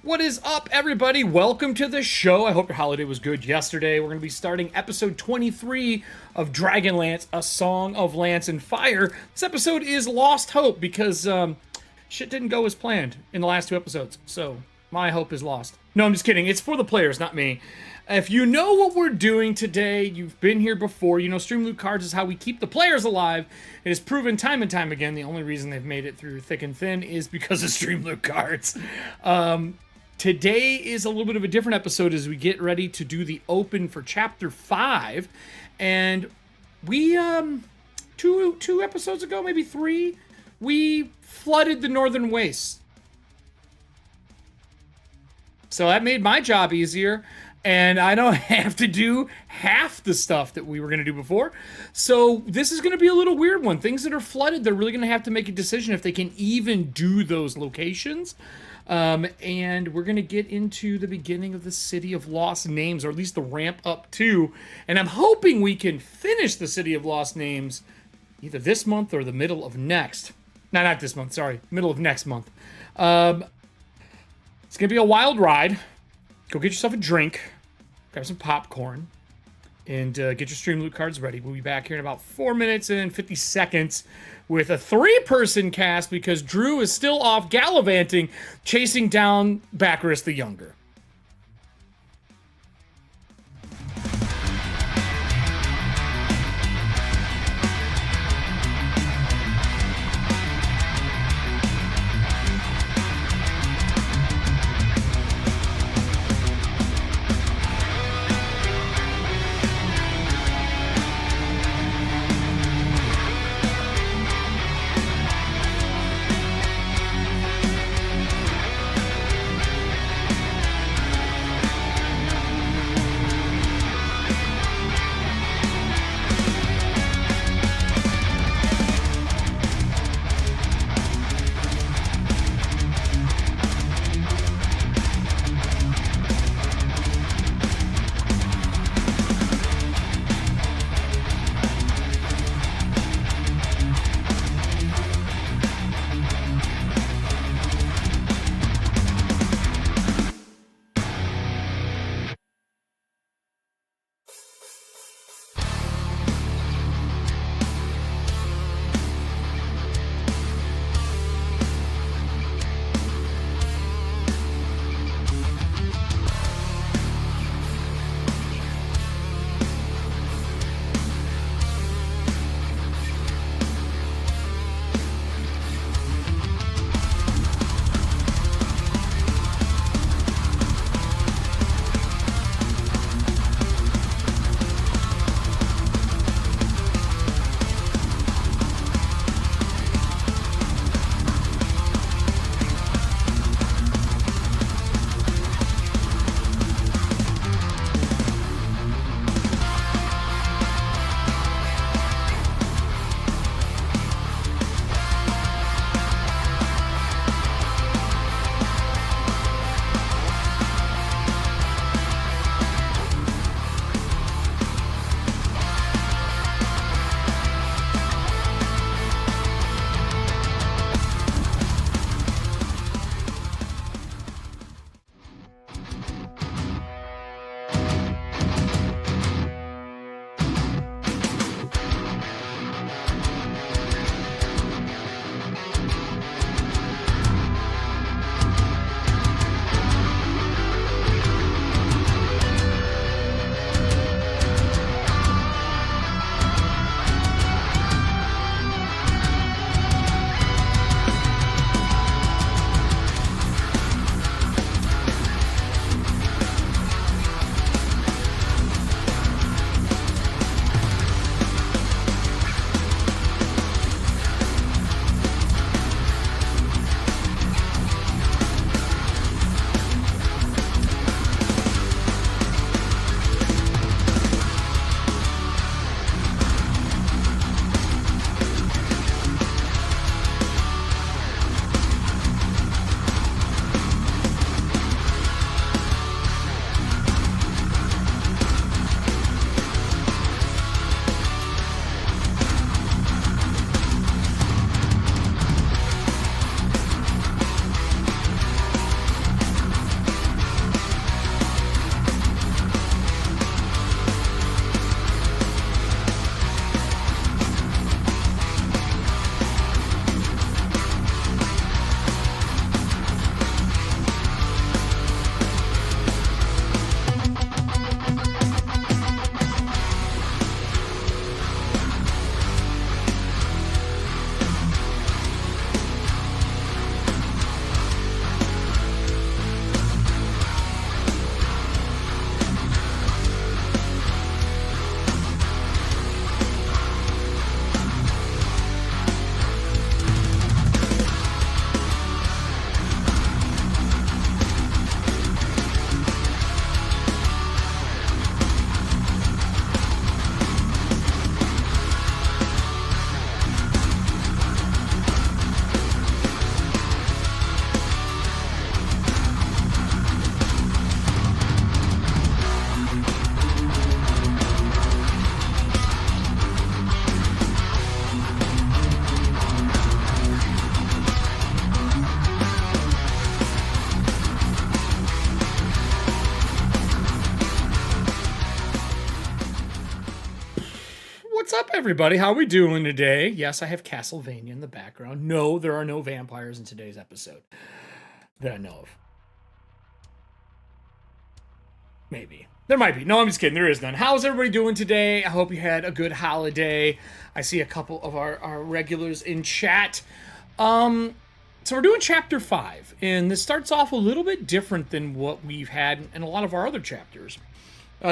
What is up, everybody? Welcome to the show. I hope your holiday was good yesterday. We're going to be starting episode 23 of Dragonlance, A Song of Lance and Fire. This episode is Lost Hope because shit didn't go as planned in the last two episodes, so my hope is lost. No, I'm just kidding. It's for the players, not me. If you know what we're doing today, you've been here before, you know StreamLoot cards is how we keep the players alive. It has proven time and time again the only reason they've made it through thick and thin is because of StreamLoot cards. Today is a little bit of a different episode as we get ready to do the open for Chapter 5. And we, two episodes ago, maybe three, we flooded the Northern Wastes. So that made my job easier, and I don't have to do half the stuff that we were going to do before. So this is going to be a little weird one. Things that are flooded, they're really going to have to make a decision if they can even do those locations. And we're going to get into the beginning of the City of Lost Names, or at least the ramp up to. And I'm hoping we can finish the City of Lost Names either this month or the middle of next. No, not this month, sorry. Middle of next month. It's going to be a wild ride. Go get yourself a drink, grab some popcorn, and get your StreamLoot cards ready. We'll be back here in about 4 minutes and 50 seconds with a 3-person cast because Drew is still off gallivanting, chasing down Baccarus the Younger. up, everybody? How we doing today? Yes, I have Castlevania in the background. No, there are no vampires in today's episode that I know of. Maybe. There might be. No, I'm just kidding. There is none. How's everybody doing today? I hope you had a good holiday. I see a couple of our regulars in chat. So we're doing Chapter 5, and this starts off a little bit different than what we've had in a lot of our other chapters.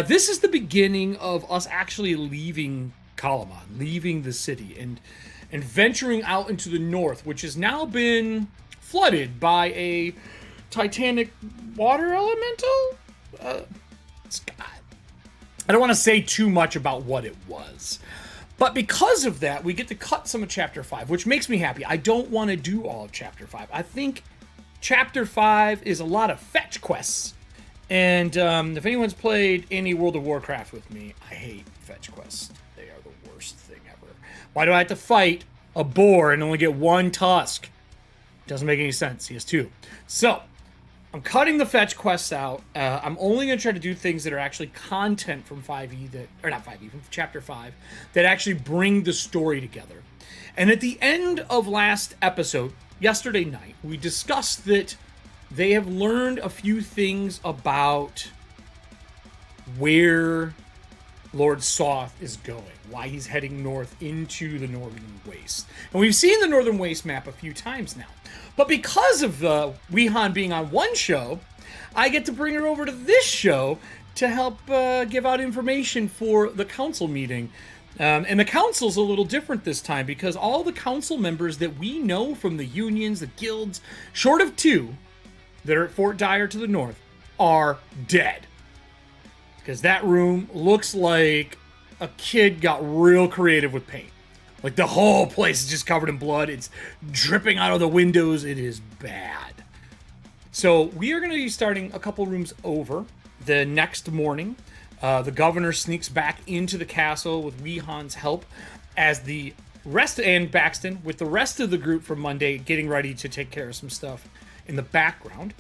This is the beginning of us actually leaving Capwn, leaving the city, and venturing out into the north, which has now been flooded by a titanic water elemental? I don't want to say too much about what it was. But because of that, we get to cut some of Chapter 5, which makes me happy. I don't want to do all of Chapter 5. I think Chapter 5 is a lot of fetch quests. And if anyone's played any World of Warcraft with me, I hate fetch quests. They are the worst thing ever. Why do I have to fight a boar and only get one tusk? Doesn't make any sense. He has two. So, I'm cutting the fetch quests out. I'm only going to try to do things that are actually content from 5e from Chapter 5, that actually bring the story together. And at the end of last episode, yesterday night, we discussed that they have learned a few things about where Lord Soth is going, why he's heading north into the Northern Waste. And we've seen the Northern Waste map a few times now. But because of Weehan being on one show, I get to bring her over to this show to help give out information for the council meeting. And the council's a little different this time because all the council members that we know from the unions, the guilds, short of two that are at Fort Dyer to the north, are dead. Because that room looks like a kid got real creative with paint. Like, the whole place is just covered in blood. It's dripping out of the windows. It is bad. So we are going to be starting a couple rooms over the next morning. The governor sneaks back into the castle with Weehan's help as the rest, and Baxton, with the rest of the group from Monday getting ready to take care of some stuff in the background.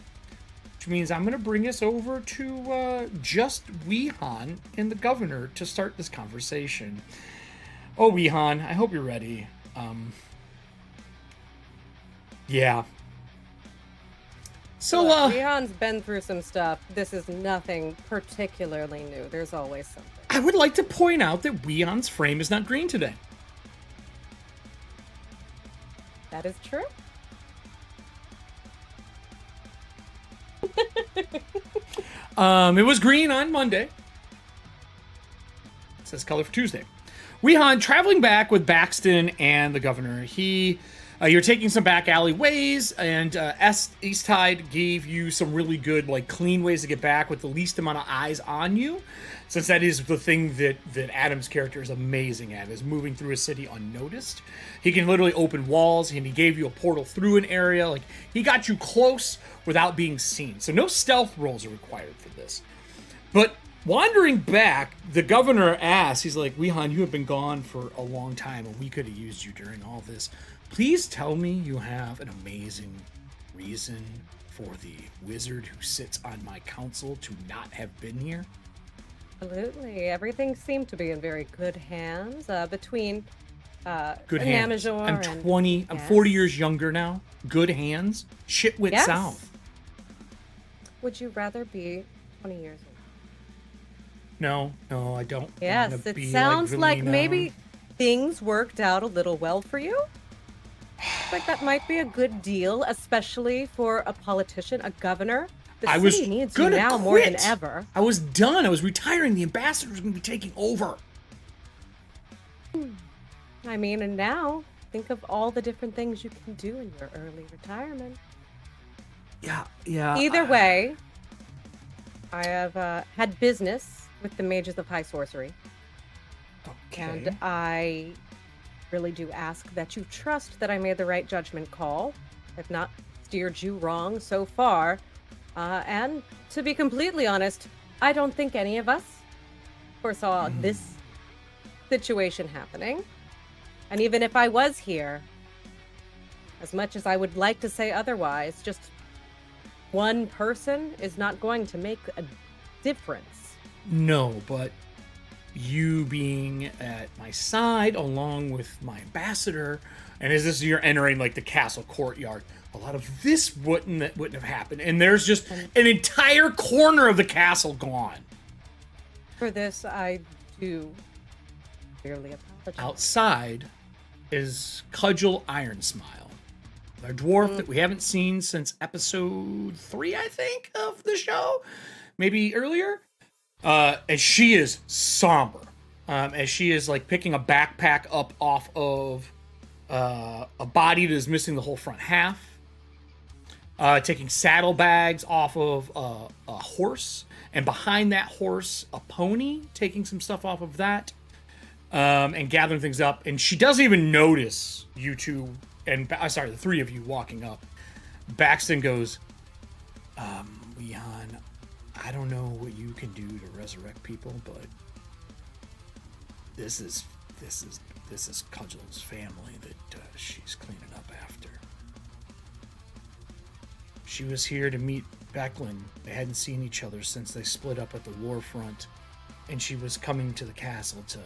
Which means I'm going to bring us over to just Weehan and the governor to start this conversation. Oh, Weehan, I hope you're ready. Yeah. So, Weehan's been through some stuff. This is nothing particularly new. There's always something. I would like to point out that Weehan's frame is not green today. That is true. It was green on Monday. It says color for Tuesday. Weehan, traveling back with Baxton and the governor. You're taking some back alleyways, and Easttide gave you some really good, clean ways to get back with the least amount of eyes on you, since that is the thing that Adam's character is amazing at, is moving through a city unnoticed. He can literally open walls, and he gave you a portal through an area. He got you close without being seen. So no stealth rolls are required for this. But wandering back, the governor asks, he's like, Weehan, you have been gone for a long time, and we could have used you during all this. Please tell me you have an amazing reason for the wizard who sits on my council to not have been here. Absolutely. Everything seemed to be in very good hands between good hands. I'm 20. I'm yes. 40 years younger now. Good hands. Shit went south. Would you rather be 20 years old? No, I don't. Yes, it sounds like maybe things worked out a little well for you. Like that might be a good deal, especially for a politician, a governor. The city needs you now more than ever. I was done. I was retiring. The ambassador was going to be taking over. I mean, and now think of all the different things you can do in your early retirement. Yeah. Either way, I have had business with the mages of high sorcery. Okay. And I really do ask that you trust that I made the right judgment call. I've not steered you wrong so far. And to be completely honest, I don't think any of us foresaw this situation happening. And even if I was here, as much as I would like to say otherwise, just one person is not going to make a difference. No, but you being at my side along with my ambassador, and as this you're entering like the castle courtyard, a lot of this wouldn't have happened. And there's just an entire corner of the castle gone. For this, I do clearly apologize. Outside is Cudgel Ironsmile, our dwarf that we haven't seen since episode 3, I think, of the show, maybe earlier. And she is somber, as she is like picking a backpack up off of a body that is missing the whole front half, taking saddlebags off of a horse, and behind that horse, a pony, taking some stuff off of that, and gathering things up. And she doesn't even notice you two, and sorry, the three of you walking up. Baxton goes, Leon, I don't know what you can do to resurrect people, but this is Cudgel's family that she's cleaning up after. She was here to meet Becklin. They hadn't seen each other since they split up at the war front, and she was coming to the castle to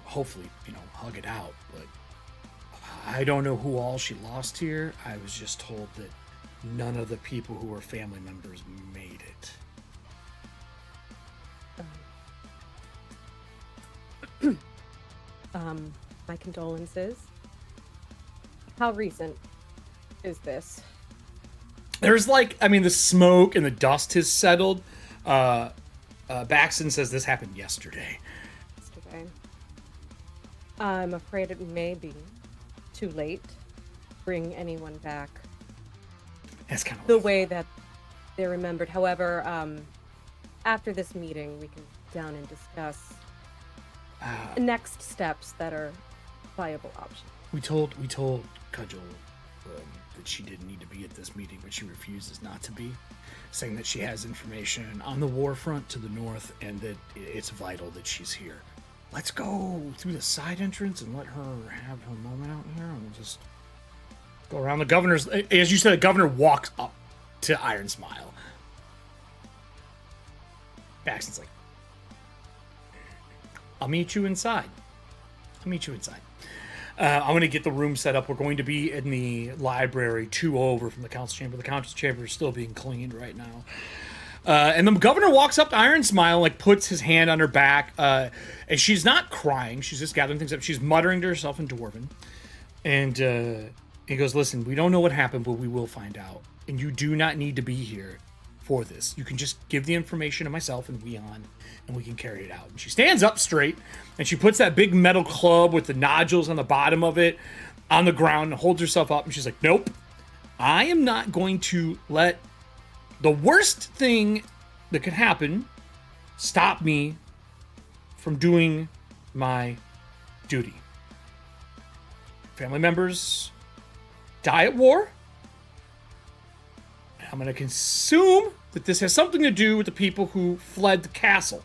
hopefully, hug it out. But I don't know who all she lost here. I was just told that none of the people who were family members made it. My condolences. How recent is this? There's the smoke and the dust has settled. Baxton says this happened yesterday. I'm afraid it may be too late to bring anyone back That's kind of the way that they're remembered. However, after this meeting, we can sit down and discuss next steps that are viable options. We told Cudgel that she didn't need to be at this meeting, but she refuses not to be, saying that she has information on the war front to the north and that it's vital that she's here. Let's go through the side entrance and let her have her moment out here, and we'll just go around the governor's. As you said, the governor walks up to Iron Smile. Baxton's like, I'll meet you inside. I'm going to get the room set up. We're going to be in the library 2 over from the council chamber. The council chamber is still being cleaned right now. And the governor walks up to Iron Smile, puts his hand on her back, and she's not crying. She's just gathering things up. She's muttering to herself in Dwarven. And he goes, listen, we don't know what happened, but we will find out. And you do not need to be here for this. You can just give the information to myself and Leon, and we can carry it out. And she stands up straight, and she puts that big metal club with the nodules on the bottom of it on the ground and holds herself up. And she's like, nope, I am not going to let the worst thing that could happen stop me from doing my duty. Family members die at war. I'm going to assume that this has something to do with the people who fled the castle.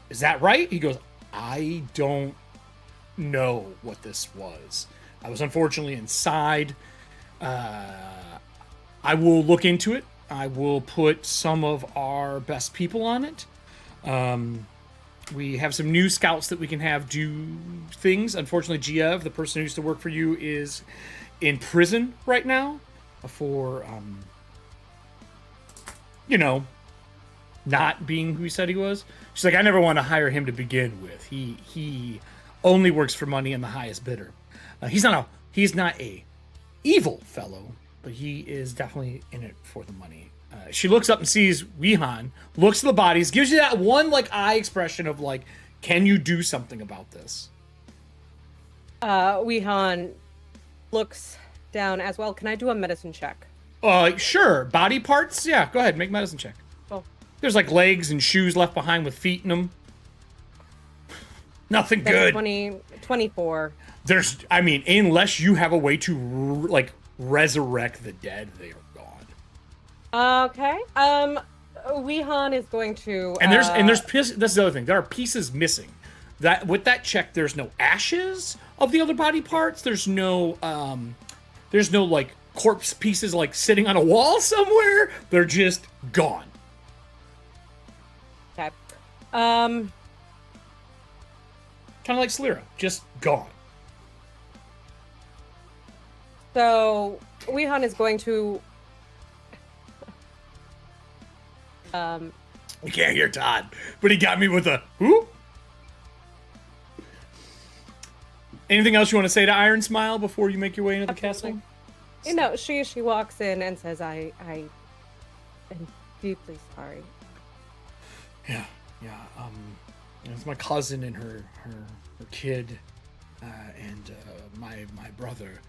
Is that right? He goes, I don't know what this was. I was unfortunately inside. I will look into it. I will put some of our best people on it. We have some new scouts that we can have do things. Unfortunately, Giev, the person who used to work for you, is in prison right now for, not being who he said he was. She's like, I never want to hire him to begin with. He only works for money and the highest bidder. He's not a evil fellow, but he is definitely in it for the money. She looks up and sees Wehan, looks at the bodies, gives you that one eye expression of can you do something about this? Wehan looks down as well. Can I do a medicine check? Sure. Body parts? Yeah, go ahead. Make a medicine check. Cool. There's legs and shoes left behind with feet in them. Nothing good. 24. Unless you have a way to resurrect the dead, they are gone. Okay. Wehan is going to. And there's this is the other thing. There are pieces missing. That with that check, there's no ashes of the other body parts. There's no corpse pieces sitting on a wall somewhere. They're just gone. Um, Kind of like Slira, just gone. so Weehan is going to You can't hear Todd, but he got me with a who? Anything else you want to say to Iron Smile before you make your way into the castle? You know, she walks in and says, I am deeply sorry. Yeah. It's my cousin and her kid, and my brother.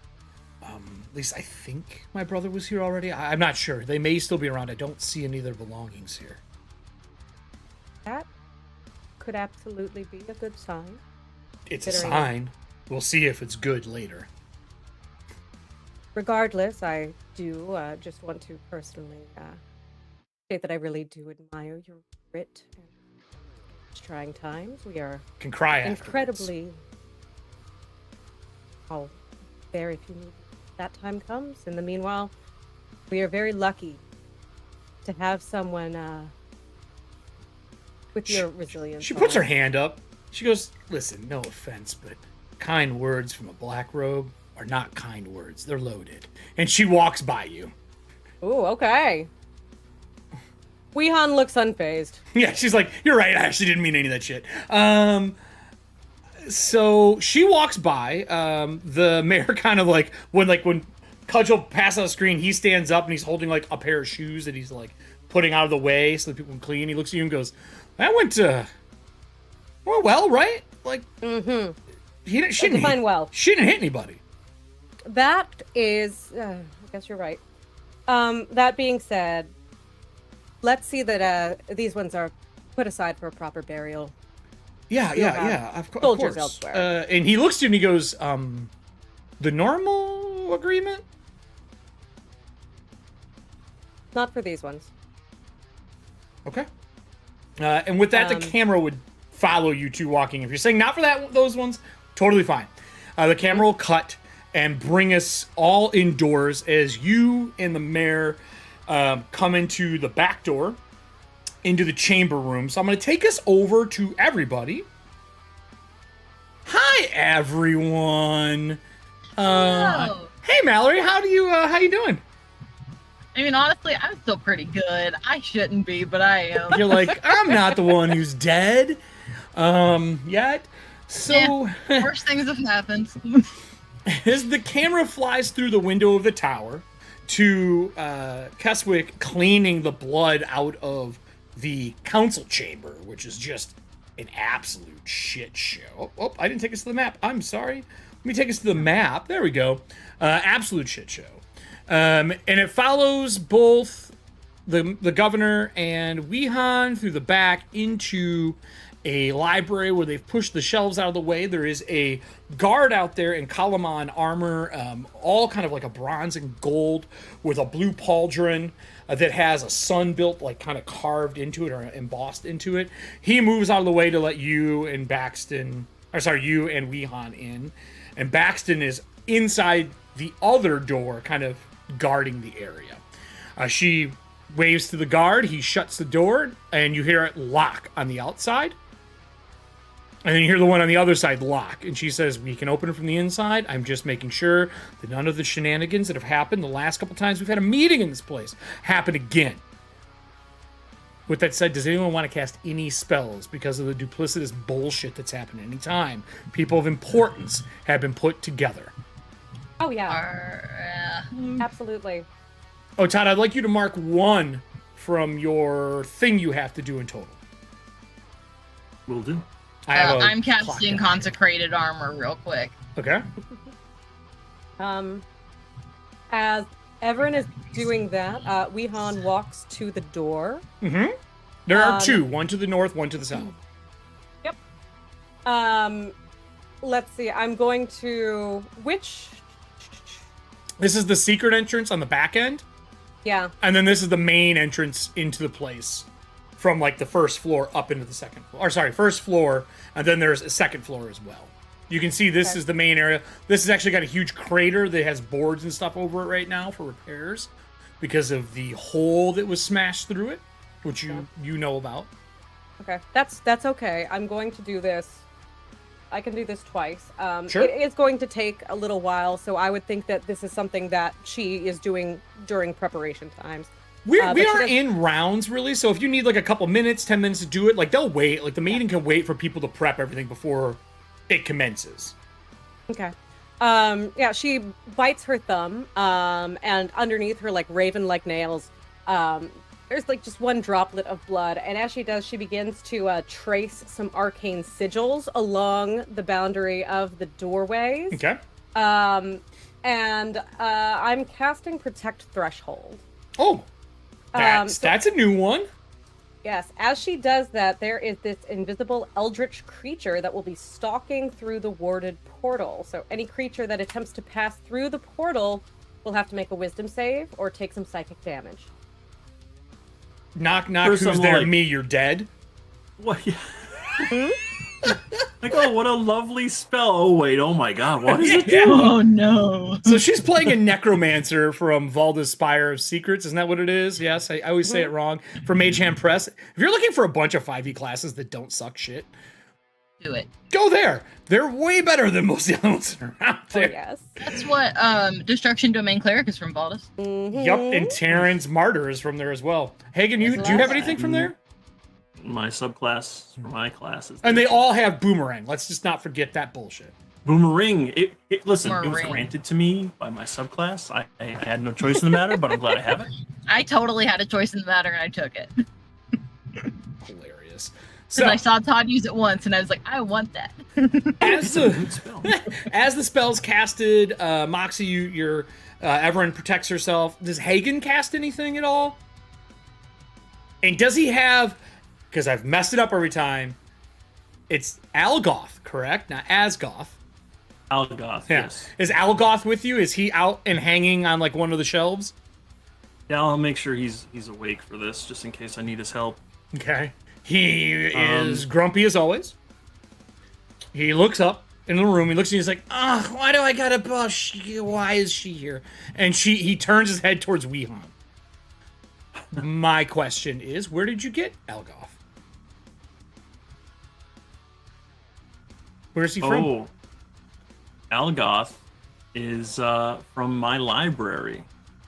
At least I think my brother was here already. I'm not sure. They may still be around. I don't see any of their belongings here. That could absolutely be a good sign. It's a sign. We'll see if it's good later. Regardless, I do just want to personally state that I really do admire your grit and trying times. We are Can cry incredibly. I'll there if you need that time comes. In the meanwhile, we are very lucky to have someone with your resilience. She puts her hand up. She goes, "Listen, no offense, but kind words from a black robe are not kind words. They're loaded." And she walks by you. Ooh, okay. Weehan looks unfazed. Yeah, she's like, "You're right. I actually didn't mean any of that shit." So she walks by. The mayor kind of like when Cudgel passes on the screen, he stands up and he's holding like a pair of shoes that he's like putting out of the way so that people can clean. He looks at you and goes, "That went well, right? Like, she didn't hit anybody." That is, I guess you're right. That being said, let's see that these ones are put aside for a proper burial. Yeah. Of Soldiers course. elsewhere. And he looks to you and he goes, "The normal agreement?" Not for these ones. Okay. And with that, the camera would follow you two walking. If you're saying not for those ones, totally fine. The camera will cut and bring us all indoors as you and the mayor come into the back door, into the chamber room. So I'm going to take us over to everybody. Hi, everyone. Hey, Mallory, how you doing? I mean, honestly, I'm still pretty good. I shouldn't be, but I am. You're like, I'm not the one who's dead yet. So worse things have happened. as the camera flies through the window of the tower to Keswick cleaning the blood out of the council chamber, which is just an absolute shit show. Oh, I didn't take us to the map. I'm sorry. Let me take us to the map. There we go. Absolute shit show. And it follows both the governor and Weehan through the back into a library where they've pushed the shelves out of the way. There is a guard out there in Kalamon armor, all kind of like a bronze and gold with a blue pauldron that has a sun built, like kind of carved into it or embossed into it. He moves out of the way to let you and you and Weehan in. And Baxton is inside the other door, kind of guarding the area. She waves to the guard. He shuts the door, and you hear it lock on the outside. And then you hear the one on the other side lock. And she says, "We can open it from the inside. I'm just making sure that none of the shenanigans that have happened the last couple times we've had a meeting in this place happen again." With that said, does anyone want to cast any spells because of the duplicitous bullshit that's happened any time people of importance have been put together? Oh, yeah. Absolutely. Oh, Todd, I'd like you to mark 1 from your thing you have to do in total. Will do. I'm casting Consecrated Armor real quick. Okay. As Everin is doing that, Weehan walks to the door. Mm-hmm. There are 2, one to the north, one to the south. Yep. Let's see. I'm going to This is the secret entrance on the back end. Yeah. And then this is the main entrance into the place from like the first floor up into the second floor. Or sorry, first floor, and then there's a second floor as well. You can see this is the main area. This has actually got a huge crater that has boards and stuff over it right now for repairs because of the hole that was smashed through it, which you know about. Okay, that's okay. I'm going to do this. I can do this twice. Sure. It is going to take a little while, so I would think that this is something that she is doing during preparation times. We but she are does- in rounds, really, so if you need like a couple minutes, 10 minutes to do it, like they'll wait. Like the meeting can wait for people to prep everything before it commences. Okay. Yeah, she bites her thumb, and underneath her like raven-like nails, there's like just one droplet of blood, and as she does, she begins to trace some arcane sigils along the boundary of the doorways. Okay. And I'm casting Protect Threshold. Oh, that's a new one. Yes, as she does that, there is this invisible eldritch creature that will be stalking through the warded portal. So any creature that attempts to pass through the portal will have to make a wisdom save or take some psychic damage. Knock, knock, First who's I'm there? like- Me, you're dead. What? Yeah. Like, oh, what a lovely spell. Oh, wait. Oh, my God. What is it? Yeah. Oh no. So she's playing a necromancer from Valda's Spire of Secrets. Isn't that what it is? Yes, I always say it wrong. From Mage Hand Press. If you're looking for a bunch of 5e classes that don't suck shit, Do it. go there. They're way better than most of the other ones that are out Oh, there. yes. That's what Destruction Domain Cleric is from Baldus. Yup, and Terran's Martyr is from there as well. Hagen, do you have anything from there? My subclass for my class is And they all have Boomerang. Let's just not forget that bullshit. Boomerang. Listen, it was Boomerang. granted to me by my subclass. I had no choice in the matter, but I'm glad I have it. I totally had a choice in the matter and I took it. Hilarious. Because So, I saw Todd use it once and I was like, I want that. as It's a good the, spell. as the spell's casted, Moxie, your Everin protects herself. Does Hagen cast anything at all? And does he have... Because I've messed it up every time. It's Algoth, correct? Not Asgoth. Algoth, Yeah. yes. Is Algoth with you? Is he out and hanging on like one of the shelves? Yeah, I'll make sure he's awake for this, just in case I need his help. Okay. He is grumpy as always. He looks up in the room. He looks at you. He's like, "Ugh, why do I gotta bush? Why is she here?" And he turns his head towards Weehan. My question is, where did you get Algoth? Where's he from? Oh, Algoth is from my library.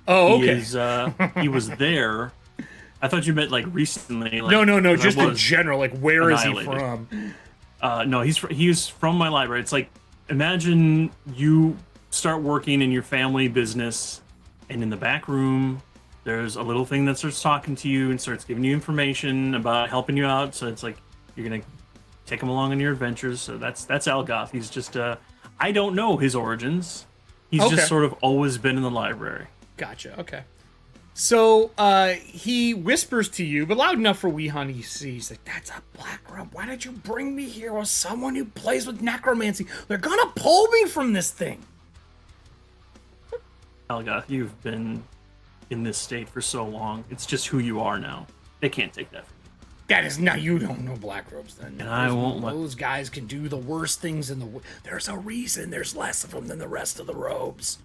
Oh, He okay. is, he was there. I thought you meant like recently. Like, No, 'cause I just in was- general. Like, where is he annihilated. from? No, he's from my library. It's like, imagine you start working in your family business, and in the back room, there's a little thing that starts talking to you and starts giving you information about helping you out. So it's like you're gonna take him along on your adventures. So that's Algoth. He's just I don't know his origins. He's Okay. just sort of always been in the library. Gotcha. Okay. So he whispers to you, but loud enough for Weehan to see. He's like, "That's a black rump. Why did you bring me here with someone who plays with necromancy? They're gonna pull me from this thing." Algoth, you've been in this state for so long. It's just who you are now. They can't take that from you. That is not. You don't know black robes then. And I won't let- Those guys can do the worst things in the. There's a reason. There's less of them than the rest of the robes.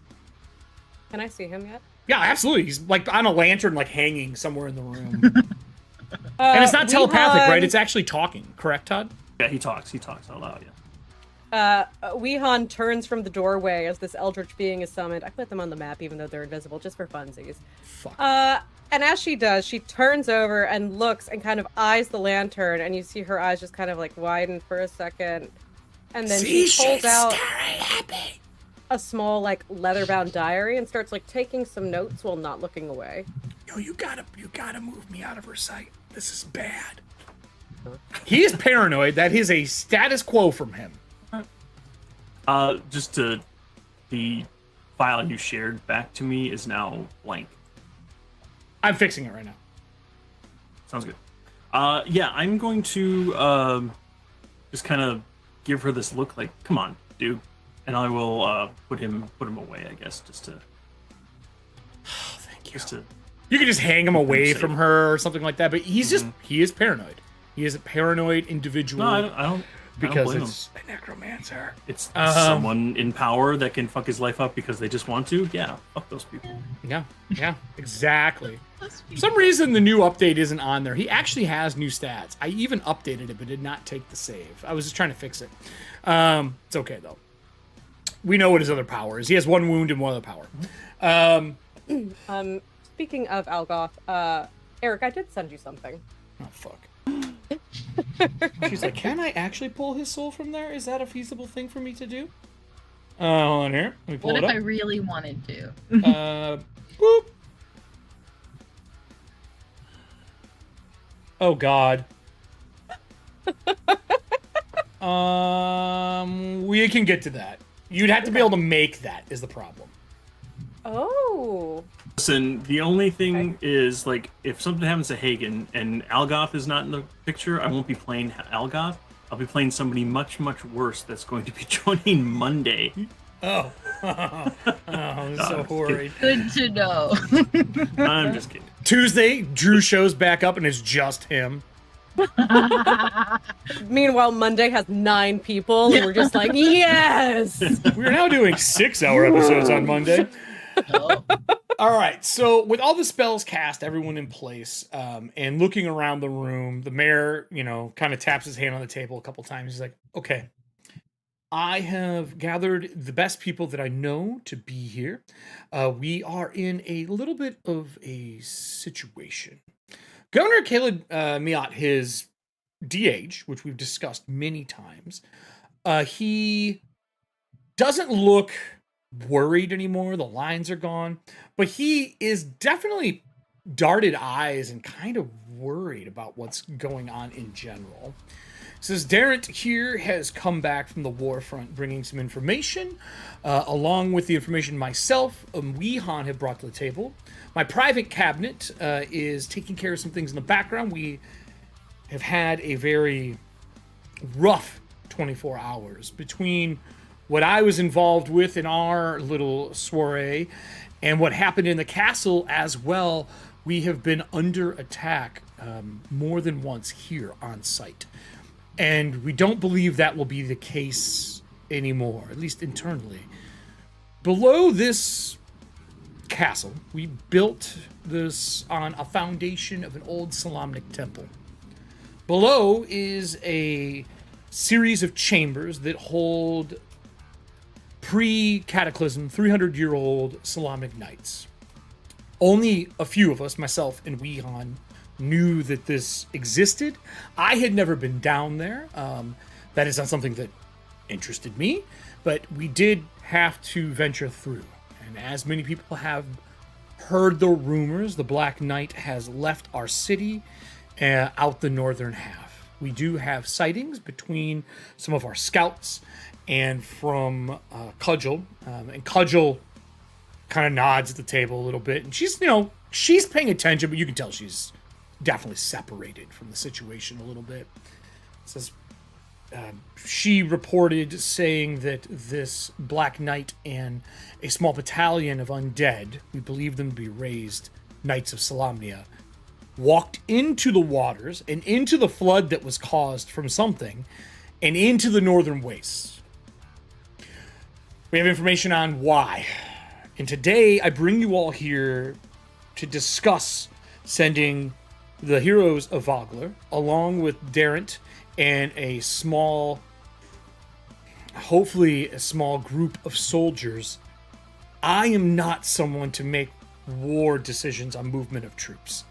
Can I see him yet? Yeah, absolutely. He's like on a lantern, like hanging somewhere in the room. And it's not telepathic, right? It's actually talking. Correct, Todd? Yeah, he talks out loud. Yeah. Weehan turns from the doorway as this eldritch being is summoned. I put them on the map even though they're invisible, just for funsies. Fuck. And as she does, she turns over and looks and kind of eyes the lantern, and you see her eyes just kind of like widen for a second. And then she pulls out a small, like, leather-bound diary and starts, like, taking some notes while not looking away. Yo, you gotta move me out of her sight. This is bad. He is paranoid. That is a status quo from him. Just to the file you shared back to me is now blank. I'm fixing it right now. Sounds good. Yeah, I'm going to just kind of give her this look like, come on, dude. And I will put him away, I guess, just to Oh, thank you. just to You could just hang him away safe. from her or something like that, but he's just, he is paranoid. He is a paranoid individual. No, I don't because blame it's a necromancer. It's someone in power that can fuck his life up because they just want to. Yeah, fuck those people. Yeah, exactly. For some reason, the new update isn't on there. He actually has new stats. I even updated it, but did not take the save. I was just trying to fix it. It's okay, though. We know what his other power is. He has 1 wound and 1 other power. Speaking of Algoth, Eric, I did send you something. Oh, fuck. She's like, can I actually pull his soul from there? Is that a feasible thing for me to do? Hold on here. Let me pull What it if up. I really wanted to? Boop. Oh, God. We can get to that. You'd have to be able to make that, is the problem. Oh. Listen, the only thing is, like, if something happens to Hagen and Algoth is not in the picture, I won't be playing Algoth. I'll be playing somebody much, much worse that's going to be joining Monday. Oh. I'm so worried. Good to know. I'm just kidding. Tuesday, Drew shows back up and it's just him. Meanwhile, Monday has 9 people, and we're just like, yes! We are now doing 6-hour episodes on Monday. Oh. All right, so with all the spells cast, everyone in place, and looking around the room, the mayor, kind of taps his hand on the table a couple times. He's like, okay, I have gathered the best people that I know to be here. We are in a little bit of a situation. Governor Caleb Miot, his DH, which we've discussed many times, he doesn't look worried anymore. The lines are gone, but he is definitely darted eyes and kind of worried about what's going on in general. Says Darrent here has come back from the war front bringing some information, along with the information myself and Weehan have brought to the table. My private cabinet is taking care of some things in the background. We have had a very rough 24 hours between what I was involved with in our little soiree and what happened in the castle as well. We have been under attack more than once here on site. And we don't believe that will be the case anymore, at least internally. Below this castle, we built this on a foundation of an old Solamnic temple. Below is a series of chambers that hold pre-cataclysm 300-year-old Solamnic knights. Only a few of us, myself and Weehan, knew that this existed. I had never been down there. That is not something that interested me, but we did have to venture through. And as many people have heard the rumors, the Black Knight has left our city out the northern half. We do have sightings between some of our scouts and from Cudgel. And Cudgel kind of nods at the table a little bit. And she's, she's paying attention, but you can tell she's definitely separated from the situation a little bit. It says she reported saying that this Black Knight and a small battalion of undead, we believe them to be raised Knights of Solamnia, walked into the waters and into the flood that was caused from something and into the northern wastes. We have information on why. And today I bring you all here to discuss sending the heroes of Vogler, along with Darrent and a small, hopefully a small group of soldiers. I am not someone to make war decisions on movement of troops.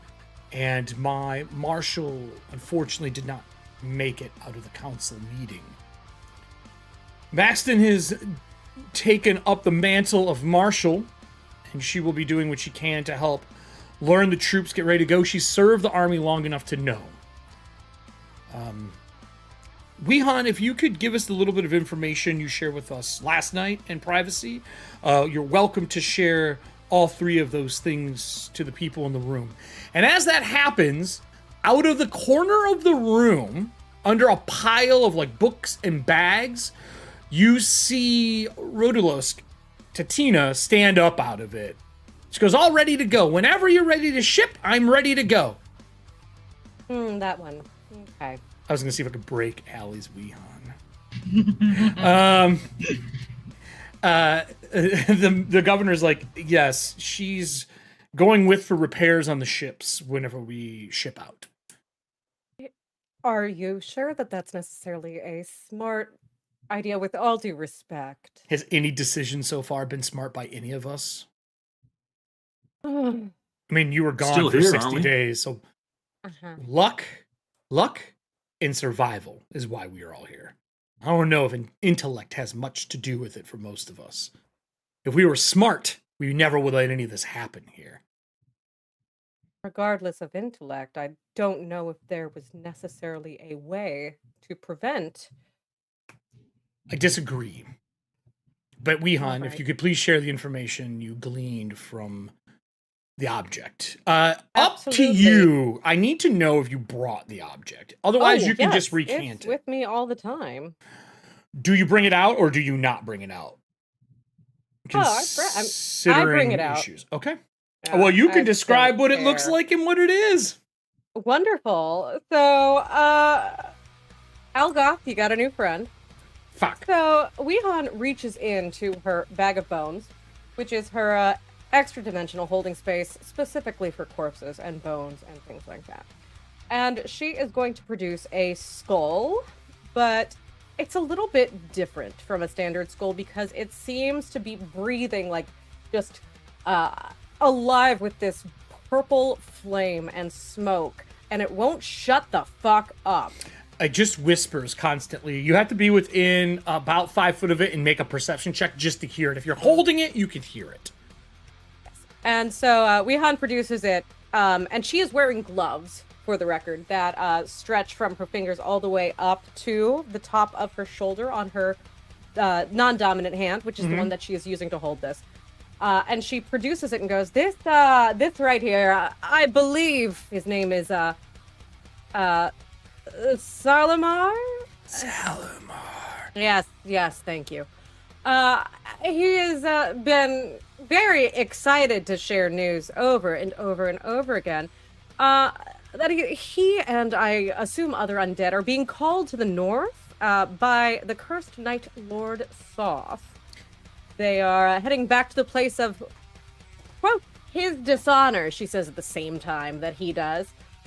And my marshal, unfortunately, did not make it out of the council meeting. Maxton has taken up the mantle of marshal, and she will be doing what she can to help learn the troops, get ready to go. She served the army long enough to know. Weehan, if you could give us the little bit of information you shared with us last night in privacy, you're welcome to share all 3 of those things to the people in the room. And as that happens, out of the corner of the room, under a pile of books and bags, you see Rodulos Tatina stand up out of it. She goes, all ready to go. Whenever you're ready to ship, I'm ready to go. That one. Okay. I was going to see if I could break Allie's Weehan. The governor's like, yes, she's going with for repairs on the ships whenever we ship out. Are you sure that that's necessarily a smart idea with all due respect? Has any decision so far been smart by any of us? Uh-huh. I mean, you were gone Still for here, 60 aren't we? days, so luck, and survival is why we are all here. I don't know if an intellect has much to do with it for most of us. If we were smart, we never would let any of this happen here. Regardless of intellect, I don't know if there was necessarily a way to prevent. I disagree. But Wehan, if Alright. you could please share the information you gleaned from the object. Up to Absolutely. you. I need to know if you brought the object. Otherwise, Oh, you can yes, just recant it's it. with me all the time. Do you bring it out or do you not bring it out? Oh, I bring it out. Issues. Okay. Yeah, Well, you I can describe don't what it looks care. like and what it is. Wonderful. So, Algoth, you got a new friend. Fuck. So, Wehan reaches into her bag of bones, which is her extra-dimensional holding space specifically for corpses and bones and things like that. And she is going to produce a skull, but it's a little bit different from a standard skull because it seems to be breathing like just alive with this purple flame and smoke, and it won't shut the fuck up. It just whispers constantly. You have to be within about 5 foot of it and make a perception check just to hear it. If you're holding it, you can hear it. And so Wehan produces it, and she is wearing gloves, for the record, that stretch from her fingers all the way up to the top of her shoulder on her non-dominant hand, which is the one that she is using to hold this. And she produces it and goes, this right here, I believe his name is Salamar? Salamar. Yes, thank you. He has been very excited to share news over and over and over again. That he and I assume other undead are being called to the north by the cursed Knight Lord Soth. They are heading back to the place of, quote, his dishonor, she says at the same time that he does.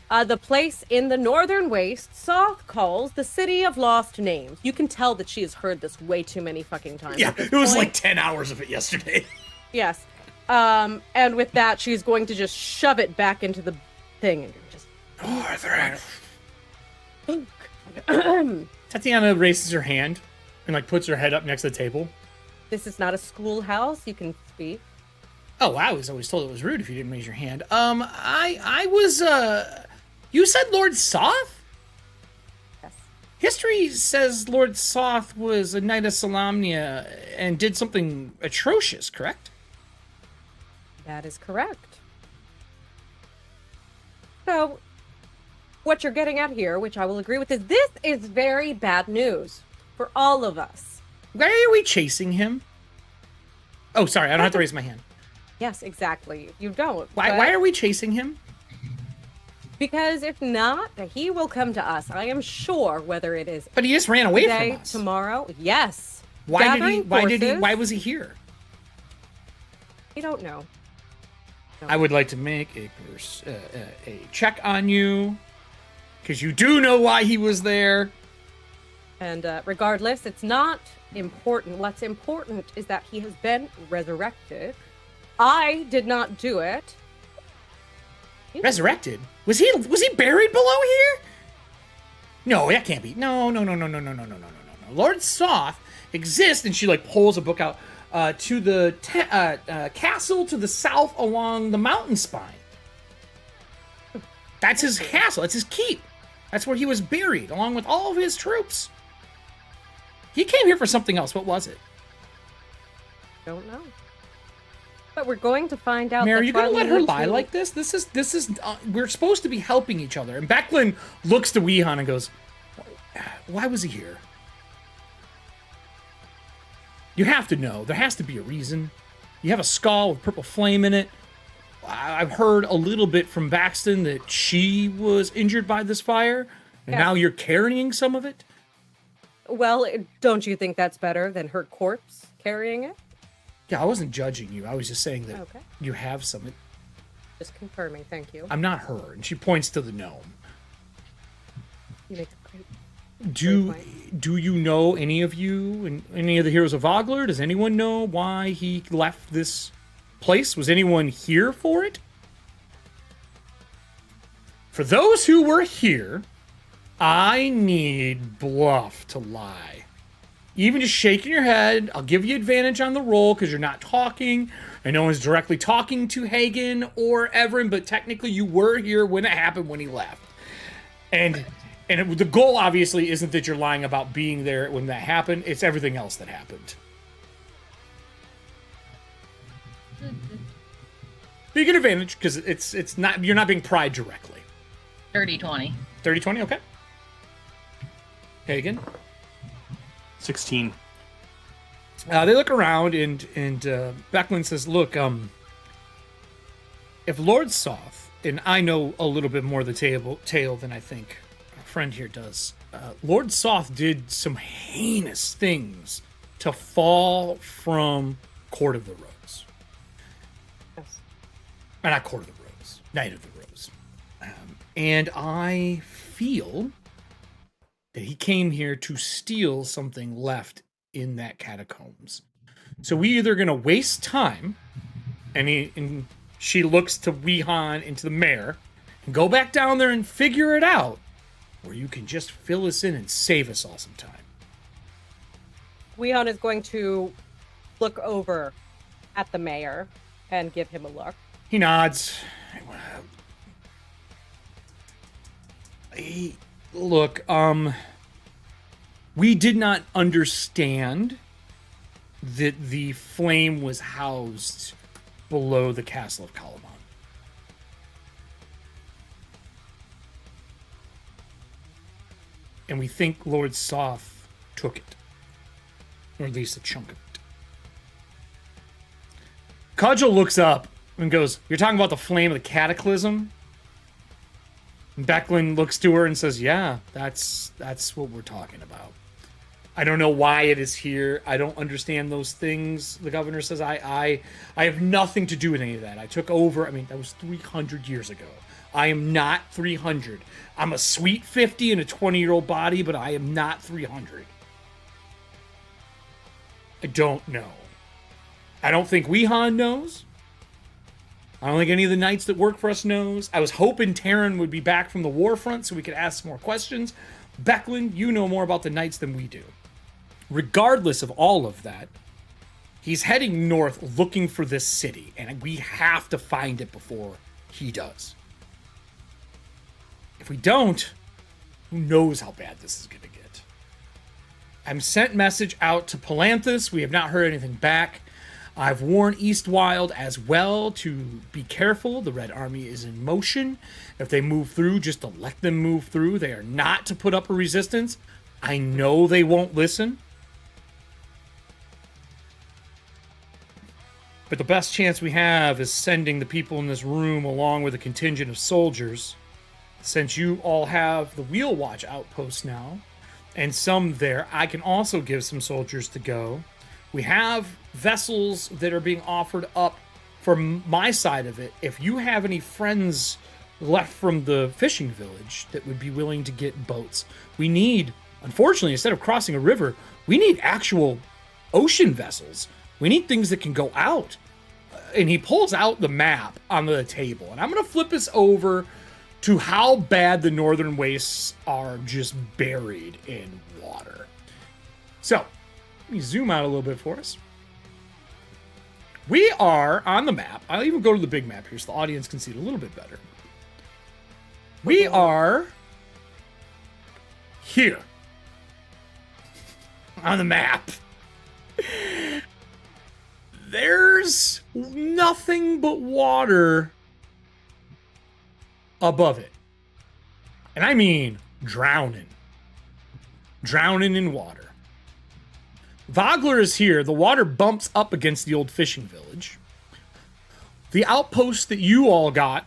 The place in the northern waste Soth calls the City of Lost Names. You can tell that she has heard this way too many fucking times. Yeah, at this it was point. like 10 hours of it yesterday. Yes. And with that, she's going to just shove it back into the thing and just... Tatiana raises her hand and like puts her head up next to the table. This is not a schoolhouse. You can speak. Oh, I was always told it was rude if you didn't raise your hand. I was, you said Lord Soth? Yes. History says Lord Soth was a knight of Solamnia and did something atrocious, correct? That is correct. So, what you're getting at here, which I will agree with, is this is very bad news for all of us. Why are we chasing him? Oh, sorry, I don't have to raise my hand. Yes, exactly. You don't. Why are we chasing him? Because if not, he will come to us. I am sure, whether it is But he just ran away today, from us. tomorrow. Yes. Why Gathering why was he forces. here? I don't know. I would like to make a check on you, because you do know why he was there. And regardless, it's not important. What's important is that he has been resurrected. I did not do it. Resurrected? Was he buried below here? No, that can't be. No. Lord Soth exists, and she like pulls a book out to the castle to the south along the mountain spine. That's his castle. That's his keep. That's where he was buried, along with all of his troops. He came here for something else. What was it? Don't know. But we're going to find out. Mary, are that you gonna let her Dragonlance lie will- like this? This is. We're supposed to be helping each other. And Becklin looks to Wehan and goes, "Why was he here? You have to know. There has to be a reason. You have a skull with purple flame in it. I've heard a little bit from Baxton that she was injured by this fire, and Yes. now you're carrying some of it." Well, don't you think that's better than her corpse carrying it? Yeah, I wasn't judging you. I was just saying that Okay. you have some. Just confirming, thank you. I'm not her. And she points to the gnome. You make a great Do you know, any of you and any of the heroes of Vogler? Does anyone know why he left this place? Was anyone here for it? For those who were here, I need bluff to lie. Even just shaking your head, I'll give you advantage on the roll because you're not talking, and no one's directly talking to Hagen or Everin, but technically you were here when it happened when he left. And the goal, obviously, isn't that you're lying about being there when that happened. It's everything else that happened. But you get advantage, because it's not, you're not being pried directly. 30-20. 30-20, okay. Hagen? 16. They look around, and Becklin says, look, if Lord Soth, and I know a little bit more of the tale than I think friend here does. Lord Soth did some heinous things to fall from Court of the Rose. Yes. Not Court of the Rose, Knight of the Rose. And I feel that he came here to steal something left in that catacombs. So we either going to waste time, and she looks to Weehan and to the mayor, and go back down there and figure it out, or you can just fill us in and save us all some time. Weon is going to look over at the mayor and give him a look. He nods. Look, we did not understand that the flame was housed below the castle of Capwn. And we think Lord Soth took it. Or at least a chunk of it. Cudgel looks up and goes, you're talking about the flame of the cataclysm? And Becklin looks to her and says, yeah, that's what we're talking about. I don't know why it is here. I don't understand those things. The governor says, I have nothing to do with any of that. I took over. I mean, that was 300 years ago. I am not 300. I'm a sweet 50 in a 20-year-old body, but I am not 300. I don't know. I don't think Weehan knows. I don't think any of the knights that work for us knows. I was hoping Terran would be back from the war front so we could ask some more questions. Becklin, you know more about the knights than we do. Regardless of all of that, he's heading north looking for this city, and we have to find it before he does. If we don't, who knows how bad this is going to get. I'm sent message out to Palanthus. We have not heard anything back. I've warned Eastwild as well to be careful. The Red Army is in motion. If they move through, just to let them move through. They are not to put up a resistance. I know they won't listen. But the best chance we have is sending the people in this room along with a contingent of soldiers. Since you all have the Wheel Watch outpost now, and some there, I can also give some soldiers to go. We have vessels that are being offered up from my side of it. If you have any friends left from the fishing village that would be willing to get boats, we need, unfortunately, instead of crossing a river, we need actual ocean vessels. We need things that can go out. And he pulls out the map on the table, and I'm going to flip this over to how bad the northern wastes are just buried in water. So, let me zoom out a little bit for us. We are on the map. I'll even go to the big map here so the audience can see it a little bit better. We are here on the map. There's nothing but water above it. And I mean drowning. Drowning in water. Vogler is here. The water bumps up against the old fishing village. The outpost that you all got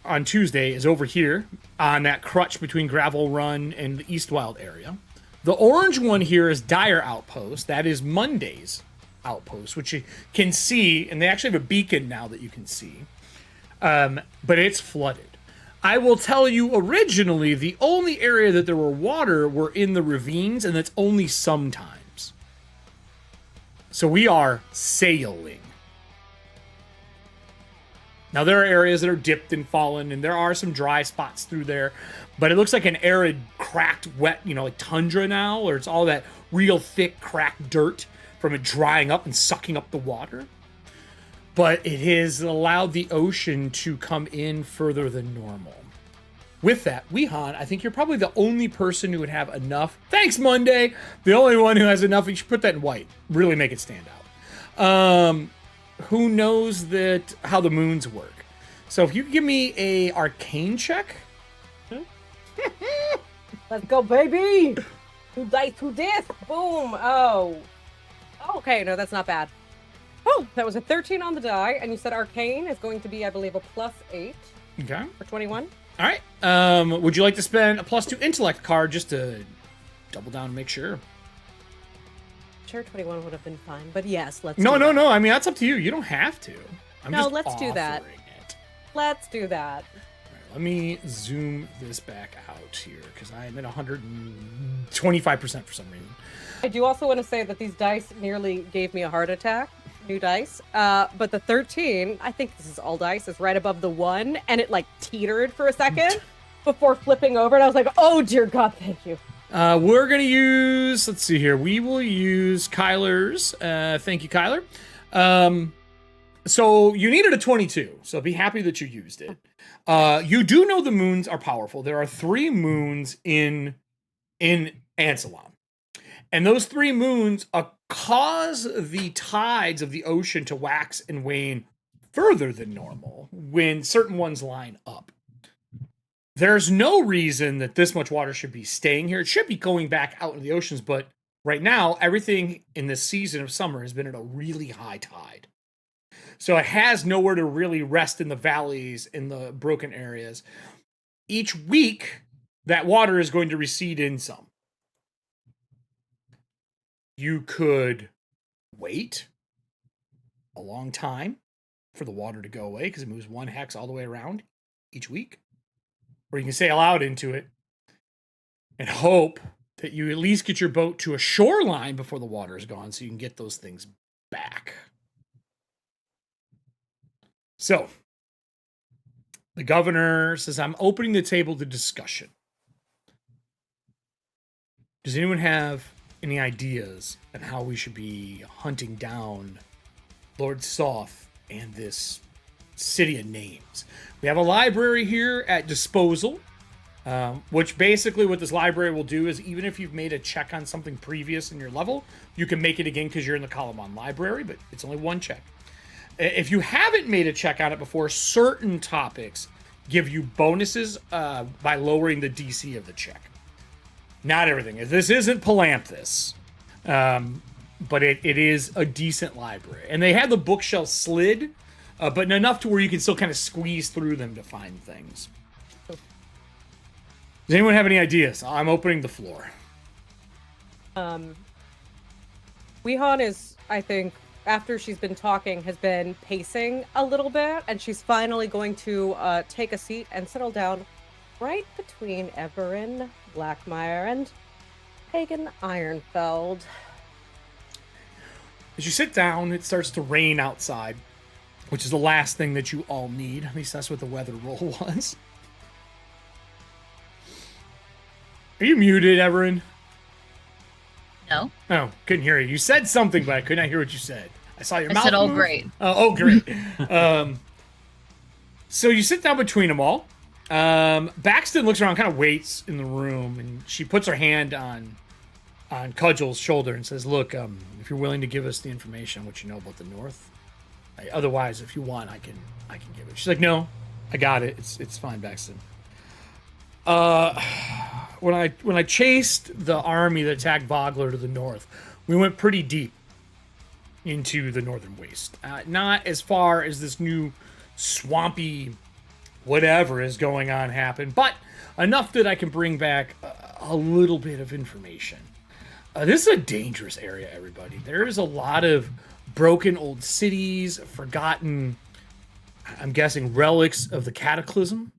on Tuesday is over here on that crutch between Gravel Run and the Eastwild area. The orange one here is Dire Outpost. That is Monday's outpost, which you can see, and they actually have a beacon now that you can see. But it's flooded. I will tell you, originally, the only area that there were water were in the ravines, and that's only sometimes. So we are sailing. Now, there are areas that are dipped and fallen, and there are some dry spots through there, but it looks like an arid, cracked, wet, like tundra now, or it's all that real thick, cracked dirt from it drying up and sucking up the water. But it has allowed the ocean to come in further than normal. With that, Wehan, I think you're probably the only person who would have enough. Thanks, Monday! The only one who has enough. You should put that in white. Really make it stand out. Who knows how the moons work. So if you could give me a arcane check. Let's go, baby! Who dice, who dis? Boom! Oh. Okay, no, that's not bad. Oh, that was a 13 on the die, and you said arcane is going to be, I believe, a +8. Okay. For 21. All right. Would you like to spend a +2 intellect card just to double down and make sure? Sure, 21 would have been fine, but yes, let's No. I mean, that's up to you. You don't have to. Let's do that. Let's do that. All right, let me zoom this back out here, because I am at 125% for some reason. I do also want to say that these dice nearly gave me a heart attack. New dice. But the 13, I think this is all dice, is right above the 1, and it like teetered for a second before flipping over, and I was like, oh dear God, thank you. We're going to use, let's see here, we will use Kyler's. Thank you, Kyler. So you needed a 22, so be happy that you used it. You do know the moons are powerful. There are 3 moons in Ansalon. And those 3 moons cause the tides of the ocean to wax and wane further than normal when certain ones line up. There's no reason that this much water should be staying here. It should be going back out into the oceans, but right now, everything in this season of summer has been at a really high tide. So it has nowhere to really rest in the valleys, in the broken areas. Each week, that water is going to recede in some. You could wait a long time for the water to go away because it moves 1 hex all the way around each week. Or you can sail out into it and hope that you at least get your boat to a shoreline before the water is gone so you can get those things back. So, the governor says, I'm opening the table to discussion. Does anyone have any ideas on how we should be hunting down Lord Soth and this city of names? We have a library here at disposal, which basically what this library will do is even if you've made a check on something previous in your level, you can make it again because you're in the Capwn library, but it's only 1 check. If you haven't made a check on it before, certain topics give you bonuses by lowering the DC of the check. Not everything. This isn't Palanthus, but it is a decent library. And they have the bookshelf slid, but enough to where you can still kind of squeeze through them to find things. Does anyone have any ideas? I'm opening the floor. Wehan is, I think, after she's been talking, has been pacing a little bit, and she's finally going to take a seat and settle down right between Everin Blackmire and Hagen Ironfeld. As you sit down, it starts to rain outside, which is the last thing that you all need. At least that's what the weather roll was. Are you muted, Everin? No. Oh, couldn't hear you. You said something, but I could not hear what you said. I saw your mouth I said, oh, move. great. Oh, great. So you sit down between them all. Baxton looks around, kind of waits in the room, and she puts her hand on Cudgel's shoulder and says, look, if you're willing to give us the information on what you know about the North, otherwise, if you want, I can give it. She's like, no, I got it. It's fine, Baxton. When I chased the army that attacked Vogler to the north, we went pretty deep into the northern waste. Not as far as this new swampy whatever is going on happened, but enough that I can bring back a little bit of information. This is a dangerous area, everybody. There's a lot of broken old cities, forgotten, I'm guessing, relics of the cataclysm.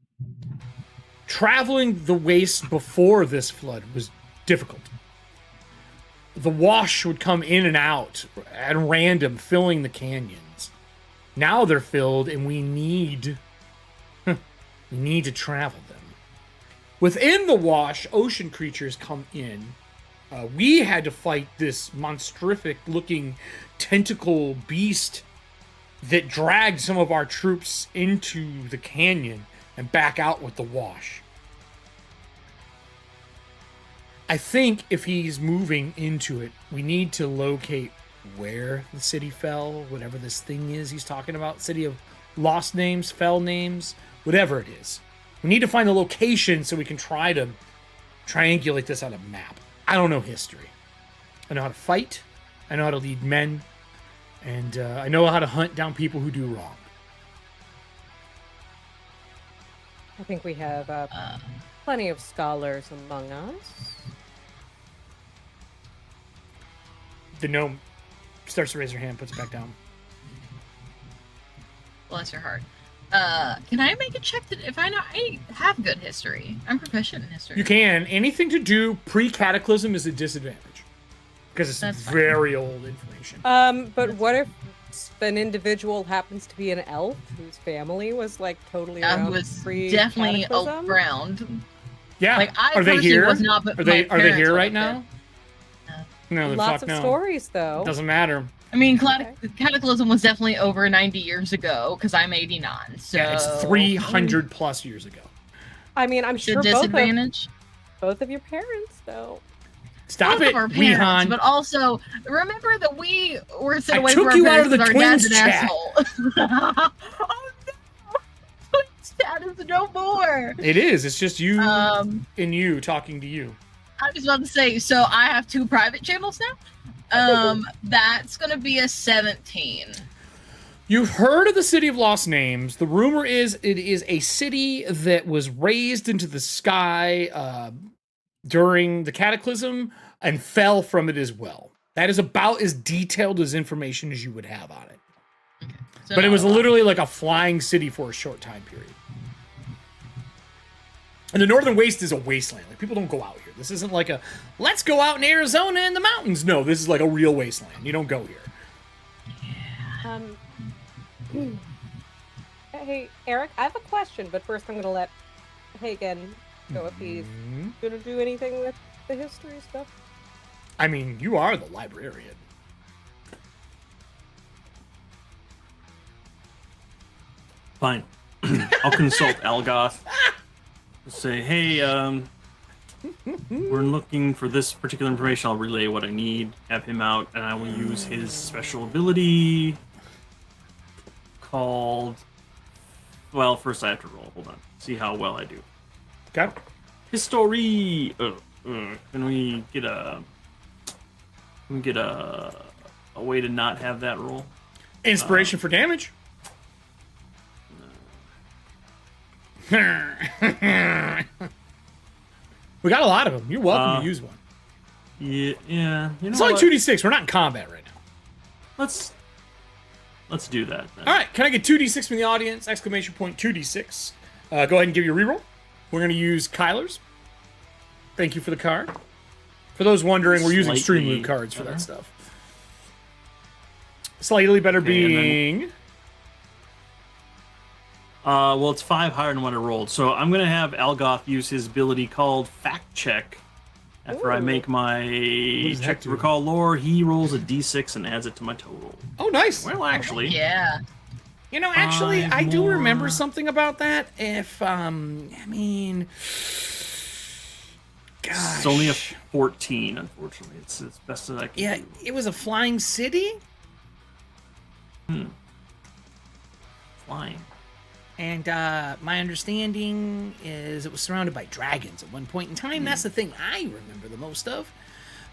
Traveling the waste before this flood was difficult. The wash would come in and out at random, filling the canyons. Now they're filled, and we need to travel them. Within the wash, ocean creatures come in. We had to fight this monstrific-looking tentacle beast that dragged some of our troops into the canyon and back out with the wash. I think if he's moving into it, we need to locate where the city fell, whatever this thing is he's talking about. City of lost names, fell names, whatever it is. We need to find the location so we can try to triangulate this on a map. I don't know history. I know how to fight. I know how to lead men. And I know how to hunt down people who do wrong. I think we have plenty of scholars among us. The gnome starts to raise her hand, puts it back down. Bless your heart. Can I make a check to, if I know, I have good history. I'm proficient in history. You can. Anything to do pre-cataclysm is a disadvantage. Because it's That's fine. very old information. But what if an individual happens to be an elf whose family was like totally I around was pre-cataclysm? definitely around. Yeah. Like, I are they personally here? was not, but Are they my parents here would right have now? been. No, then Lots fuck of no. stories, though. Doesn't matter. I mean, Cataclysm was definitely over 90 years ago, because I'm 89, so... Yeah, it's 300 plus years ago. I mean, I'm The sure disadvantage? both of your parents, though. Stop Both it, of our parents, Weehan. but also, remember that we were sent I away took from our you out parents of the because our dad's twins an chat. asshole. Oh no! Twins chat is no more! It is. It's just you Um, and you talking to you. I was about to say, so I have 2 private channels now? That's gonna be a 17. You've heard of the City of Lost Names. The rumor is it is a city that was raised into the sky during the cataclysm and fell from it as well. That is about as detailed as information as you would have on it. So But it was no, literally like a flying city for a short time period. And the Northern Waste is a wasteland. Like, people don't go out here. This isn't like a, let's go out in Arizona in the mountains. No, this is like a real wasteland. You don't go here. Hey, Eric, I have a question, but first I'm going to let Hagen go if he's going to do anything with the history stuff. I mean, you are the librarian. Fine. I'll consult Algoth. Say, hey, we're looking for this particular information. I'll relay what I need, have him out, and I will use his special ability called... Well, first I have to roll. Hold on. See how well I do. Okay. History! Can we get a... a way to not have that roll? Inspiration for damage. We got a lot of them. You're welcome to use one. Yeah. You know It's only what? 2d6. We're not in combat right now. Let's do that then. All right. Can I get 2d6 from the audience? Exclamation point 2d6. Go ahead and give you a reroll. We're going to use Kyler's. Thank you for the card. For those wondering, we're using Slightly StreamLoot cards for better. that stuff. Slightly better Okay, and then- being... Well, it's 5 higher than what I rolled, so I'm gonna have Algoth use his ability called Fact Check. After I Ooh. make my does that check to do? recall lore, he rolls a d6 and adds it to my total. Oh, nice. Well, actually, Yeah. You know, actually, Five I do remember more. something about that. If, I mean... Gosh. it's only a 14, unfortunately. It's best that I can Yeah, do. it was a flying city, Flying. and my understanding is it was surrounded by dragons at one point in time. That's the thing I remember the most of.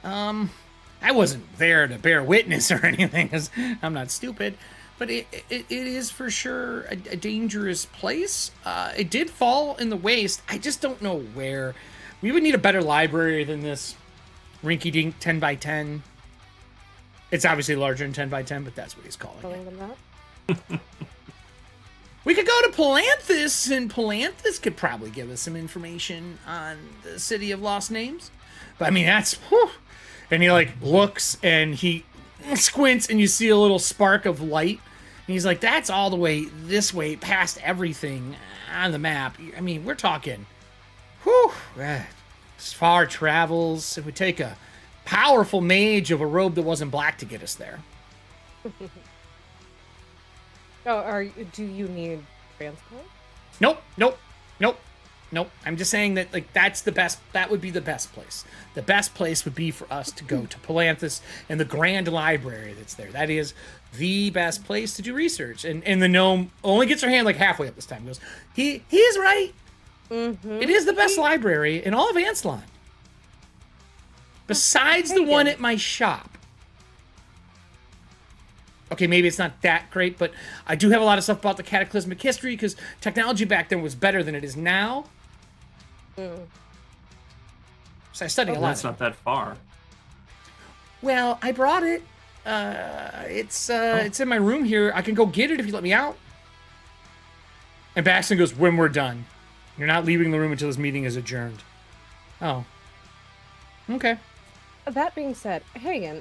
I wasn't there to bear witness or anything, 'cause I'm not stupid, but it is for sure a dangerous place. It did fall in the waste. I just don't know where. We would need a better library than this. rinky-dink 10 by 10. It's obviously larger than 10 by 10, but that's what he's calling Calling it. them that. We could go to Palanthus, and Palanthus could probably give us some information on the City of Lost Names. But I mean, that's... Whew. And he, like, looks, and he squints, and you see a little spark of light. And he's like, that's all the way this way, past everything on the map. I mean, we're talking... Whew. Far travels. It would take a powerful mage of a robe that wasn't black to get us there. Do you need transport? Nope. I'm just saying that, like, that's the best. That would be the best place. The best place would be for us to go to Palanthus and the grand library that's there. That is the best place to do research. And the gnome only gets her hand like halfway up this time. He goes, he is right. Mm-hmm. It is the best library in all of Anslon. Besides the one at my shop. Okay, maybe it's not that great, but I do have a lot of stuff about the cataclysmic history because technology back then was better than it is now. So I study a lot. That's not that far. Well, I brought it. It's in my room here. I can go get it if you let me out. And Baxton goes, when we're done. You're not leaving the room until this meeting is adjourned. Oh. Okay. That being said, Hagen,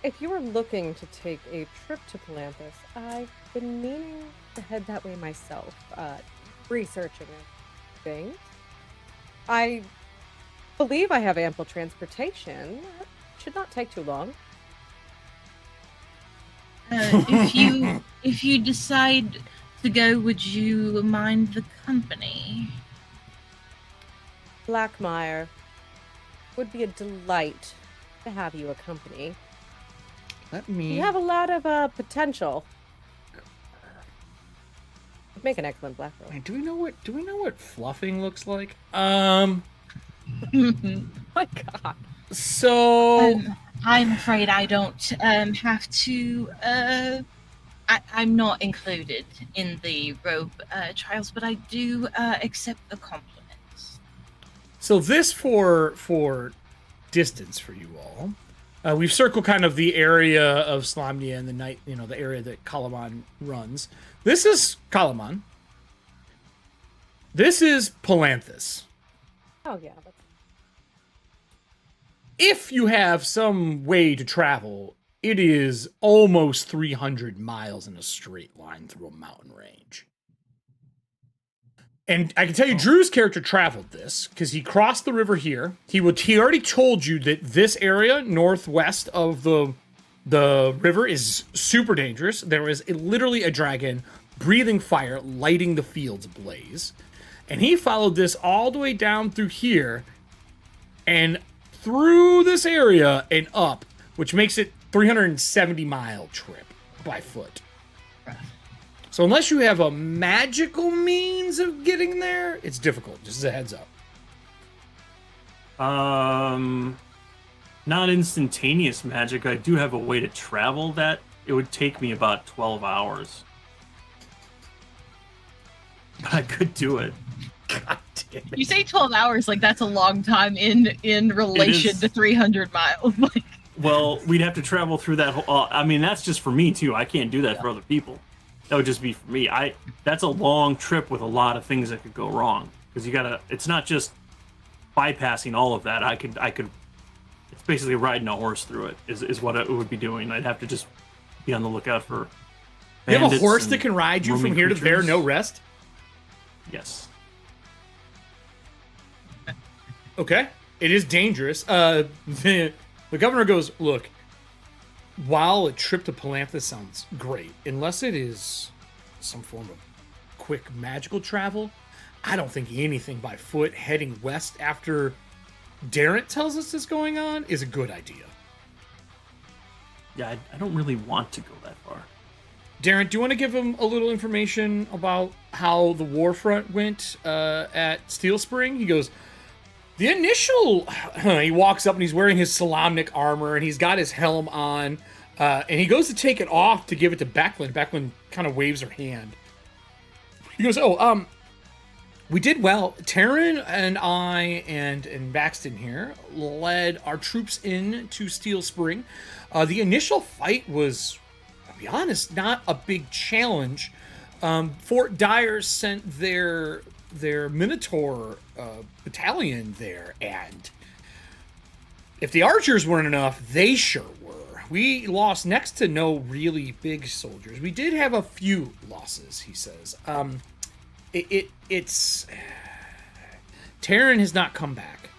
if you were looking to take a trip to Palanthus, I've been meaning to head that way myself, researching things. I believe I have ample transportation. That should not take too long. If you decide to go, would you mind the company? Blackmire, would be a delight to have you accompany. Let me... You have a lot of potential. Make an excellent black robe. Do we know what fluffing looks like? My God. So I'm afraid I don't have to. I'm not included in the robe trials, but I do accept the compliments. So this for distance for you all. We've circled kind of the area of Slomnia and the night, the area that Kalaman runs. This is Kalaman. This is Palanthus. Oh yeah. If you have some way to travel, it is almost 300 miles in a straight line through a mountain range. And I can tell you, Drew's character traveled this because he crossed the river here. He already told you that this area northwest of the river is super dangerous. There is literally a dragon breathing fire, lighting the fields ablaze. And he followed this all the way down through here and through this area and up, which makes it 370-mile trip by foot. So unless you have a magical means of getting there, it's difficult. Just as a heads up. Not instantaneous magic. I do have a way to travel that. It would take me about 12 hours. But I could do it. God damn it. You say 12 hours like that's a long time in relation to 300 miles. Like, well, we'd have to travel through that whole... I mean, that's just for me, too. I can't do that for other people. That would just be for me. That's a long trip with a lot of things that could go wrong. Because you gotta... It's not just bypassing all of that. I could... It's basically riding a horse through it, is what it would be doing. I'd have to just be on the lookout for You have a horse that can ride you from here to there, no rest? Yes. Okay. It is dangerous. The governor goes, look, while a trip to Palanthus sounds great, unless it is some form of quick magical travel, I don't think anything by foot heading west after Darrent tells us is going on is a good idea. Yeah, I don't really want to go that far. Darrent, do you want to give him a little information about how the war front went at Steel Spring? He goes, the initial... He walks up and he's wearing his Salamnik armor and he's got his helm on. And he goes to take it off to give it to Becklin. Becklin kind of waves her hand. He goes, We did well. Taryn and I and Baxton here led our troops in to Steel Spring. The initial fight was, I'll be honest, not a big challenge. Fort Dyer sent their Minotaur battalion there, and if the archers weren't enough, they sure were. We lost next to no really big soldiers. We did have a few losses, he says. It's Taryn has not come back.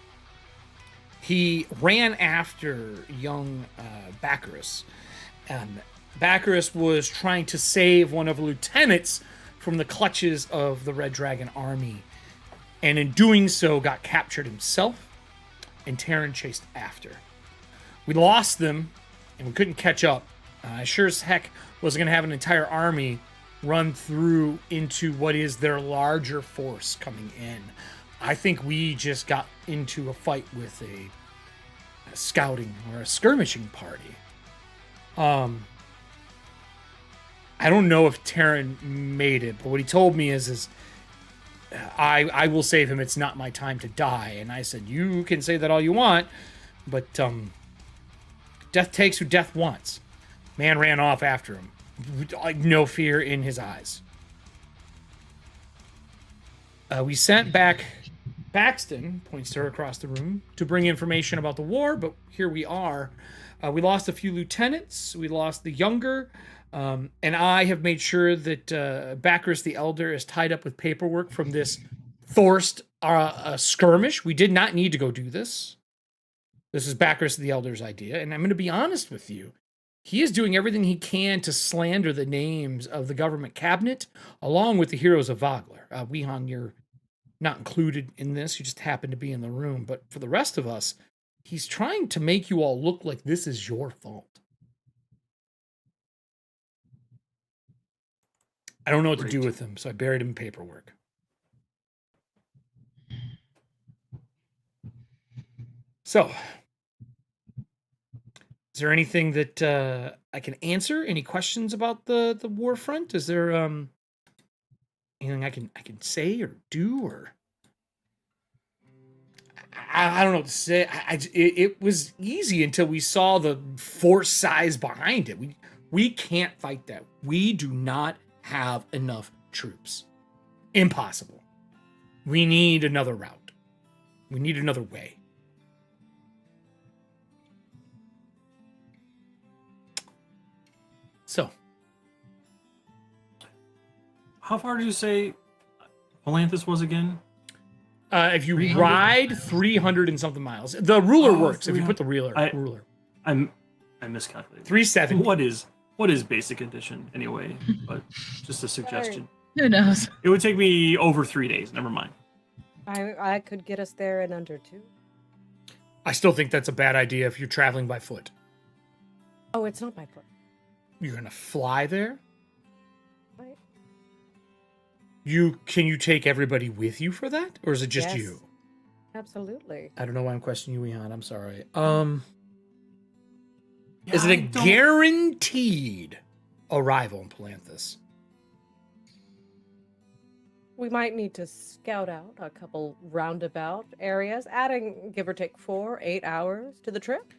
He ran after young Baccarus. Baccarus was trying to save one of the lieutenants from the clutches of the Red Dragon army, and in doing so got captured himself, and Taryn chased after. We lost them, and we couldn't catch up. I sure as heck wasn't going to have an entire army run through into what is their larger force coming in. I think we just got into a fight with a scouting or a skirmishing party. I don't know if Taryn made it, but what he told me is I will save him. It's not my time to die. And I said, you can say that all you want, but death takes who death wants. Man ran off after him. Like no fear in his eyes. We sent back Baxton, points to her across the room, to bring information about the war, but here we are. We lost a few lieutenants. We lost the younger. And I have made sure that Baccarus the Elder is tied up with paperwork from this forced skirmish. We did not need to go do this. This is Baccarus the Elder's idea, and I'm going to be honest with you. He is doing everything he can to slander the names of the government cabinet, along with the heroes of Vogler. Wehan, you're not included in this. You just happen to be in the room. But for the rest of us, he's trying to make you all look like this is your fault. I don't know what to do with him, so I buried him in paperwork. So, is there anything that I can answer? Any questions about the war front? Is there anything I can say or do, or I don't know what to say. It was easy until we saw the force size behind it. We can't fight that. We do not have enough troops. Impossible. We need another route. We need another way. So, how far did you say Palanthus was again? If you ride 300 and something miles, the ruler works. If you put the ruler, I miscalculated. 370. What is basic edition anyway? But just a suggestion. Who knows? It would take me over 3 days. Never mind. I could get us there in under 2. I still think that's a bad idea if you're traveling by foot. Oh, it's not by foot. You're gonna fly there? Right. Can you take everybody with you for that? Or is it just Yes. you? Absolutely. I don't know why I'm questioning you, Ehan. I'm sorry. Yeah, Is it a guaranteed arrival in Palanthus? We might need to scout out a couple roundabout areas, adding give or take 8 hours to the trip.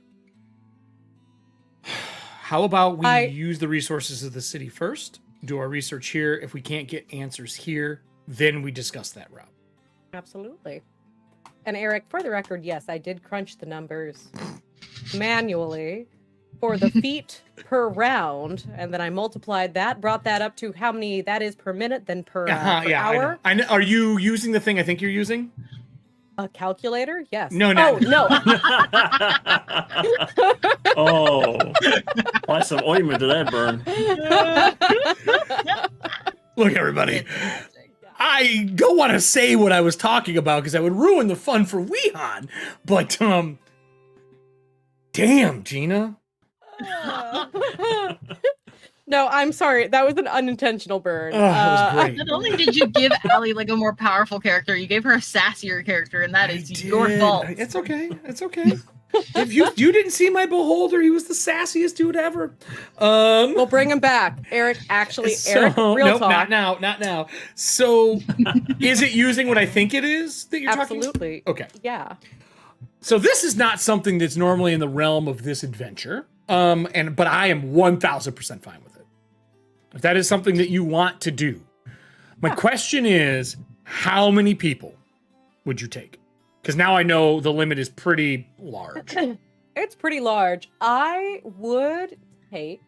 How about we use the resources of the city first, do our research here. If we can't get answers here, then we discuss that route. Absolutely. And Erik, for the record, yes, I did crunch the numbers manually for the feet per round, and then I multiplied that, brought that up to how many that is per minute, then per hour. I know. Are you using the thing I think you're using? A calculator? Yes. No. Oh, no. Oh, apply some ointment to that burn. Look, everybody. I don't want to say what I was talking about because I would ruin the fun for Wehan. But, damn, Gina. No, I'm sorry. That was an unintentional burn. That was great. Not only did you give Allie like a more powerful character, you gave her a sassier character, and that is your fault. It's okay. It's okay. If you didn't see my beholder, he was the sassiest dude ever. We'll bring him back. Eric, Eric, real nope, talk. not now. So, is it using what I think it is that you're Absolutely. talking? Okay. Yeah. So this is not something that's normally in the realm of this adventure. But I am 1000% fine with it. If that is something that you want to do. My question is, how many people would you take? Because now I know the limit is pretty large. It's pretty large. I would take.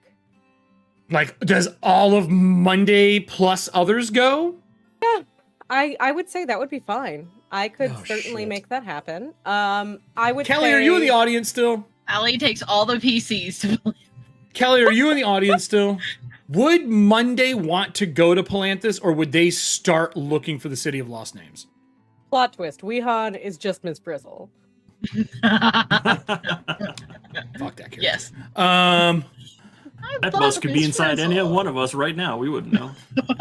Like, does all of Monday plus others go? Yeah, I would say that would be fine. I could Oh, certainly shit. make that happen. I would. Kelly, are you in the audience still? Allie takes all the PCs to play. Kelly, are you in the audience still? Would Monday want to go to Palanthas, or would they start looking for the City of Lost Names? Plot twist. Weehan is just Miss Brizzle. Fuck that character. Yes. That bus could be inside any one of us right now. We wouldn't know.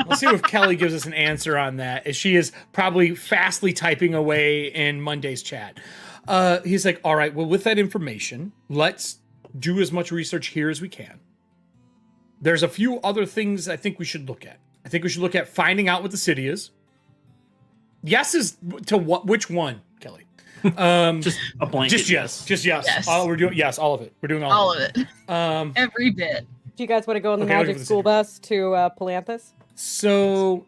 We'll see if Kelly gives us an answer on that, as she is probably fastly typing away in Monday's chat. He's like, all right, well, with that information, let's do as much research here as we can. There's a few other things I think we should look at. I think we should look at finding out what the city is. Yes is to what? Which one, Kelly? Just a blanket. Just yes. Just yes. Yes. We're doing yes, all of it. We're doing All of it. it. Every bit. Do you guys want to go on the Okay, I'll magic give the school city. bus to Palanthas? So,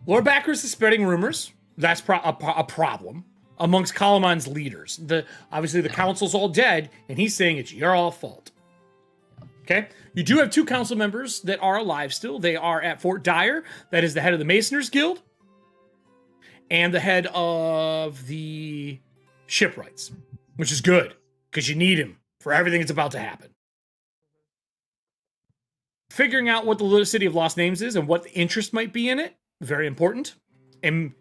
Lord Backers is spreading rumors. That's a problem amongst Kalaman's leaders. Obviously the council's all dead, and he's saying it's your all fault. Okay? You do have 2 council members that are alive still. They are at Fort Dyer. That is the head of the Masoners Guild and the head of the Shipwrights, which is good because you need him for everything that's about to happen. Figuring out what the City of Lost Names is and what the interest might be in it, very important. And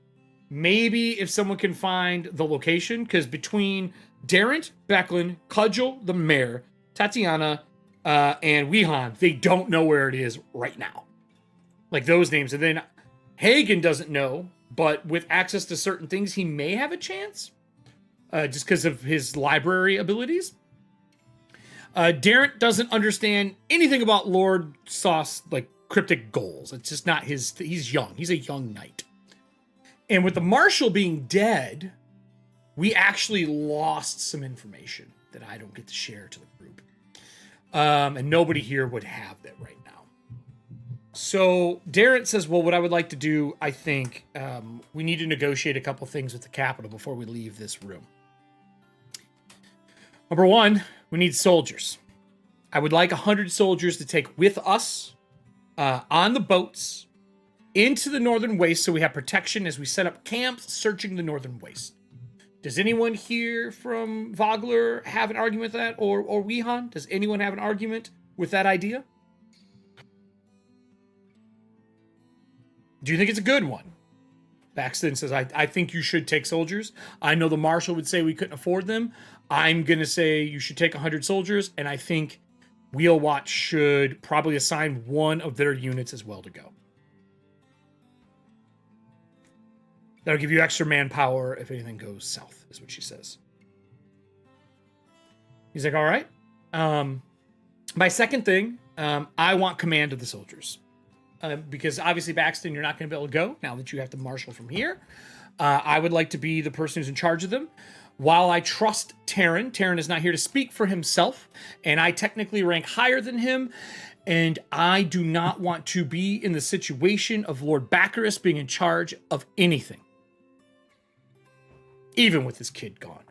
maybe if someone can find the location, because between Darrent, Becklin, Cudgel, the mayor, Tatiana, and Weehan, they don't know where it is right now. Like those names. And then Hagen doesn't know, but with access to certain things, he may have a chance, just because of his library abilities. Darrent doesn't understand anything about Lord Sauce, like cryptic goals. It's just not his. He's young. He's a young knight. And with the Marshal being dead, we actually lost some information that I don't get to share to the group. And nobody here would have that right now. So Darrent says, well, what I would like to do, I think, we need to negotiate a couple things with the Capitol before we leave this room. Number 1, we need soldiers. I would like 100 soldiers to take with us on the boats into the Northern Waste so we have protection as we set up camps searching the Northern Waste. Does anyone here from Vogler have an argument with that? Or Weehan? Does anyone have an argument with that idea? Do you think it's a good one? Baxton says, I think you should take soldiers. I know the Marshal would say we couldn't afford them. I'm going to say you should take 100 soldiers, and I think Wheelwatch should probably assign one of their units as well to go. That'll give you extra manpower if anything goes south, is what she says. He's like, all right. My second thing, I want command of the soldiers. Because obviously, Baxton, you're not going to be able to go now that you have to marshal from here. I would like to be the person who's in charge of them. While I trust Terran is not here to speak for himself, and I technically rank higher than him, and I do not want to be in the situation of Lord Baccarus being in charge of anything. Even with his kid gone.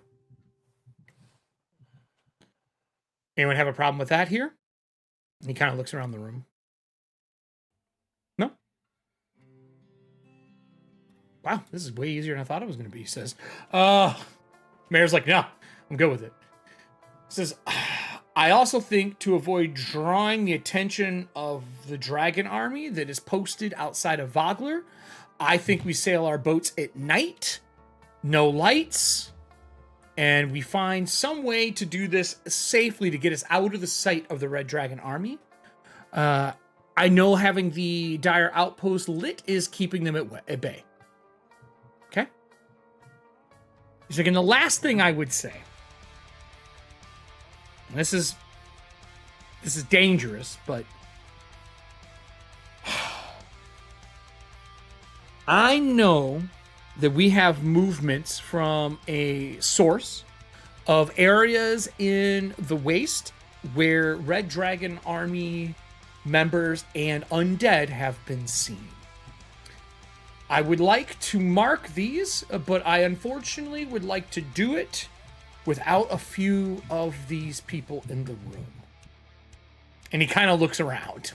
Anyone have a problem with that here? He kind of looks around the room. No? Wow, this is way easier than I thought it was going to be, he says. Mayor's like, no, I'm good with it. He says, I also think to avoid drawing the attention of the dragon army that is posted outside of Vogler, I think we sail our boats at night, no lights, and we find some way to do this safely to get us out of the sight of the Red Dragon army. I know having the Dire outpost lit is keeping them at bay. Okay? He's like, and the last thing I would say This is dangerous, but I know that we have movements from a source of areas in the waste where Red Dragon Army members and undead have been seen. I would like to mark these, but I unfortunately would like to do it without a few of these people in the room. And he kind of looks around.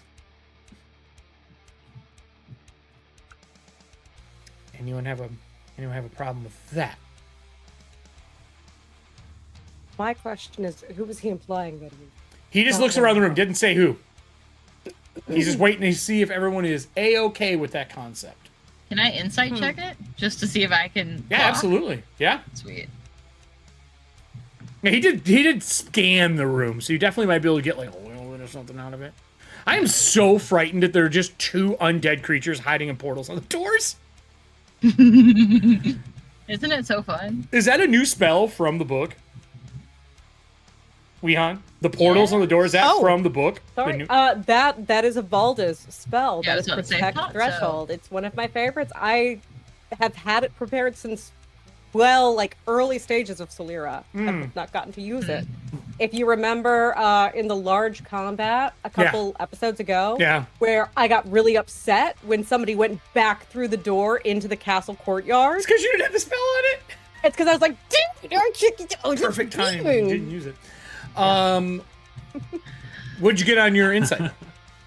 Anyone have a problem with that? My question is, who was he implying that He just looks around the room, didn't say who. He's just waiting to see if everyone is A-okay with that concept. Can I insight check it just to see if I can? Yeah, block? absolutely. Yeah. Sweet. Yeah, he did scan the room, so you definitely might be able to get like a little bit or something out of it. I am so frightened that there are just 2 undead creatures hiding in portals on the doors. Isn't it so fun? Is that a new spell from the book? Weehan? The portals on the door, is that from the book? Sorry, New- that is a Valda's spell. Yeah, I That was is about to say, Protect thought so. Threshold. It's one of my favorites. I have had it prepared since, well, like early stages of Solera. I've not gotten to use it. If you remember in the large combat a couple episodes ago, where I got really upset when somebody went back through the door into the castle courtyard. It's because you didn't have the spell on it. It's because I was like, dude, Perfect time. You didn't use it. What'd you get on your insight?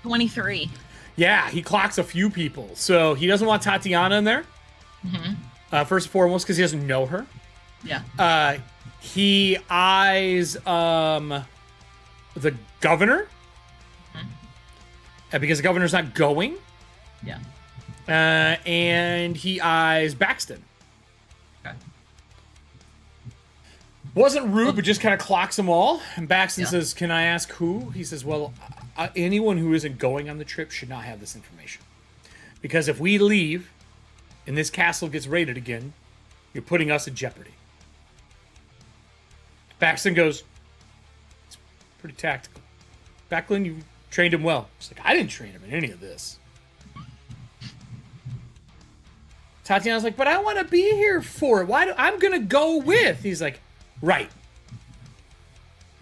23. Yeah, he clocks a few people. So he doesn't want Tatiana in there. First and foremost, because he doesn't know her. Yeah. He eyes the governor. Because the governor's not going. Yeah. And he eyes Baxton. Okay. Wasn't rude, but just kind of clocks them all. And Baxton Yeah. says, "Can I ask who?" He says, "Well, anyone who isn't going on the trip should not have this information. Because if we leave and this castle gets raided again, you're putting us in jeopardy." Baxton goes, "It's pretty tactical. Backlund, you trained him well." She's like, "I didn't train him in any of this." Tatiana's like, "But I want to be here for it. I'm going to go with." He's like, "Right.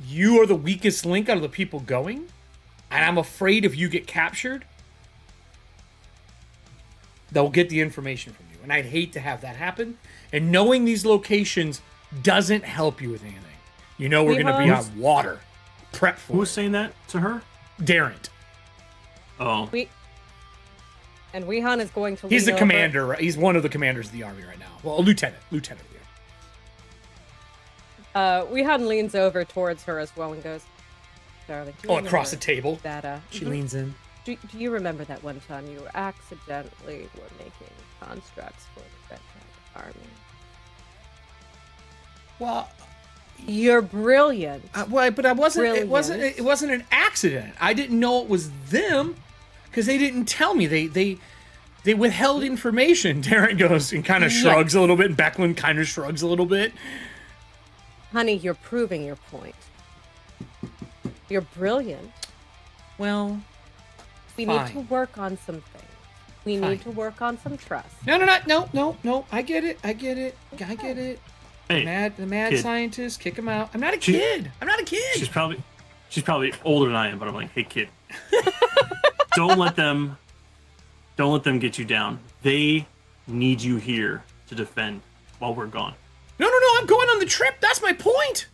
You are the weakest link out of the people going, and I'm afraid if you get captured, they'll get the information from you. And I'd hate to have that happen. And knowing these locations doesn't help you with anything. You know we're going to be on water. Prep for Who was it." saying that to her? Darrent. Oh. And Weehan is going to He's the lean over. commander. He's one of the commanders of the army right now. Well, a lieutenant. Lieutenant of the army. Weehan leans over towards her as well and goes, "Darling, do you Oh, across the remember table. that, She leans in. do you remember that one time you accidentally were making constructs for the Red Dragon Army? Well, You're brilliant. but I wasn't. It wasn't. Brilliant. It wasn't an accident. I didn't know it was them because they didn't tell me. They withheld information." Darren goes and kind of shrugs a little bit, and Backlund kind of shrugs a little bit. Honey, you're proving your point. You're brilliant. Well, We fine. need to work on some things. We Fine. need to work on some trust. No. I get it. Hey, The mad kid. scientist, kick him out. I'm not a kid. She's probably older than I am, but I'm like, hey kid, don't let them get you down. They need you here to defend while we're gone. No, I'm going on the trip. That's my point.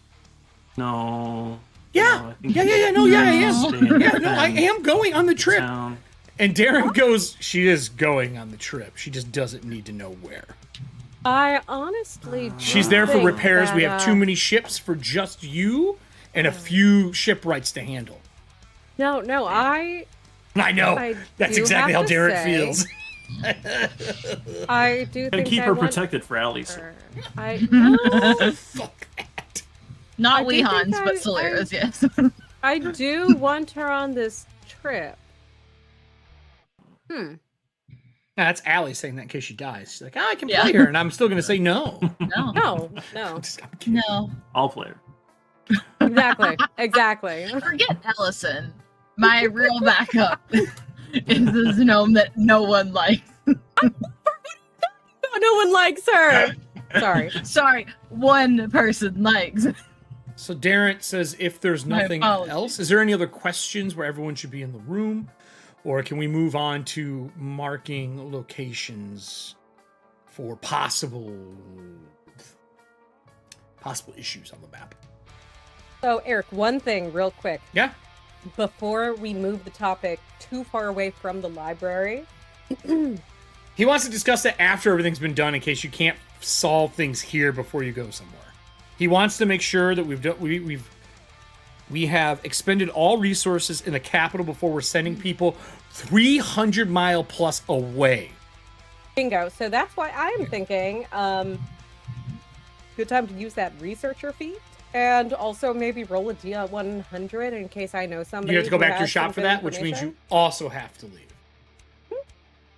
No. Yeah. no, I think I am. Yeah, no, I am going on the trip. Town. And Darren goes, "She is going on the trip. She just doesn't need to know where. I honestly She's there for think repairs. We that, have too many ships for just you and a few shipwrights to handle." No, I I know. I That's do exactly how have to Darren say- feels. I do Gotta think keep I her want protected for Allie's. her. No, Fuck that. Not I do think Weehan's, but I- Solera's, yes. I do want her on this trip. That's Allie saying that in case she dies. She's like, "I can Yeah. play her," and I'm still gonna say no. No. No. I'm kidding. No. I'll play her. Exactly. Forget Ellison. My real backup is this gnome that no one likes. No one likes her. Sorry. Sorry, one person likes. So Darren says if there's My nothing apologies. else, is there any other questions where everyone should be in the room? Or can we move on to marking locations for possible issues on the map? So, Eric, one thing real quick. Yeah. Before we move the topic too far away from the library. He wants to discuss that after everything's been done in case you can't solve things here before you go somewhere. He wants to make sure that we have expended all resources in the capital before we're sending people 300-mile plus away. Bingo. So that's why I'm thinking good time to use that researcher feat. And also maybe roll a D100 in case I know somebody. You have to go who back to your has shop some for good that, which means information. you also have to leave.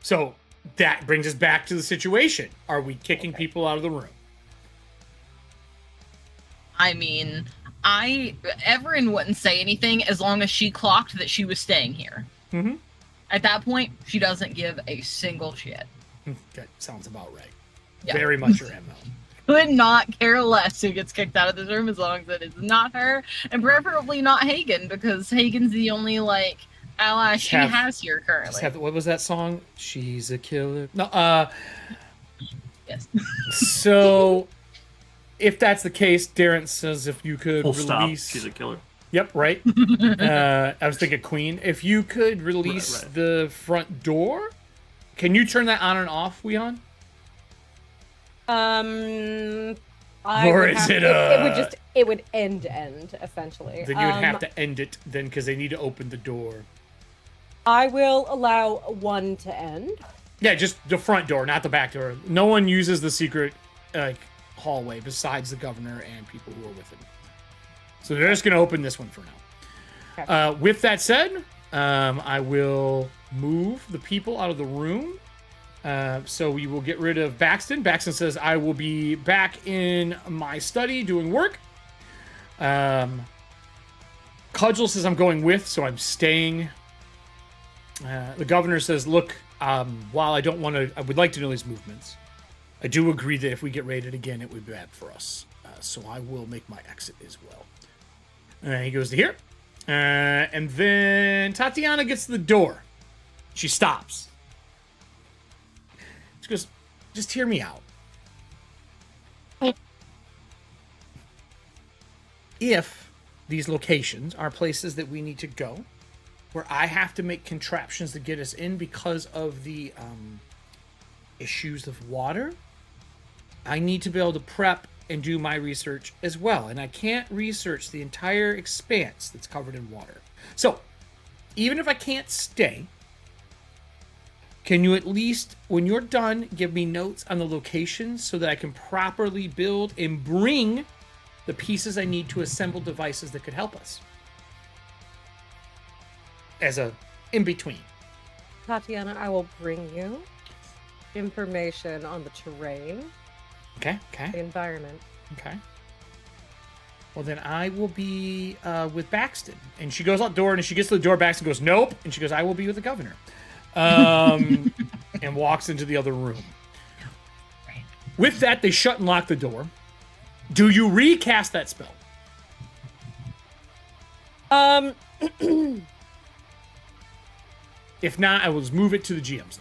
So that brings us back to the situation. Are we kicking people out of the room? I mean, Everin wouldn't say anything as long as she clocked that she was staying here. Mm-hmm. At that point, she doesn't give a single shit. That sounds about right. Yeah. Very much your MO. Could not care less who gets kicked out of this room as long as it is not her, and preferably not Hagen, because Hagen's the only, ally she has here currently. What was that song? She's a killer. No, Yes. So, if that's the case, Darren says if you could Full stop. release... She's a killer. Yep, right. I was thinking Queen. If you could release Right. the front door, can you turn that on and off, Weon? Or is it it would end essentially. Then you would have to end it then because they need to open the door. I will allow one to end. Yeah, just the front door, not the back door. No one uses the secret hallway besides the governor and people who are with him. So they're just going to open this one for now. Okay. With that said, I will move the people out of the room. So we will get rid of Baxton. Baxton says, I will be back in my study doing work. Cudgel says, I'm going with, so I'm staying. The governor says, look, while I would like to know his movements. I do agree that if we get raided again, it would be bad for us. So I will make my exit as well. He goes to here. And then Tatiana gets to the door. She stops. She goes, just hear me out. If these locations are places that we need to go, where I have to make contraptions to get us in because of the issues of water, I need to be able to prep and do my research as well. And I can't research the entire expanse that's covered in water. So, even if I can't stay, can you at least, when you're done, give me notes on the locations so that I can properly build and bring the pieces I need to assemble devices that could help us? As a in-between. Tatiana, I will bring you information on the terrain, Okay. the environment. Okay. Well, then I will be with Baxton. And she goes out the door, and as she gets to the door, Baxton goes, nope. And she goes, I will be with the governor. And walks into the other room. Right. With that, they shut and lock the door. Do you recast that spell? If not, I will just move it to the GM's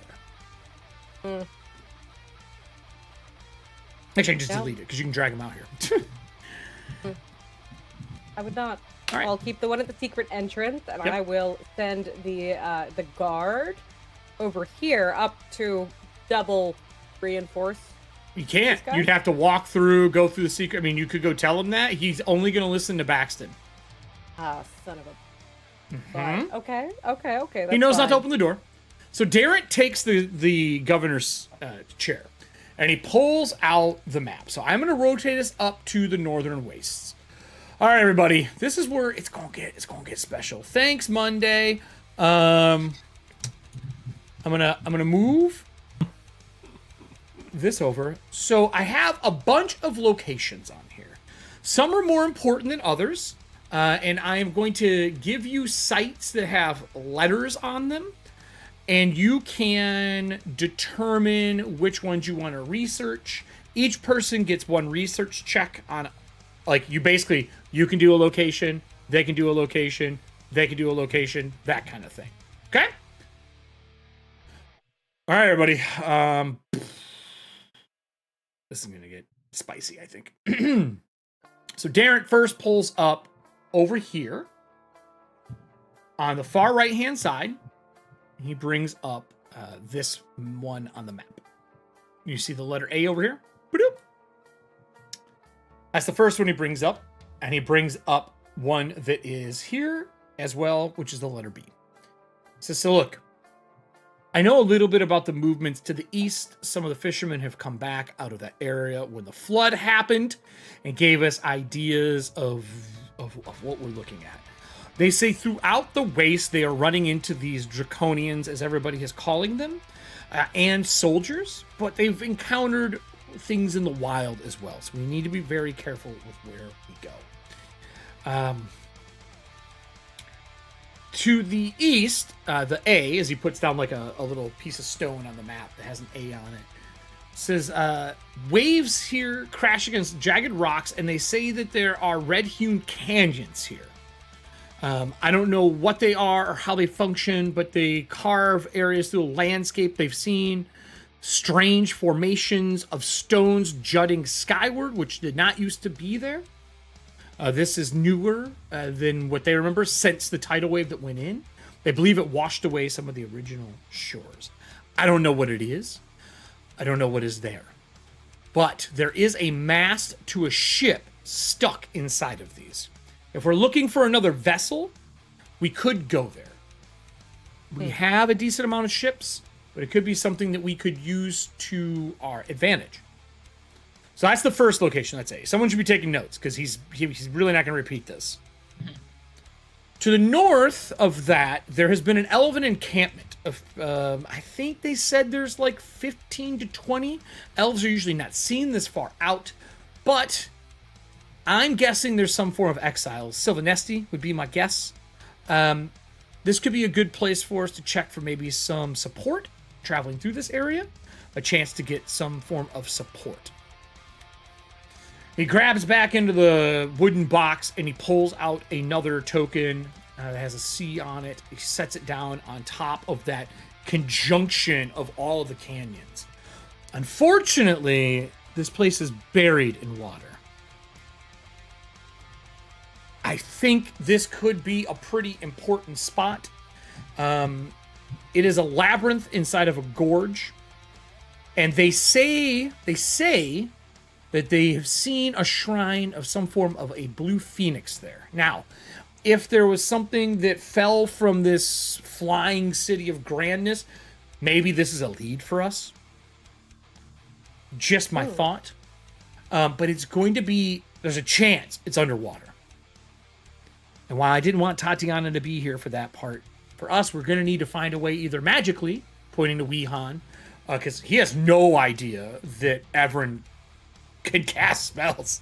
there. Actually, I can just delete it, because you can drag them out here. I would not. All right. I'll keep the one at the secret entrance, and Yep. I will send the guard over here up to double reinforce. You can't. This guy? You'd have to walk through, go through the secret. I mean, you could go tell him that. He's only going to listen to Baxton. Ah, son of a. Mhm. Okay. That's He knows not to fine. open the door. So Darren takes the governor's chair, and he pulls out the map. So I'm going to rotate us up to the northern wastes. All right, everybody. This is where it's going to get special. Thanks, Monday. I'm gonna move this over. So I have a bunch of locations on here. Some are more important than others. and I am going to give you sites that have letters on them, and you can determine which ones you want to research. Each person gets one research check on, like, you can do a location, they can do a location, they can do a location, that kind of thing. Okay? All right, everybody. This is going to get spicy, I think. So Darren first pulls up over here on the far right-hand side. He brings up this one on the map. You see the letter A over here? Ba-doop. That's the first one he brings up. And he brings up one that is here as well, which is the letter B. He says, so look, I know a little bit about the movements to the east. Some of the fishermen have come back out of that area when the flood happened and gave us ideas of what we're looking at. They say throughout the waste, they are running into these draconians, as everybody is calling them, and soldiers, but they've encountered things in the wild as well. So we need to be very careful with where we go. To the east, the A, as he puts down like a little piece of stone on the map that has an A on it, says, waves here crash against jagged rocks, and they say that there are red-hewn canyons here. I don't know what they are or how they function, but they carve areas through the landscape. They've seen strange formations of stones jutting skyward, which did not used to be there. This is newer than what they remember since the tidal wave that went in. They believe it washed away some of the original shores. I don't know what it is. I don't know what is there. But there is a mast to a ship stuck inside of these. If we're looking for another vessel, we could go there. We have a decent amount of ships, but it could be something that we could use to our advantage. So that's the first location, that's A. Someone should be taking notes, because he's really not going to repeat this. To the north of that, there has been an elven encampment. I think they said there's like 15 to 20. Elves are usually not seen this far out, but I'm guessing there's some form of exiles. Sylvanesti would be my guess. This could be a good place for us to check for maybe some support traveling through this area. A chance to get some form of support. He grabs back into the wooden box and he pulls out another token that has a C on it. He sets it down on top of that conjunction of all of the canyons. Unfortunately, this place is buried in water. I think this could be a pretty important spot. It is a labyrinth inside of a gorge. And they say that they have seen a shrine of some form of a blue phoenix there. Now, if there was something that fell from this flying city of grandness, maybe this is a lead for us. Just my thought. But it's going to be, there's a chance it's underwater. And while I didn't want Tatiana to be here for that part, for us, we're going to need to find a way either magically, pointing to Weehan, because he has no idea that Everin can cast spells.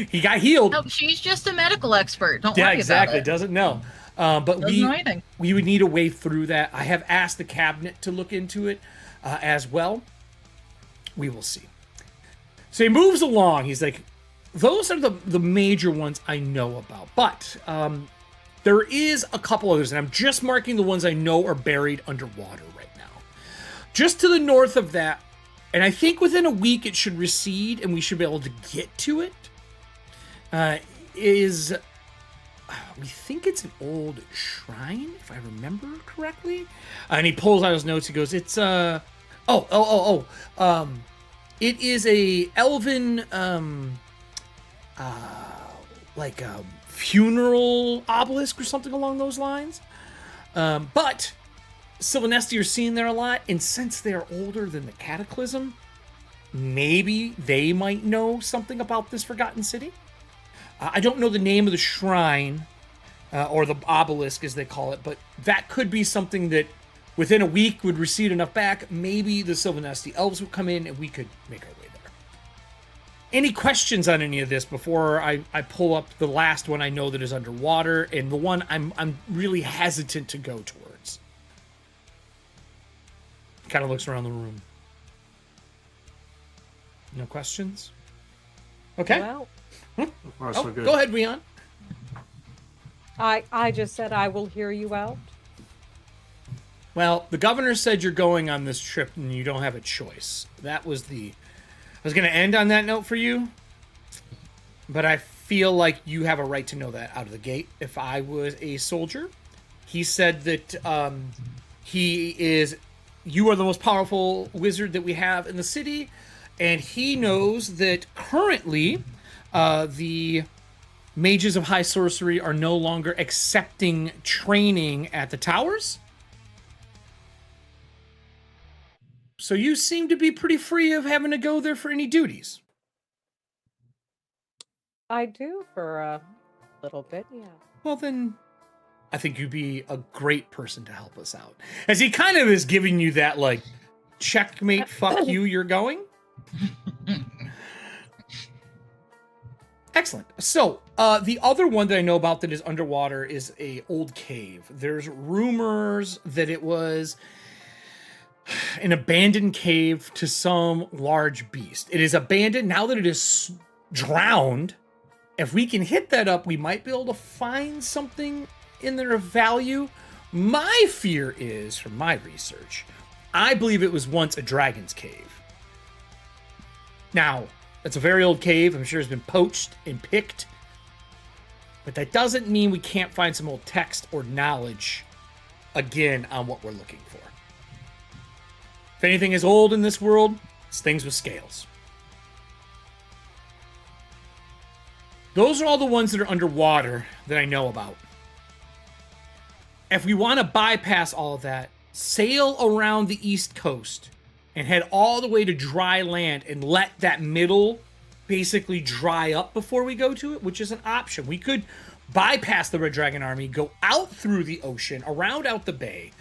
He got healed. No, she's just a medical expert. Don't worry Yeah, exactly. about it. Doesn't know. But Doesn't know anything. we would need a way through that. I have asked the cabinet to look into it as well. We will see. So he moves along. He's like, those are the major ones I know about. But there is a couple others, and I'm just marking the ones I know are buried underwater right now. Just to the north of that, and I think within a week it should recede and we should be able to get to it, we think it's an old shrine, if I remember correctly. And he pulls out his notes. He goes, it's, it is a elven, like a funeral obelisk or something along those lines. But Sylvanesti are seen there a lot, and since they are older than the Cataclysm, maybe they might know something about this forgotten city. I don't know the name of the shrine, or the obelisk as they call it, but that could be something that within a week would recede enough back. Maybe the Sylvanesti elves would come in and we could make our way any questions on any of this before I pull up the last one I know that is underwater and the one I'm really hesitant to go towards? Kind of looks around the room. No questions? Okay. Well, So far, so good. Go ahead, Rion. I just said I will hear you out. Well, the governor said you're going on this trip and you don't have a choice. That was I was going to end on that note for you, but I feel like you have a right to know that out of the gate. If I was a soldier, he said that you are the most powerful wizard that we have in the city, and he knows that currently the mages of high sorcery are no longer accepting training at the towers. So you seem to be pretty free of having to go there for any duties. I do for a little bit, yeah. Well, then I think you'd be a great person to help us out. As he kind of is giving you that, like, checkmate, fuck you, you're going. Excellent. So, the other one that I know about that is underwater is a old cave. There's rumors that it was an abandoned cave to some large beast. It is abandoned now that it is drowned. If we can hit that up, we might be able to find something in there of value. My fear is, from my research, I believe it was once a dragon's cave. Now, it's a very old cave. I'm sure it's been poached and picked. But that doesn't mean we can't find some old text or knowledge, again, on what we're looking for. If anything is old in this world, it's things with scales. Those are all the ones that are underwater that I know about. If we want to bypass all of that, sail around the East Coast and head all the way to dry land and let that middle basically dry up before we go to it, which is an option. We could bypass the Red Dragon Army, go out through the ocean, around out the bay,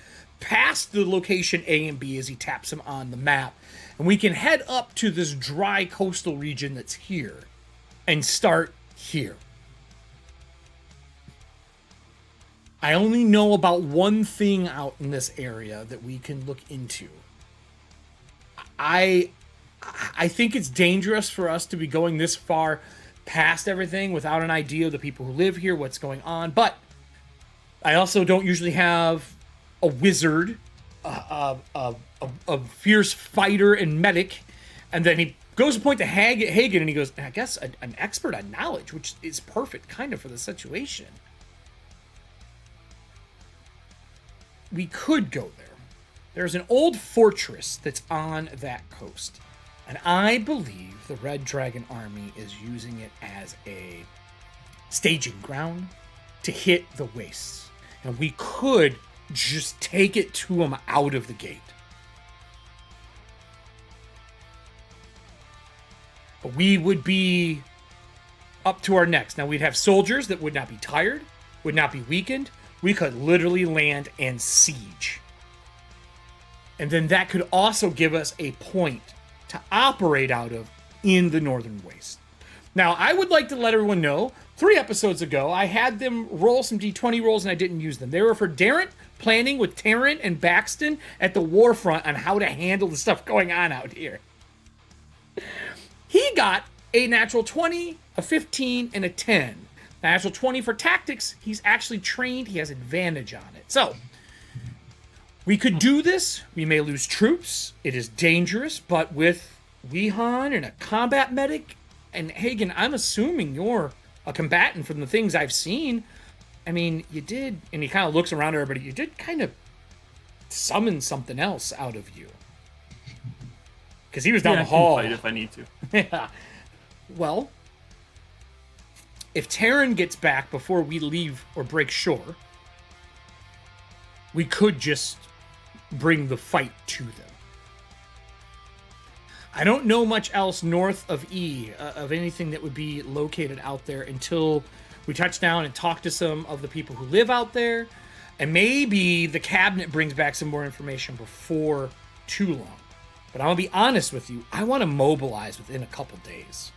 past the location A and B as he taps them on the map, and we can head up to this dry coastal region that's here and start here. I only know about one thing out in this area that we can look into. I think it's dangerous for us to be going this far past everything without an idea of the people who live here, what's going on, but I also don't usually have a wizard, a fierce fighter and medic, and then he goes to point to Hagen and he goes, I guess an expert on knowledge, which is perfect kind of for the situation. We could go there. There's an old fortress that's on that coast, and I believe the Red Dragon Army is using it as a staging ground to hit the wastes, and we could just take it to them out of the gate. But we would be up to our necks. Now, we'd have soldiers that would not be tired, would not be weakened. We could literally land and siege. And then that could also give us a point to operate out of in the Northern Waste. Now, I would like to let everyone know, 3 episodes ago, I had them roll some D20 rolls and I didn't use them. They were for Darren planning with Taryn and Baxton at the war front on how to handle the stuff going on out here. He got a natural 20, a 15, and a 10. Natural 20 for tactics. He's actually trained. He has advantage on it. So, we could do this. We may lose troops. It is dangerous, but with Wehan and a combat medic, and Hagen, I'm assuming you're a combatant from the things I've seen. I mean, you did, and he kind of looks around everybody, you did kind of summon something else out of you. Because he was down the hall. I can fight if I need to. Yeah. Well, if Taryn gets back before we leave or break shore, we could just bring the fight to them. I don't know much else north of E, of anything that would be located out there until we touch down and talk to some of the people who live out there, and maybe the cabinet brings back some more information before too long. But I'll be honest with you, I want to mobilize within a couple days.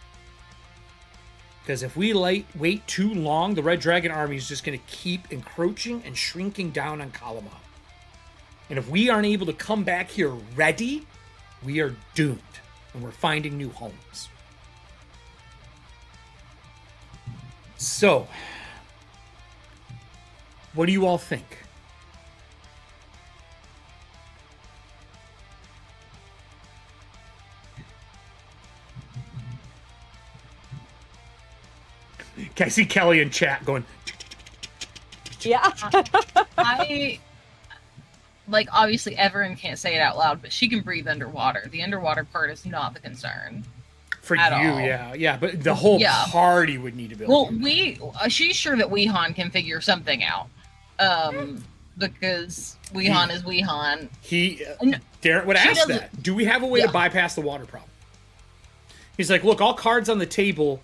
Because if we wait too long, the Red Dragon army is just going to keep encroaching and shrinking down on Kalamon. And if we aren't able to come back here ready, we are doomed. And we're finding new homes. So, what do you all think? I see Kelly in chat going. Yeah. I like obviously Everin can't say it out loud, but she can breathe underwater. The underwater part is not the concern. For you, at all. yeah, but the whole Yeah. party would need to be able to do that. She's sure that Weehan can figure something out. Because Weehan is Weehan. Darren would She ask doesn't- that. Do we have a way to bypass the water problem? He's like, look, all cards on the table.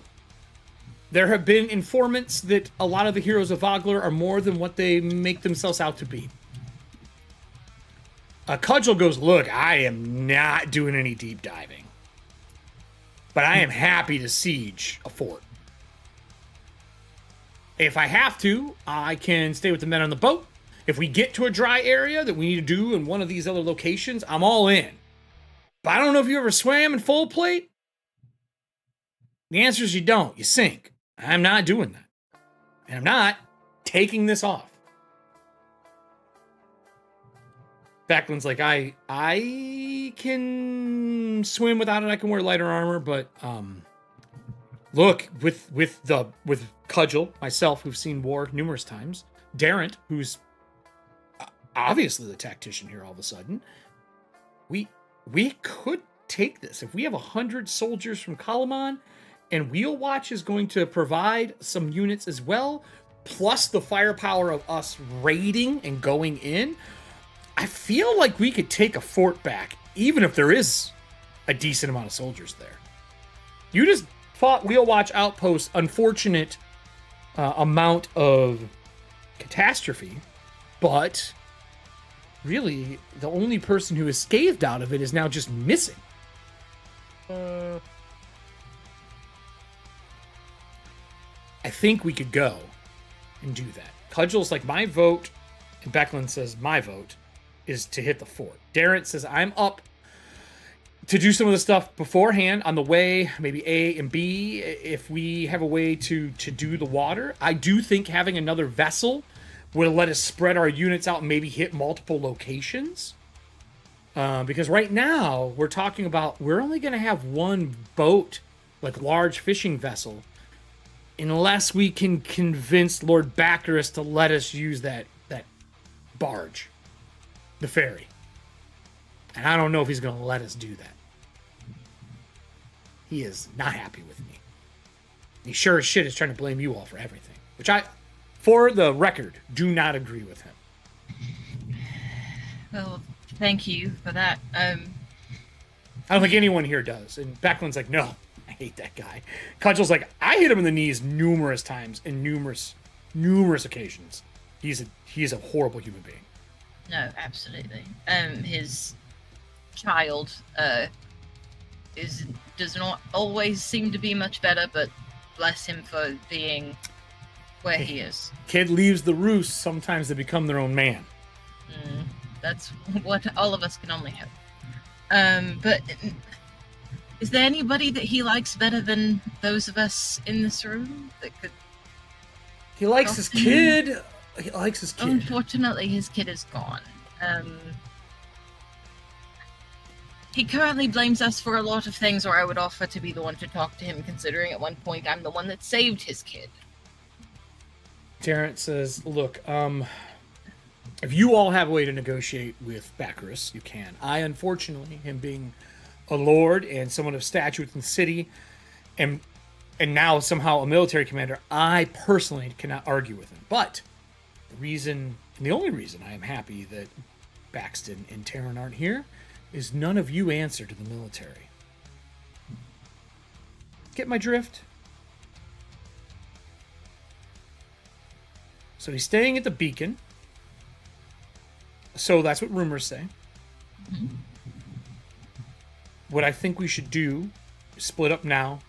There have been informants that a lot of the heroes of Vogler are more than what they make themselves out to be. Cudgel goes, look, I am not doing any deep diving. But I am happy to siege a fort. If I have to, I can stay with the men on the boat. If we get to a dry area that we need to do in one of these other locations, I'm all in. But I don't know if you ever swam in full plate. The answer is you don't. You sink. I'm not doing that. And I'm not taking this off. Backlund's like, I can swim without it. I can wear lighter armor, but look, with Cudgel, myself, who've seen war numerous times, Darrent, who's obviously the tactician here all of a sudden, we could take this. If we have 100 soldiers from Kalamon, and Wheel Watch is going to provide some units as well, plus the firepower of us raiding and going in, I feel like we could take a fort back, even if there is a decent amount of soldiers there. You just fought Wheel Watch Outpost, unfortunate amount of catastrophe, but really the only person who is scathed out of it is now just missing. I think we could go and do that. Cudgel's like, my vote, and Becklund says, my vote is to hit the fort. Darrent says, I'm up to do some of the stuff beforehand on the way, maybe A and B, if we have a way to do the water. I do think having another vessel would let us spread our units out and maybe hit multiple locations. Because right now, we're talking about, we're only going to have one boat, like large fishing vessel, unless we can convince Lord Baccarus to let us use that barge, the ferry. And I don't know if he's going to let us do that. He is not happy with me. He sure as shit is trying to blame you all for everything, which I, for the record, do not agree with him. Well, thank you for that. I don't think anyone here does. And Backlund's like, no, I hate that guy. Cudgel's like, I hit him in the knees numerous times in numerous occasions. He's a horrible human being. No, absolutely. His child does not always seem to be much better, but bless him for being where he is. Kid leaves the roost, sometimes they become their own man. That's what all of us can only hope. But is there anybody that he likes better than those of us in this room that could? He likes his kid. He likes his kid. Unfortunately, his kid is gone. He currently blames us for a lot of things, or I would offer to be the one to talk to him, considering at one point I'm the one that saved his kid. Terrence says, look, if you all have a way to negotiate with Baccarus, you can. I, unfortunately, him being a lord and someone of stature within the city, and now somehow a military commander, I personally cannot argue with him. But the reason, and the only reason I am happy that Baxton and Terran aren't here is none of you answer to the military. Get my drift? So he's staying at the beacon. So that's what rumors say. What I think we should do is split up now.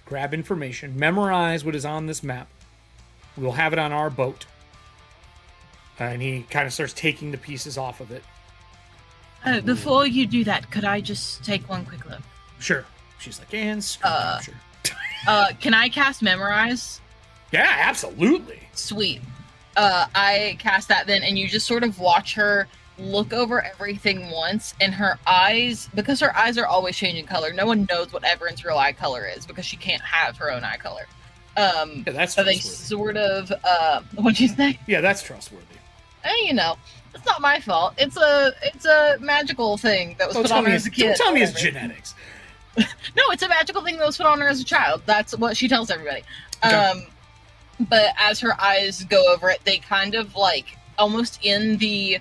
grab information, memorize what is on this map. We'll have it on our boat. And he kind of starts taking the pieces off of it. Before you do that, could I just take one quick look? Sure. She's like, and screen capture. Can I cast Memorize? Yeah, absolutely. Sweet. I cast that then, and you just sort of watch her look over everything once, and her eyes, because her eyes are always changing color, no one knows what Everett's real eye color is because she can't have her own eye color. Yeah, that's so they trustworthy. sort of, what'd you say? Yeah, that's trustworthy. You know, it's not my fault. It's a magical thing that was put on her as a kid. Don't tell me it's Whatever. genetics. No, it's a magical thing that was put on her as a child. That's what she tells everybody. Okay. But as her eyes go over it, they kind of like almost in the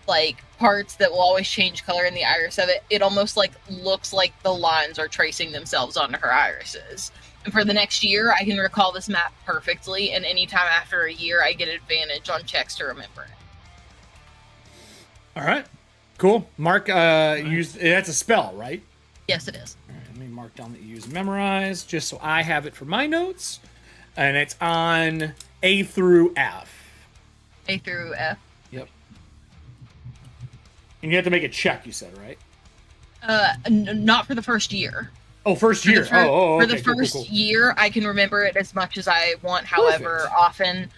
like parts that will always change color in the iris of it, it almost like looks like the lines are tracing themselves onto her irises. And for the next year, I can recall this map perfectly, and anytime after a year, I get advantage on checks to remember it. All right. Cool. Mark, that's a spell, right? Yes, it is. All right, let me mark down that you use memorize, just so I have it for my notes. And it's on A through F. A through F. Yep. And you have to make a check, you said, right? Not for the first year. Oh, first year. For the Okay, cool, first cool. year, I can remember it as much as I want. However, Perfect. often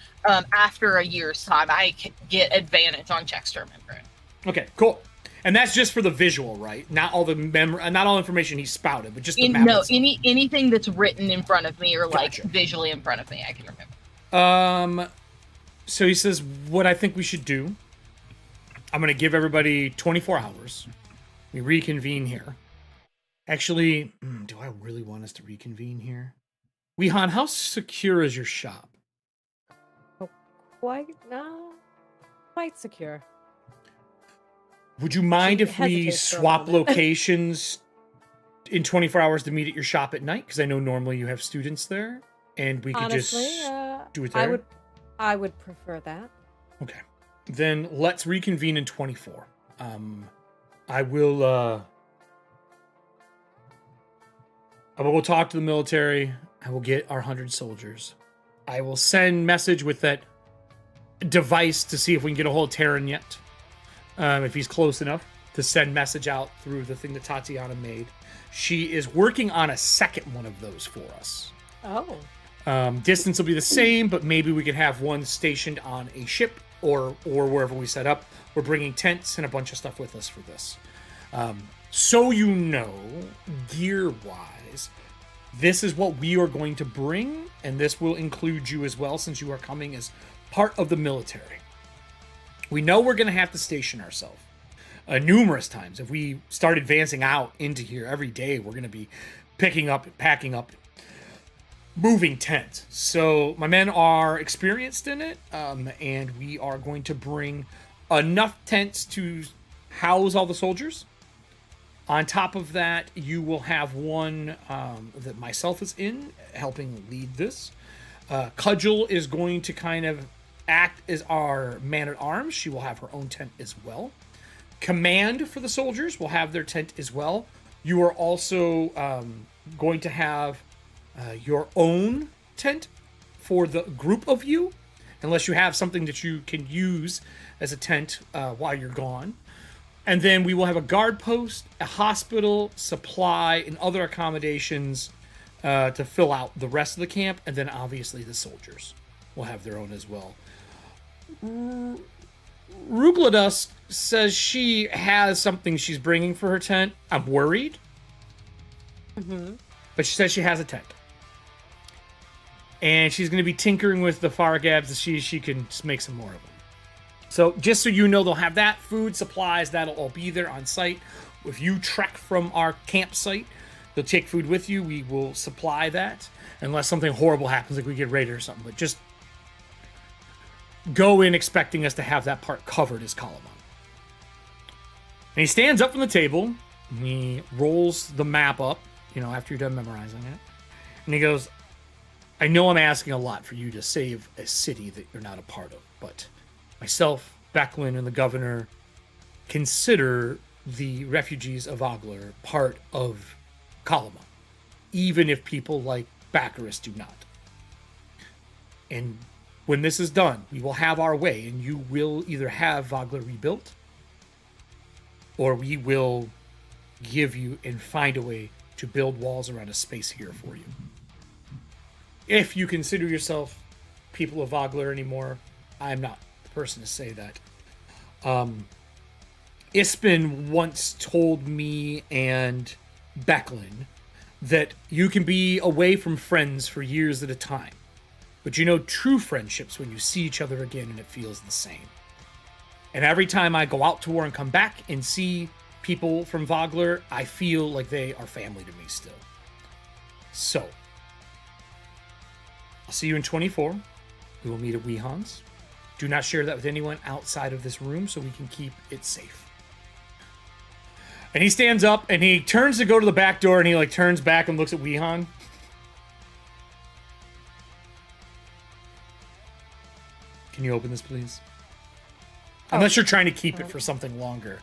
after a year's time, I get advantage on checks to remember it. Okay, cool. And that's just for the visual, right? Not all the not all information he spouted, but just the map. No, itself. anything that's written in front of me or like Gotcha. visually in front of me, I can remember. So he says, what I think we should do, I'm going to give everybody 24 hours. We reconvene here. Actually, do I really want us to reconvene here? Weehan, how secure is your shop? Quite secure. Would you mind She if we hesitates for a swap moment. locations in 24 hours to meet at your shop at night? Because I know normally you have students there, and we could Honestly, just do it there. I would prefer that. Okay. Then let's reconvene in 24. I will go talk to the military. I will get our 100 soldiers. I will send message with that device to see if we can get a hold of Terran yet. If he's close enough to send message out through the thing that Tatiana made. She is working on a second one of those for us. Oh. Distance will be the same, but maybe we can have one stationed on a ship or wherever we set up. We're bringing tents and a bunch of stuff with us for this. So you know, gear-wise, this is what we are going to bring, and this will include you as well, since you are coming as part of the military. We know we're going to have to station ourselves numerous times. If we start advancing out into here every day, we're going to be picking up and packing up, moving tents. So my men are experienced in it, and we are going to bring enough tents to house all the soldiers. On top of that, you will have one that myself is in, helping lead this. Cudgel is going to kind of act as our man-at-arms. She will have her own tent as well. Command for the soldiers will have their tent as well. You are also going to have your own tent for the group of you, unless you have something that you can use as a tent while you're gone. And then we will have a guard post, a hospital, supply, and other accommodations to fill out the rest of the camp. And then obviously the soldiers will have their own as well. Rugladust says she has something she's bringing for her tent. I'm worried. But she says she has a tent. And she's going to be tinkering with the Fargabs to see if she can just make some more of them. So just so you know, they'll have that, food, supplies, that'll all be there on site. If you trek from our campsite, they'll take food with you. We will supply that unless something horrible happens, like we get raided or something. But just go in expecting us to have that part covered as Kalaman. And he stands up from the table, and he rolls the map up, after you're done memorizing it. And he goes, I know I'm asking a lot for you to save a city that you're not a part of, but myself, Becklin, and the governor consider the refugees of Ogler part of Kalama, even if people like Baccarus do not. And when this is done, we will have our way, and you will either have Vogler rebuilt, or we will give you and find a way to build walls around a space here for you. If you consider yourself people of Vogler anymore, I'm not the person to say that. Ispin once told me and Becklin that you can be away from friends for years at a time, but you know true friendships when you see each other again and it feels the same. And every time I go out to war and come back and see people from Vogler, I feel like they are family to me still. So, I'll see you in 24. We will meet at Weehan's. Do not share that with anyone outside of this room so we can keep it safe. And he stands up and he turns to go to the back door and he like turns back and looks at Weehan. Can you open this, please? Unless you're trying to keep it for something longer.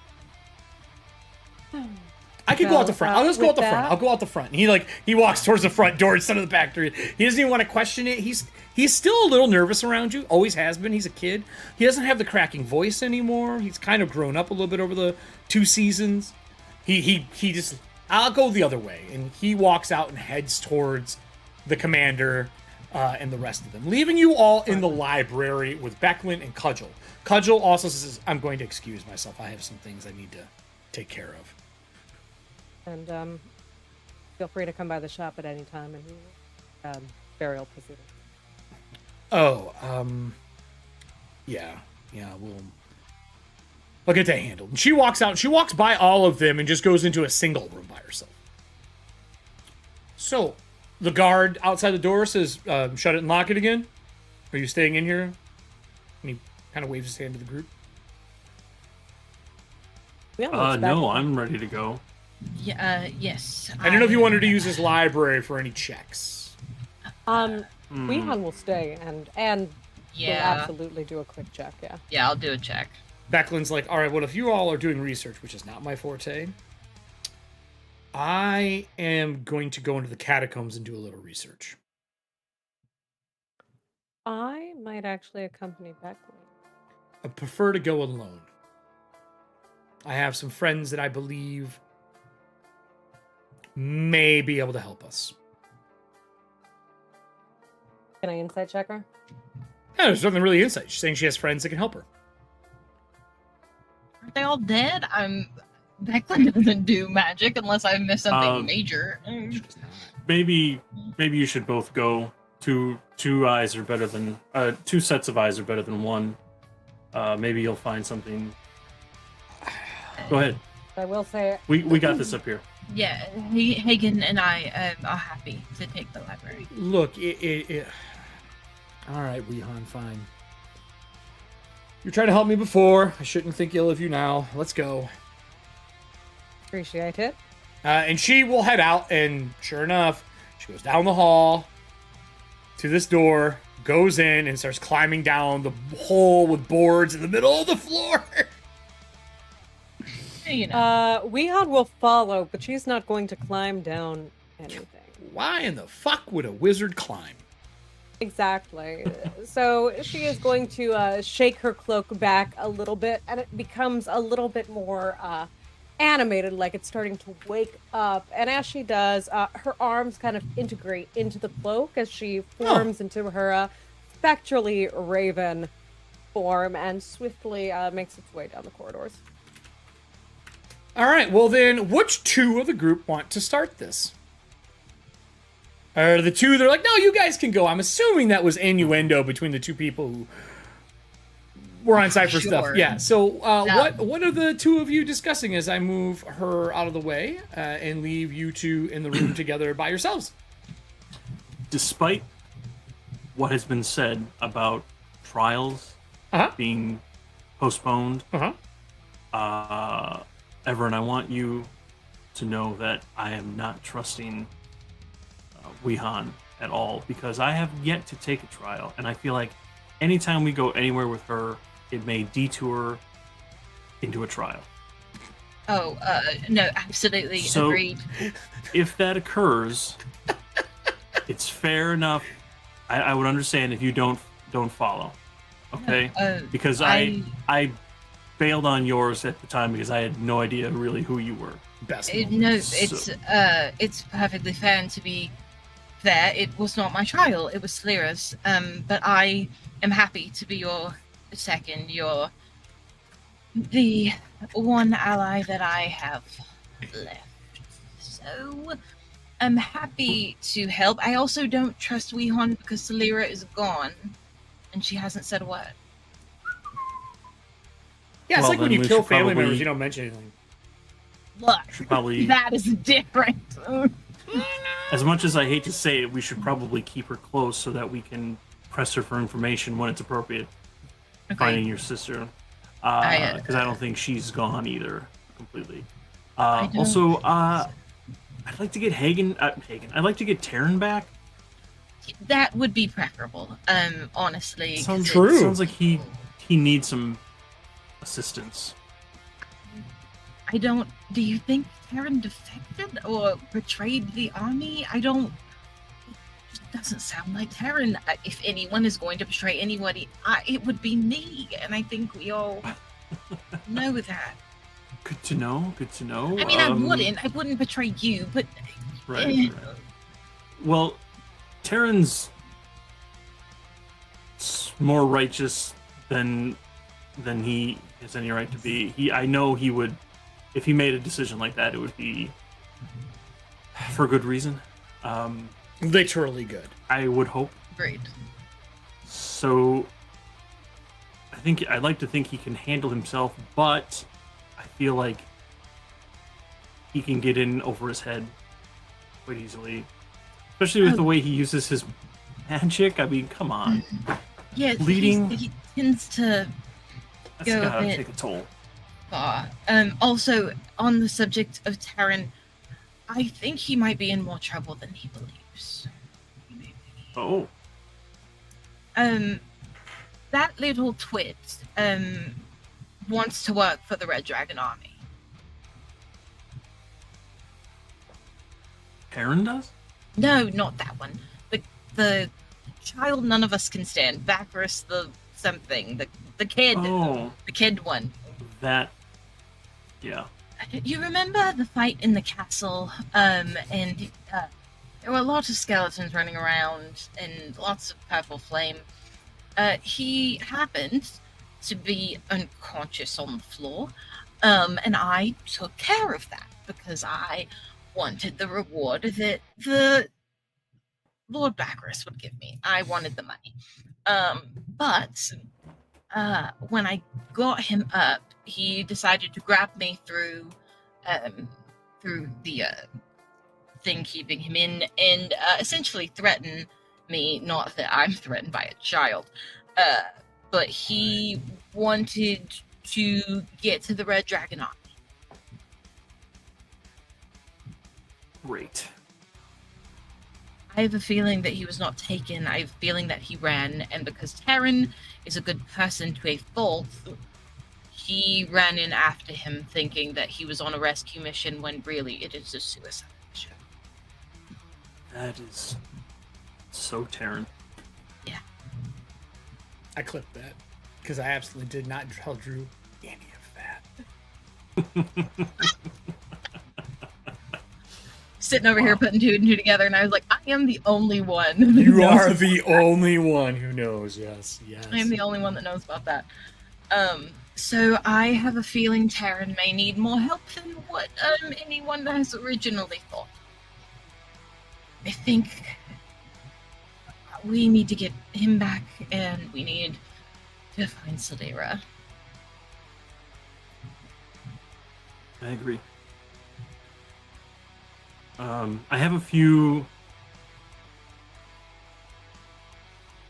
I could go out the front. I'll just go out the front. I'll go out the front. And he walks towards the front door instead of the back door. He doesn't even want to question it. He's still a little nervous around you. Always has been. He's a kid. He doesn't have the cracking voice anymore. He's kind of grown up a little bit over the 2 seasons. He just, I'll go the other way. And he walks out and heads towards the commander and the rest of them, leaving you all in the library with Becklin and Cudgel. Cudgel also says, I'm going to excuse myself. I have some things I need to take care of. And feel free to come by the shop at any time and burial proceedings. Oh, yeah, I'll get that handled. And she walks out. She walks by all of them and just goes into a single room by herself. So, the guard outside the door says, shut it and lock it again. Are you staying in here? And he kind of waves his hand to the group. No, I'm ready to go. Yeah, yes. I don't know if you wanted to use his library for any checks. Weehan will stay and will absolutely do a quick check, yeah. Yeah, I'll do a check. Becklin's like, all right, well, if you all are doing research, which is not my forte, I am going to go into the catacombs and do a little research. I might actually accompany Becklin. I prefer to go alone. I have some friends that I believe may be able to help us. Can I insight check her? Yeah, there's nothing really insight. She's saying she has friends that can help her. Aren't they all dead? Becklin doesn't do magic unless I've missed something major. Maybe you should both go. Two eyes are better than 2 sets of eyes are better than one. Maybe you'll find something. Go ahead. I will say we got this up here. Yeah, Hagen and I are happy to take the library. Look, all right, Weehan, fine. You tried to help me before. I shouldn't think ill of you now. Let's go. appreciate it. And she will head out, and sure enough, she goes down the hall to this door, goes in, and starts climbing down the hole with boards in the middle of the floor. You know. Weehad will follow, but she's not going to climb down anything. Why in the fuck would a wizard climb? Exactly. So she is going to shake her cloak back a little bit, and it becomes a little bit more animated, like it's starting to wake up. And as she does, her arms kind of integrate into the cloak as she forms into her spectrally raven form and swiftly makes its way down the corridors. All right, well then, which two of the group want to start this? Are the two that are like, no, you guys can go? I'm assuming that was innuendo between the two people who were on site for stuff. Yeah, so what are the two of you discussing as I move her out of the way and leave you two in the room together by yourselves? Despite what has been said about trials being postponed, Everin, I want you to know that I am not trusting Weehan at all, because I have yet to take a trial, and I feel like anytime we go anywhere with her, it may detour into a trial. Oh, no, absolutely So- agreed. If that occurs, it's fair enough. I would understand if you don't follow. Okay? Because I bailed on yours at the time because I had no idea really who you were. Best No, moment. it's perfectly fair, and to be fair, it was not my trial, it was Slira's. But I am happy to be your second. You're the one ally that I have left. So I'm happy to help. I also don't trust Weehon because Slira is gone, and she hasn't said a word. Yeah, it's Well, like when then you we kill should family members, probably- you don't mention anything. Look, Should probably, that is different. as much as I hate to say it, we should probably keep her close so that we can press her for information when it's appropriate. Finding your sister, because I don't think she's gone either completely. don't- Also, I'd like to get Hagen. I'd like to get Terran back. That would be preferable, honestly. 'cause Sounds True. Sounds like he needs some assistance. I don't. Do you think Terran defected or betrayed the army? I don't. It just doesn't sound like Terran. If anyone is going to betray anybody, it would be me, and I think we all know that. Good to know. Good to know. I mean, I wouldn't betray you, but Right. Well, Terran's more righteous than he has any right to be. I know he would, if he made a decision like that, it would be for good reason. Literally good. I would hope. great. So I'd like to think he can handle himself, but I feel like he can get in over his head quite easily. Especially with the way he uses his magic. I mean, come on. Yeah, Bleeding. he tends to That's Go a gotta bit. take a toll. far. Also, on the subject of Terran, I think he might be in more trouble than he believes. Oh. That little twit, wants to work for the Red Dragon Army. Perrin does? No, not that one. The child none of us can stand. Bacchus the something. The kid. Oh, The kid one. that. Yeah. You remember the fight in the castle? And there were a lot of skeletons running around and lots of purple flame. He happened to be unconscious on the floor, and I took care of that because I wanted the reward that the Lord Bacchus would give me. I wanted the money. But when I got him up, he decided to grab me through the thing keeping him in and essentially threaten me. Not that I'm threatened by a child, but he wanted to get to the Red Dragon Army. Great. I have a feeling that he was not taken. I have a feeling that he ran, and because Terran is a good person to a fault, he ran in after him thinking that he was on a rescue mission when really it is a suicide mission. That is so Terran. I clipped that because I absolutely did not tell Drew any of that. Sitting over here putting two and two together, and I was like, I am the only one. That You knows are the only one who knows. Yes, yes. I am the only one that knows about that. So I have a feeling Terran may need more help than what anyone has originally thought. I think we need to get him back, and we need to find Salira. I agree. I have a few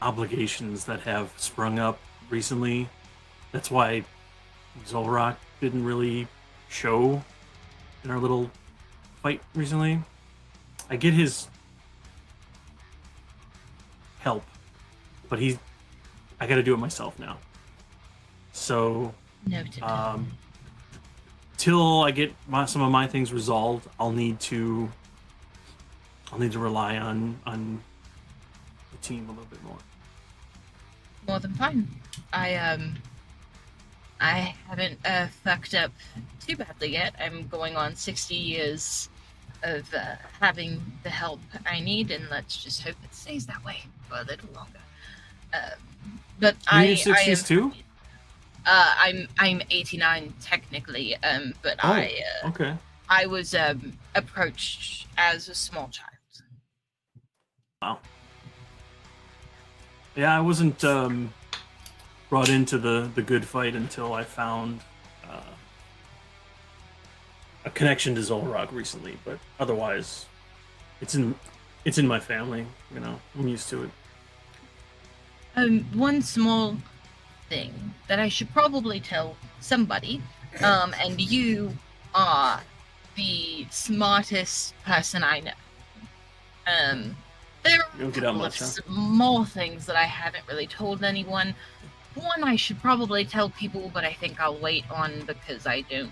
obligations that have sprung up recently. That's why Zolrock didn't really show in our little fight recently. I get his help, but I gotta do it myself now. So, Noted. till I get some of my things resolved, I'll need to rely on the team a little bit more. More than fine. I haven't fucked up too badly yet. I'm going on 60 years of having the help I need, and let's just hope it stays that way for a little longer. But You need 60s too? I'm 89 technically, but okay. I was approached as a small child. Wow. Yeah, I wasn't brought into the good fight until I found a connection to Zolrog recently, but otherwise, it's in my family. You know, I'm used to it. One small thing that I should probably tell somebody, and you are the smartest person I know. There are You don't a get out couple of much, huh? small things that I haven't really told anyone. One I should probably tell people, but I think I'll wait on because I don't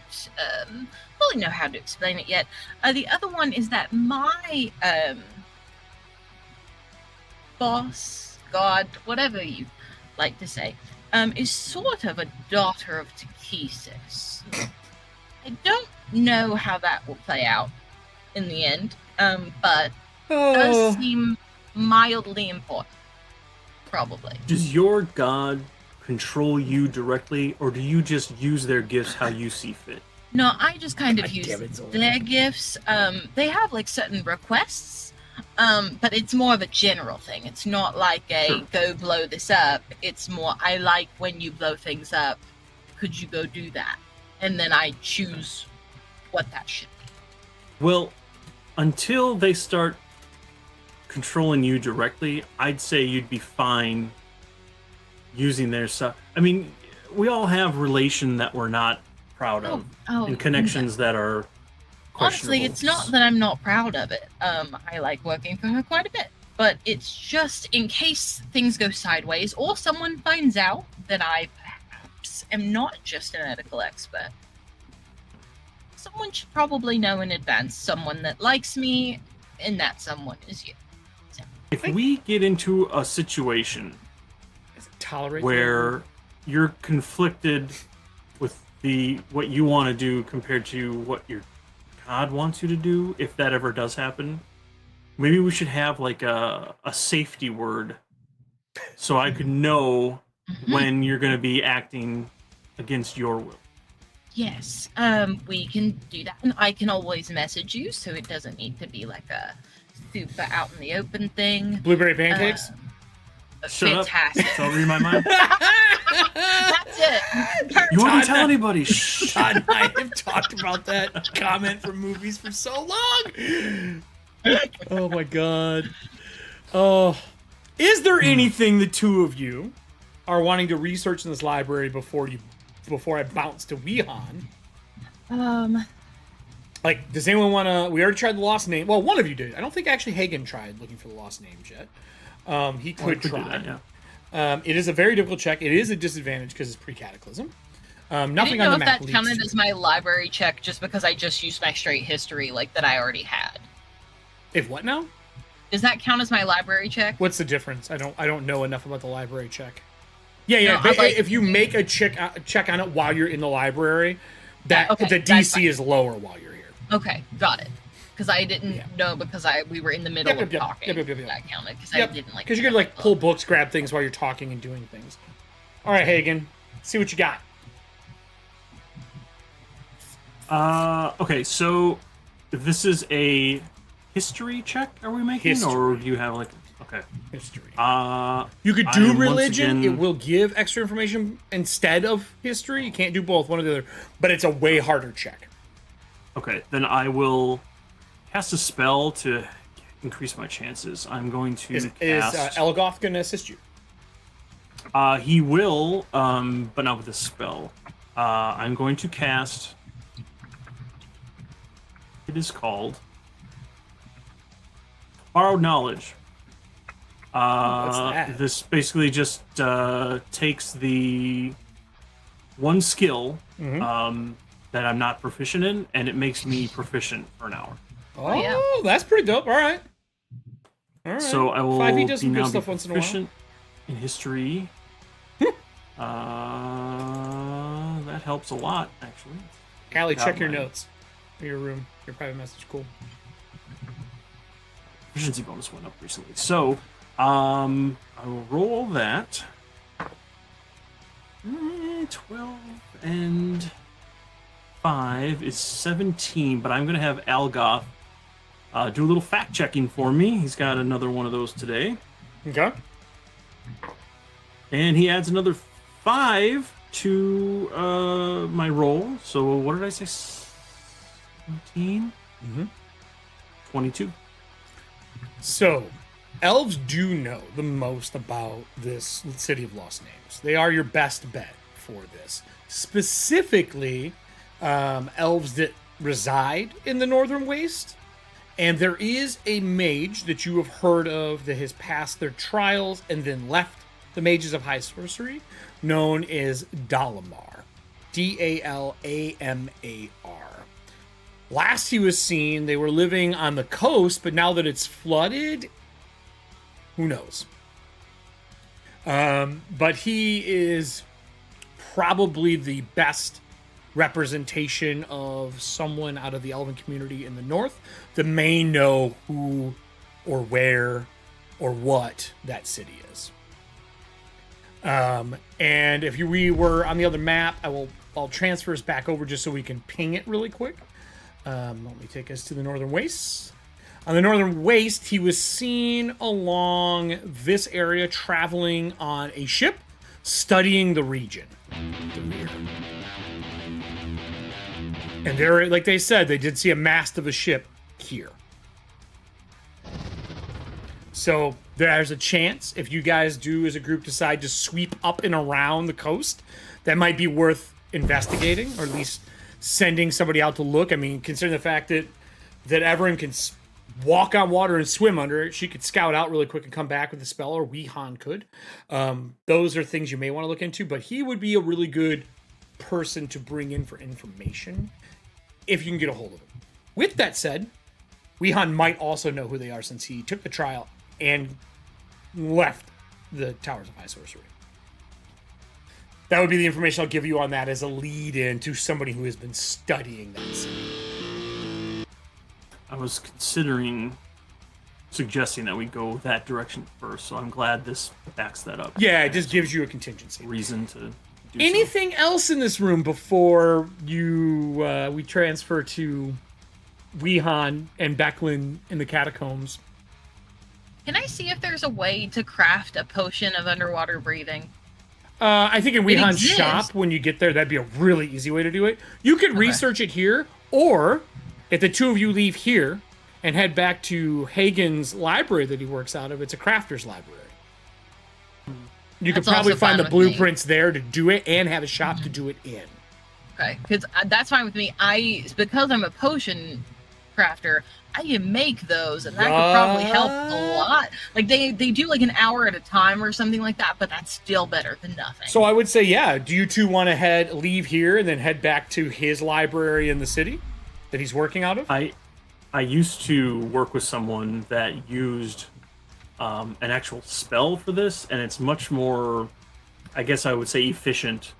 fully know how to explain it yet. The other one is that my boss, God, whatever you like to say, is sort of a daughter of Ttrpgfamily. I don't know how that will play out in the end, but it does seem mildly important. Probably. Does your god control you directly, or do you just use their gifts how you see fit? No, I just kind of God use damn it, Zola. their gifts. They have like certain requests, but it's more of a general thing. It's not like a Sure. go blow this up. It's more I like when you blow things up. Could you go do that? And then I choose what that should be. Well, until they start controlling you directly, I'd say you'd be fine using their stuff. I mean, we all have relation that we're not proud of, and connections that are questionable. Honestly, it's not that I'm not proud of it. I like working for her quite a bit, but it's just in case things go sideways or someone finds out that I perhaps am not just a medical expert. Someone should probably know in advance, someone that likes me, and that someone is you. If we get into a situation Tolerate where you're conflicted with what you want to do compared to what your god wants you to do, if that ever does happen, maybe we should have like a safety word so I could know when you're going to be acting against your will. Yes, we can do that, and I can always message you, so it doesn't need to be like a super out in the open thing. Blueberry pancakes? Shut Fantastic. up. Don't read my mind. That's it. You wouldn't tell anybody. Shh. Todd and I have talked about that comment from movies for so long. Oh my god. Oh, is there anything the two of you are wanting to research in this library before I bounce to Wehan? Like, does anyone want to? We already tried the lost name. Well, one of you did. I don't think actually Hagen tried looking for the lost names yet. He could try. Do that, yeah. It is a very difficult check. It is a disadvantage because it's pre-cataclysm. I Nothing didn't know on the if map that leads counted to as it. my library check just because I just used my straight history like that I already had. If what now? Does that count as my library check? What's the difference? I don't know enough about the library check. Yeah. No, But like- if you make a check on it while you're in the library, that Okay, the that's fine. DC is lower while you're here. Okay, got it. Because I didn't Yeah. know because we were in the middle of talking. Yep. That counted because Yep. I didn't like. Because you could like pull books, grab things while you're talking and doing things. All right, Hagen, see what you got. Okay, so this is a history check. Are we making, History. or do you have like? Okay. History. I You could am do once religion. again- It will give extra information instead of history. You can't do both, one or the other. But it's a way harder check. Okay, then I will cast a spell to increase my chances. I'm going to Is cast. Elgoth going to assist you? He will, but not with a spell. I'm going to cast. It is called Borrowed Knowledge. What's that? This basically just takes the one skill, Mm-hmm. that I'm not proficient in, and it makes me proficient for an hour. Oh, yeah. That's pretty dope. All right. All right. So I will 5e does some now good be stuff once in a while. proficient in history. That helps a lot, actually. Allie, Got check your mine. notes. In your room. Your private message. Cool. Proficiency bonus went up recently. So, I will roll that. 12 and 5 is 17, but I'm going to have Algoth do a little fact checking for me. He's got another one of those today. Okay. And he adds another 5 to my roll. So what did I say? 17? 22. So, elves do know the most about this City of Lost Names. They are your best bet for this. Specifically, elves that reside in the Northern Waste. And there is a mage that you have heard of that has passed their trials and then left the Mages of High Sorcery, known as Dalamar. Dalamar. Last he was seen, they were living on the coast, but now that it's flooded, who knows? But he is probably the best representation of someone out of the elven community in the north that may know who or where or what that city is. And if we were on the other map, I'll transfer us back over just so we can ping it really quick. Let me take us to the Northern Wastes. On the Northern Waste, he was seen along this area traveling on a ship, studying the region. And there, like they said, they did see a mast of a ship here. So there's a chance if you guys do as a group decide to sweep up and around the coast, that might be worth investigating, or at least sending somebody out to look. I mean, considering the fact that Everin can walk on water and swim under it, she could scout out really quick and come back with a spell, or Weehan could. Those are things you may want to look into, but he would be a really good person to bring in for information if you can get a hold of him. With that said, Weehan might also know who they are since he took the trial and left the Towers of High Sorcery. That would be the information I'll give you on that as a lead-in to somebody who has been studying that city. I was considering suggesting that we go that direction first, so I'm glad this backs that up. Yeah, it just gives you a contingency. Reason to do Anything else in this room before we transfer to Weehan and Becklin in the catacombs? Can I see if there's a way to craft a potion of underwater breathing? I think in Weehan's exists. shop, when you get there, that'd be a really easy way to do it. You could research it here, or if the two of you leave here and head back to Hagen's library that he works out of, it's a crafter's library. You could That's probably also find fine the with blueprints there to do it and have a shop to do it in. Okay, because that's fine with me. Because I'm a potion crafter, I can make those, and that could probably help a lot. Like they do like an hour at a time or something like that, but that's still better than nothing. So I would say, yeah. Do you two want to leave here and then head back to his library in the city that he's working out of? I used to work with someone that used an actual spell for this, and it's much more, I guess I would say, efficient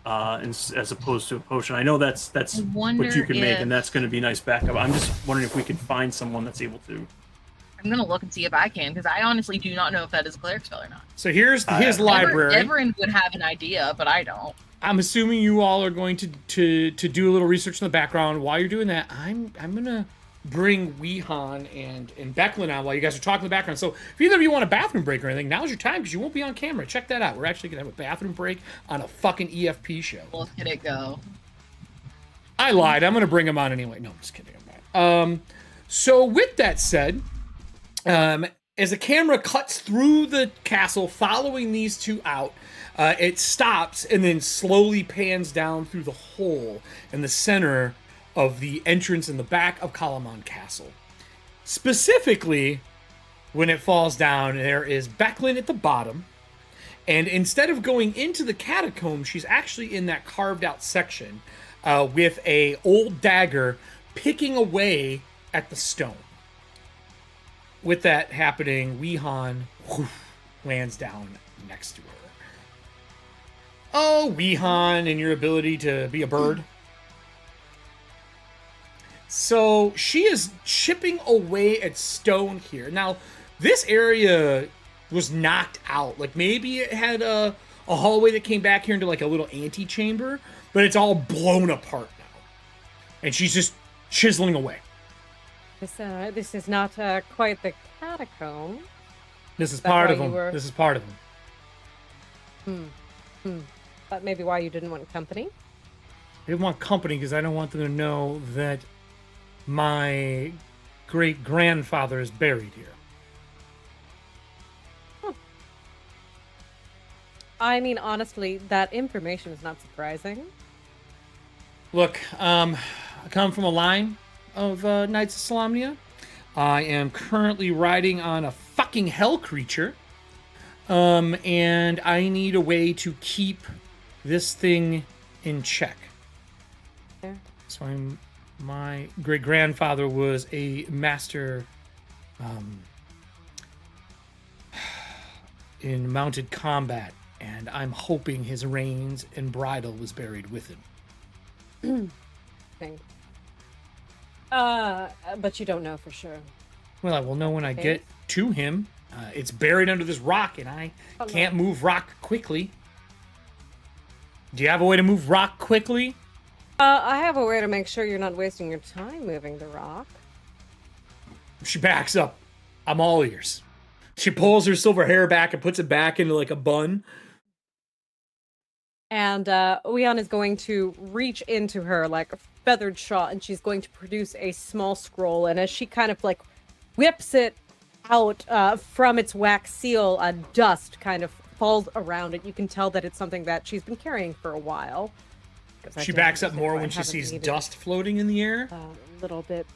as opposed to a potion. I know that's what you can make, and that's going to be nice backup. I'm just wondering if we could find someone that's able to. I'm gonna look and see if I can, because I honestly do not know if that is a cleric spell or not. So here's his library. Everyone would have an idea, but I don't. I'm assuming you all are going to do a little research in the background. While you're doing that, I'm gonna bring Weehan and Becklin on while you guys are talking in the background. So if either of you want a bathroom break or anything, now's your time, because you won't be on camera. Check that out. We're actually gonna have a bathroom break on a fucking EFP show. Look at it go. I lied. I'm gonna bring him on anyway. No, I'm just kidding. I'm not. So with that said, as the camera cuts through the castle following these two out, it stops and then slowly pans down through the hole in the center of the entrance in the back of Kalamon Castle. Specifically, when it falls down, there is Becklin at the bottom, and instead of going into the catacomb, she's actually in that carved out section with a old dagger, picking away at the stone. With that happening, Weehan lands down next to her. Oh, Weehan, and your ability to be a bird. So she is chipping away at stone here. Now, this area was knocked out. Like, maybe it had a hallway that came back here into like a little antechamber, but it's all blown apart now. And she's just chiseling away. This is not quite the catacomb. This is That's part why of you them. were- This is part of them. But maybe why you didn't want company? I didn't want company because I don't want them to know that my great-grandfather is buried here. I mean, honestly, that information is not surprising. Look, I come from a line of Knights of Solamnia. I am currently riding on a fucking hell creature. And I need a way to keep this thing in check. Yeah. So my great-grandfather was a master in mounted combat, and I'm hoping his reins and bridle was buried with him. Thing. But you don't know for sure. Well, I will know when I Okay. get to him. It's buried under this rock, and I can't move rock quickly. Do you have a way to move rock quickly? I have a way to make sure you're not wasting your time moving the rock. She backs up. I'm all ears. She pulls her silver hair back and puts it back into like a bun. And Leon is going to reach into her like a feathered shot, and she's going to produce a small scroll. And as she kind of like whips it out from its wax seal, dust kind of falls around it. You can tell that it's something that she's been carrying for a while. She backs up more when she sees dust floating in the air. A little bit.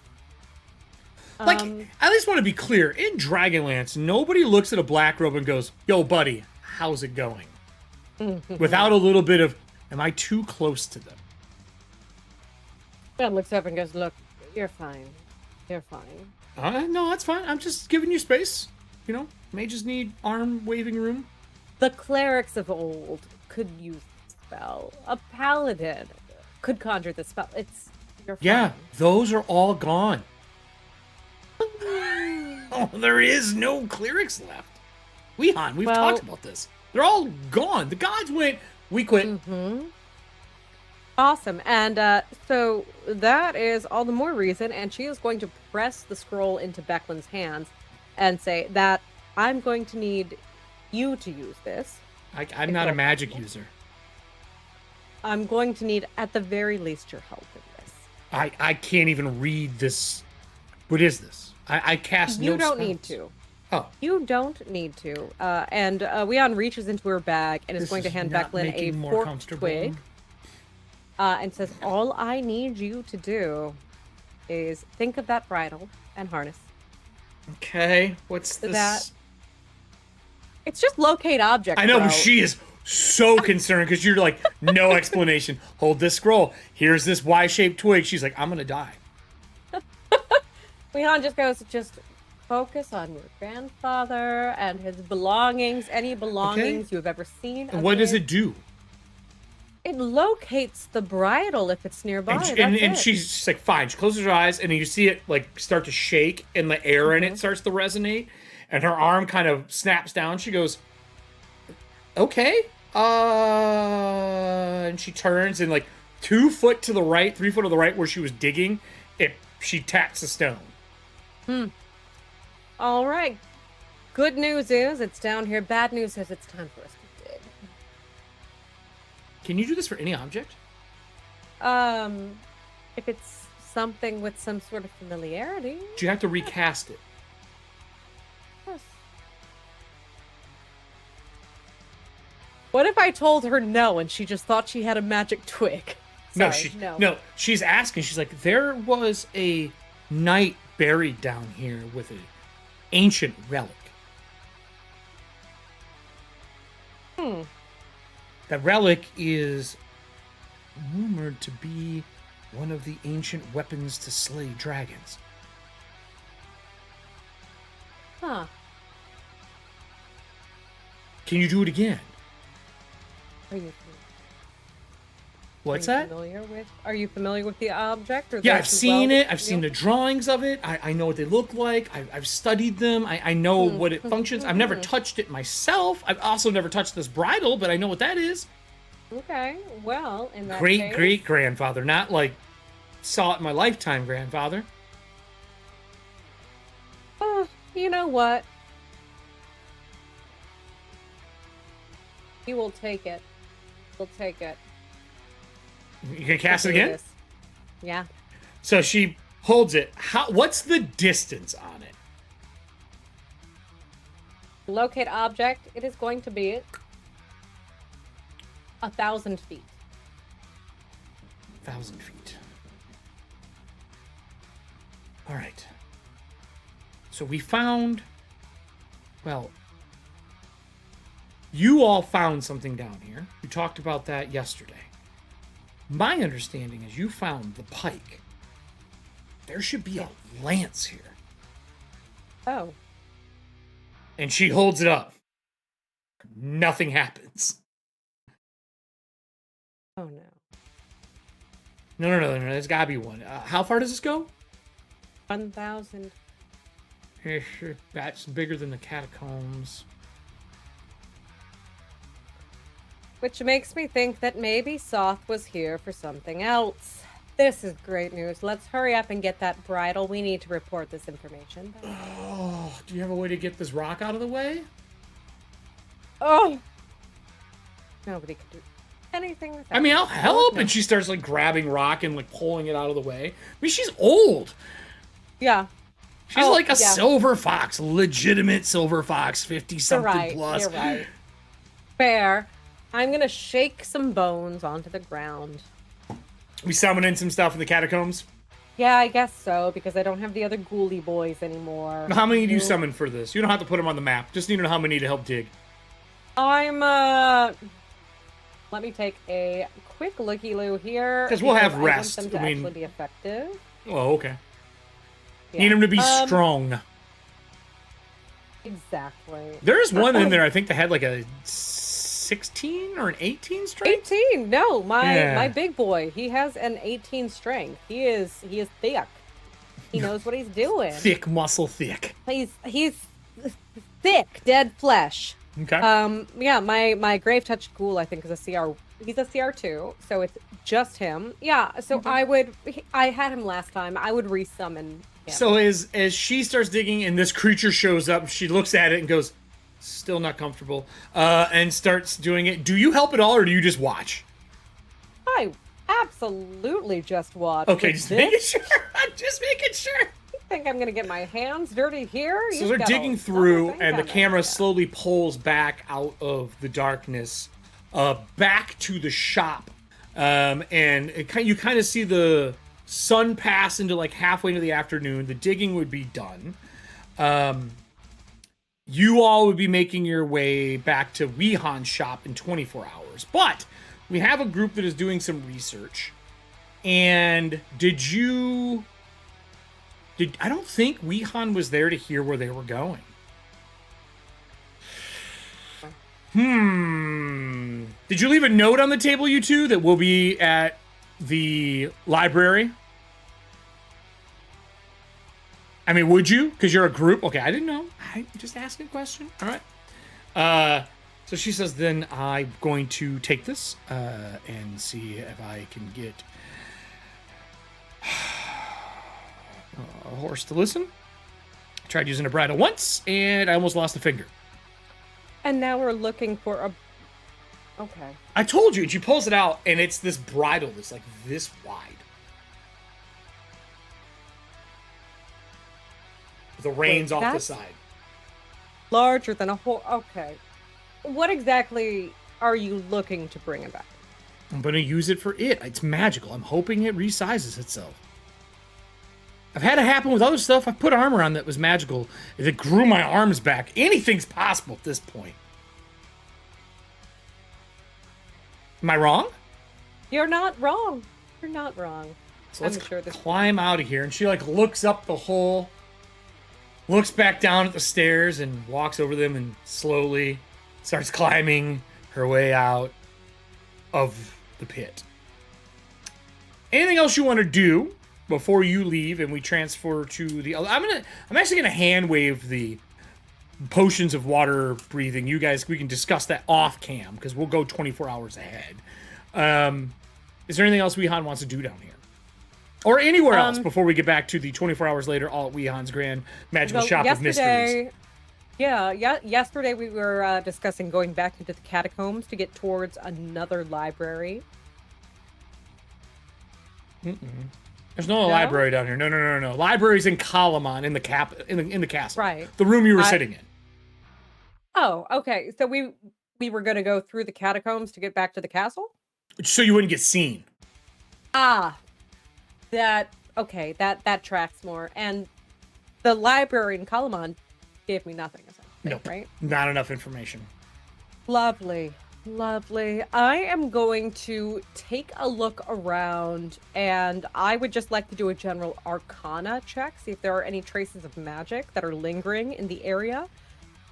Like, I at least want to be clear. In Dragonlance, nobody looks at a black robe and goes, "Yo, buddy, how's it going?" Without a little bit of, "Am I too close to them?" Leon looks up and goes, "Look, you're fine. You're fine." No, that's fine. I'm just giving you space. You know, mages need arm waving room. The clerics of old could use the spell. A paladin could conjure the spell. You're fine. Yeah, those are all gone. Oh, there is no clerics left. We've Well- talked about this. They're all gone. The gods went, we quit. Awesome. And so that is all the more reason. And she is going to press the scroll into Becklin's hands and say that I'm going to need you to use this. I'm not a magic user. I'm going to need, at the very least, your help in this. I can't even read this. What is this? I cast no You don't spells. need to. Oh. You don't need to. And Leon reaches into her bag and is This going to is hand not Becklin a making more forked comfortable. twig. And says, all I need you to do is think of that bridle and harness. Okay, what's this? That- It's just locate object. I know, bro. but she is so concerned because you're like, no explanation. Hold this scroll. Here's this Y-shaped twig. She's like, I'm gonna die. Leon just goes, just focus on your grandfather and his belongings, any belongings you have ever seen. And what does his. it do? It locates the bridle if it's nearby. And she's just like, fine. She closes her eyes, and then you see it like start to shake, and the air in it starts to resonate, and her arm kind of snaps down. She goes, okay. And she turns, and like 2 foot to the right, 3 foot to the right where she was digging, she taps the stone. All right. Good news is it's down here. Bad news is it's time for us to dig. Can you do this for any object? If it's something with some sort of familiarity. Do you have to recast it? Yes. What if I told her no and she just thought she had a magic twig? Sorry, No, she's asking. She's like, there was a knight buried down here with an ancient relic. That relic is rumored to be one of the ancient weapons to slay dragons. Huh. Can you do it again? Are you What's are you that? Familiar with? Are you familiar with the object? Or Yeah, those I've who seen well- it. I've seen the drawings of it. I know what they look like. I've studied them. I know what it functions. I've never touched it myself. I've also never touched this bridle, but I know what that is. Okay, well, in that Great case, great grandfather, not like saw it in my lifetime grandfather. oh, you know what? You will take it. We'll take it. You can cast it We'll do again? this. Yeah. So she holds it. What's the distance on it? Locate object. It is going to be 1,000 feet. 1,000 feet. All right. So we found, well, you all found something down here. We talked about that yesterday. My understanding is you found the pike. There should be a lance here. Oh. And she holds it up. Nothing happens. Oh no. No. There's gotta be one. How far does this go? 1,000. That's bigger than the catacombs. Which makes me think that maybe Soth was here for something else. This is great news. Let's hurry up and get that bridle. We need to report this information. Oh, do you have a way to get this rock out of the way? Oh! Nobody can do anything with that. I mean, I'll help. No. And she starts like grabbing rock and like pulling it out of the way. I mean, she's old. Yeah. She's Oh, like a yeah. silver fox, legitimate silver fox, 50 You're something right. plus. You're right. Fair. I'm gonna shake some bones onto the ground. We summon in some stuff in the catacombs. Yeah, I guess so, because I don't have the other ghoulie boys anymore. How many do you Nope. summon for this? You don't have to put them on the map. Just need to know how many to help dig. I'm, let me take a quick looky-loo here. 'Cause we'll have I want rest. them to I mean- actually be effective. Oh, okay. Yeah. Need them to be Um, strong. Exactly. There's one in there, I think, that had like a 16 or an 18 strength. 18. No, my Yeah. my big boy. He has an 18 strength. He is thick. He knows what he's doing. Thick muscle, thick. He's thick, dead flesh. Okay. Yeah, my Grave Touch Ghoul, I think, is a CR. He's a CR2, so it's just him. Yeah, so I had him last time. I would resummon him. So as she starts digging and this creature shows up, she looks at it and goes, still not comfortable, and starts doing it. Do you help at all, or do you just watch? I absolutely just watched. Okay, With just this, making sure. I'm just making sure. You think I'm gonna get my hands dirty here? So You've they're got digging a through, lot of and the things camera on slowly pulls back out of the darkness, back to the shop, and you kind of see the sun pass into like halfway into the afternoon. The digging would be done. You all would be making your way back to Weehan's shop in 24 hours, but we have a group that is doing some research. And I don't think Weehan was there to hear where they were going. Did you leave a note on the table, you two, that we'll be at the library? I mean, would you? Because you're a group. Okay, I didn't know. I'm just asking a question. All right. So she says, then I'm going to take this and see if I can get a horse to listen. I tried using a bridle once, and I almost lost a finger. And now we're looking for a. Okay. I told you, and she pulls it out, and it's this bridle that's like this wide. The reins off the that's- side. Larger than a whole. Okay. What exactly are you looking to bring about? I'm going to use it for it. It's magical. I'm hoping it resizes itself. I've had it happen with other stuff. I put armor on that was magical. It grew my arms back. Anything's possible at this point. Am I wrong? You're not wrong. You're not wrong. So let's I'm sure this. climb out of here. And she like looks up the hole, looks back down at the stairs, and walks over them and slowly starts climbing her way out of the pit. Anything else you want to do before you leave and we transfer to the other? I'm actually gonna hand wave the potions of water breathing. You guys, we can discuss that off cam because we'll go 24 hours ahead. Is there anything else Weehan wants to do down here? Or anywhere else before we get back to the 24 hours later all at Weehan's Grand Magical Shop of Mysteries? Yesterday we were discussing going back into the catacombs to get towards another library. There's no library down here. No. Library's in Capwn in the castle. Right. The room you were sitting in. Oh, okay. So we were going to go through the catacombs to get back to the castle? So you wouldn't get seen. That tracks more. And the library in Capwn gave me nothing, Nope. right? Not enough information. Lovely. I am going to take a look around, and I would just like to do a general arcana check, see if there are any traces of magic that are lingering in the area.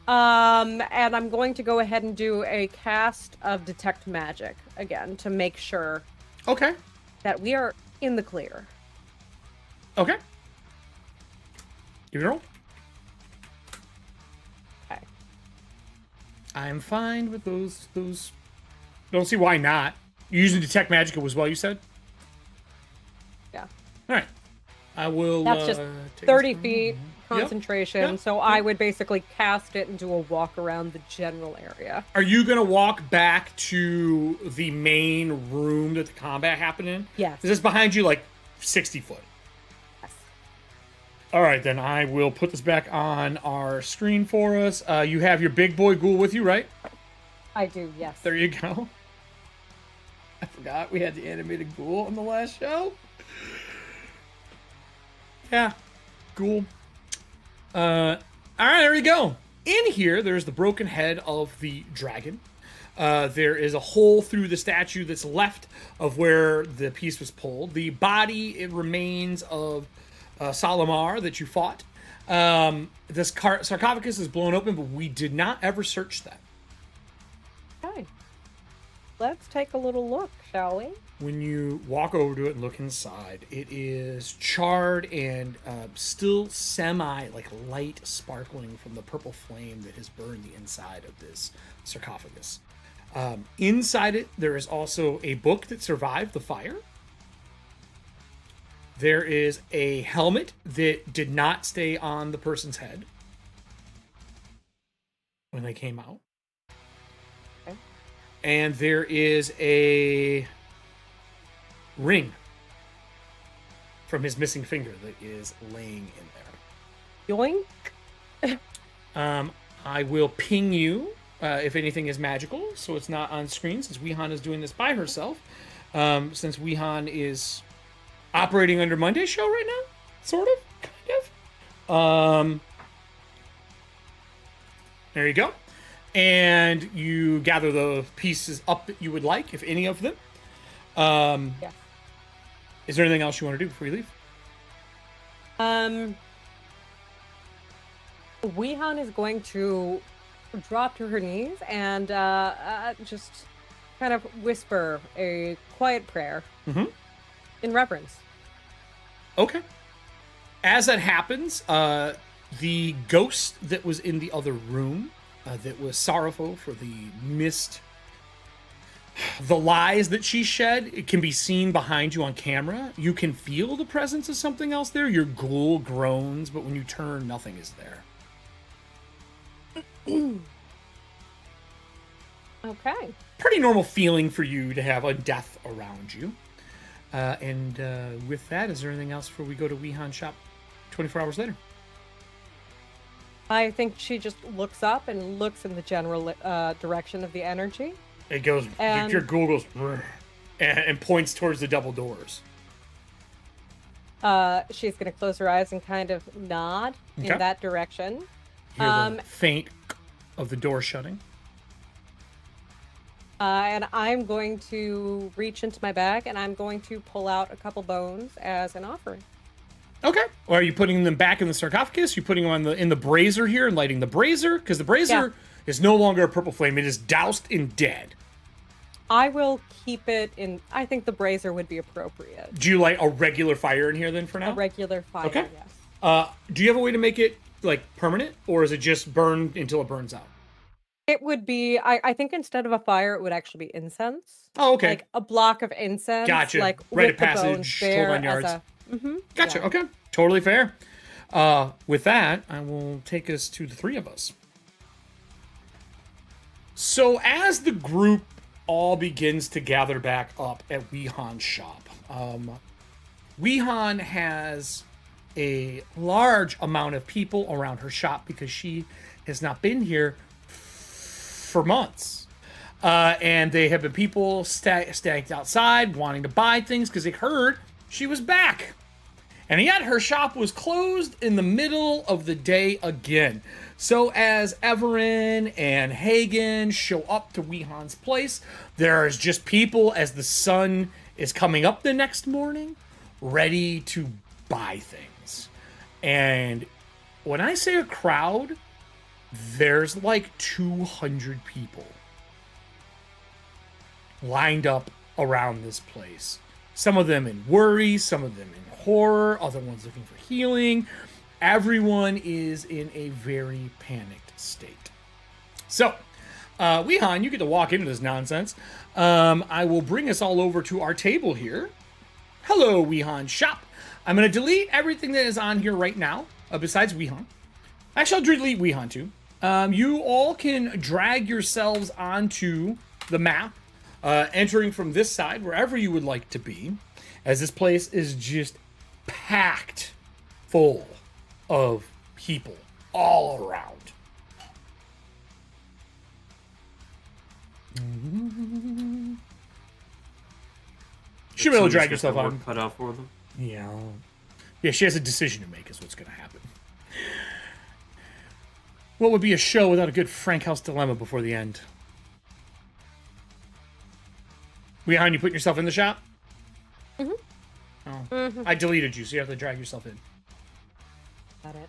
And I'm going to go ahead and do a cast of detect magic again to make sure that we are in the clear. Okay. Give it a roll. Okay. I'm fine with those. Don't see why not. You're using detect magic as well, you said? Yeah. All right. I will. That's just 30 feet concentration. Yep. So I would basically cast it and do a walk around the general area. Are you going to walk back to the main room that the combat happened in? Yes. Is this behind you like 60 foot? Yes. All right, then I will put this back on our screen for us. You have your big boy ghoul with you, right? I do, yes. There you go. I forgot we had the animated ghoul on the last show. Yeah, ghoul. All right, there you go. In here, there's the broken head of the dragon. There is a hole through the statue that's left of where the piece was pulled. The body, it remains of Salamar that you fought. This sarcophagus is blown open, but we did not ever search that. Okay. Let's take a little look, shall we? When you walk over to it and look inside, it is charred and still light sparkling from the purple flame that has burned the inside of this sarcophagus. Inside it, there is also a book that survived the fire. There is a helmet that did not stay on the person's head when they came out. Okay. And there is a ring from his missing finger that is laying in there. Yoink. I will ping you if anything is magical, so it's not on screen since Weehan is doing this by herself. Since Weehan is operating under Monday's show right now, sort of, kind of. There you go. And you gather the pieces up that you would like, if any of them. Yeah. Is there anything else you want to do before you leave? Weehan is going to drop to her knees and just kind of whisper a quiet prayer in reverence. Okay. As that happens, the ghost that was in the other room, that was sorrowful for the lies that she shed, it can be seen behind you on camera. You can feel the presence of something else there. Your ghoul groans, but when you turn, nothing is there. Okay. Pretty normal feeling for you to have a death around you. And with that, is there anything else before we go to Weehan shop 24 hours later? I think she just looks up and looks in the general direction of the energy. It goes, And- your ghoul goes, and points towards the double doors. She's going to close her eyes and kind of nod Okay. in that direction. Hear the faint of the door shutting. And I'm going to reach into my bag and I'm going to pull out a couple bones as an offering. Okay. Or are you putting them back in the sarcophagus? You putting them in the brazier here and lighting the brazier? Because the brazier is no longer a purple flame. It is doused in dead. I will keep it in. I think the brazier would be appropriate. Do you light a regular fire in here then for now? A regular fire, Okay. yes. Do you have a way to make it like permanent, or is it just burn until it burns out? It would be, I think instead of a fire, it would actually be incense. Oh, okay. Like a block of incense. Gotcha. Like Rite of with the bones passage, there 12 yards. as a... Gotcha. yeah. Okay. Totally fair. With that, I will take us to the three of us. So as the group all begins to gather back up at Weehan's shop, Weehan has a large amount of people around her shop because she has not been here for months. And they have been people stacked outside wanting to buy things because they heard she was back. And yet her shop was closed in the middle of the day again. So as Everin and Hagen show up to Weehan's place, there's just people as the sun is coming up the next morning, ready to buy things. And when I say a crowd, there's like 200 people lined up around this place. Some of them in worry, some of them in horror, other ones looking for healing. Everyone is in a very panicked state. So, Weehan, you get to walk into this nonsense. I will bring us all over to our table here. Hello, Weehan shop. I'm going to delete everything that is on here right now, besides Weehan. Actually, I'll delete Weehan too. You all can drag yourselves onto the map, entering from this side, wherever you would like to be, as this place is just packed full of people all around. Should be able to drag yourself on. Cut out for them. Yeah. Yeah, she has a decision to make is what's going to happen. What would be a show without a good Frankhouse dilemma before the end? Weehan, you putting yourself in the shop? Mm-hmm. Oh. I deleted you, so you have to drag yourself in. Got it.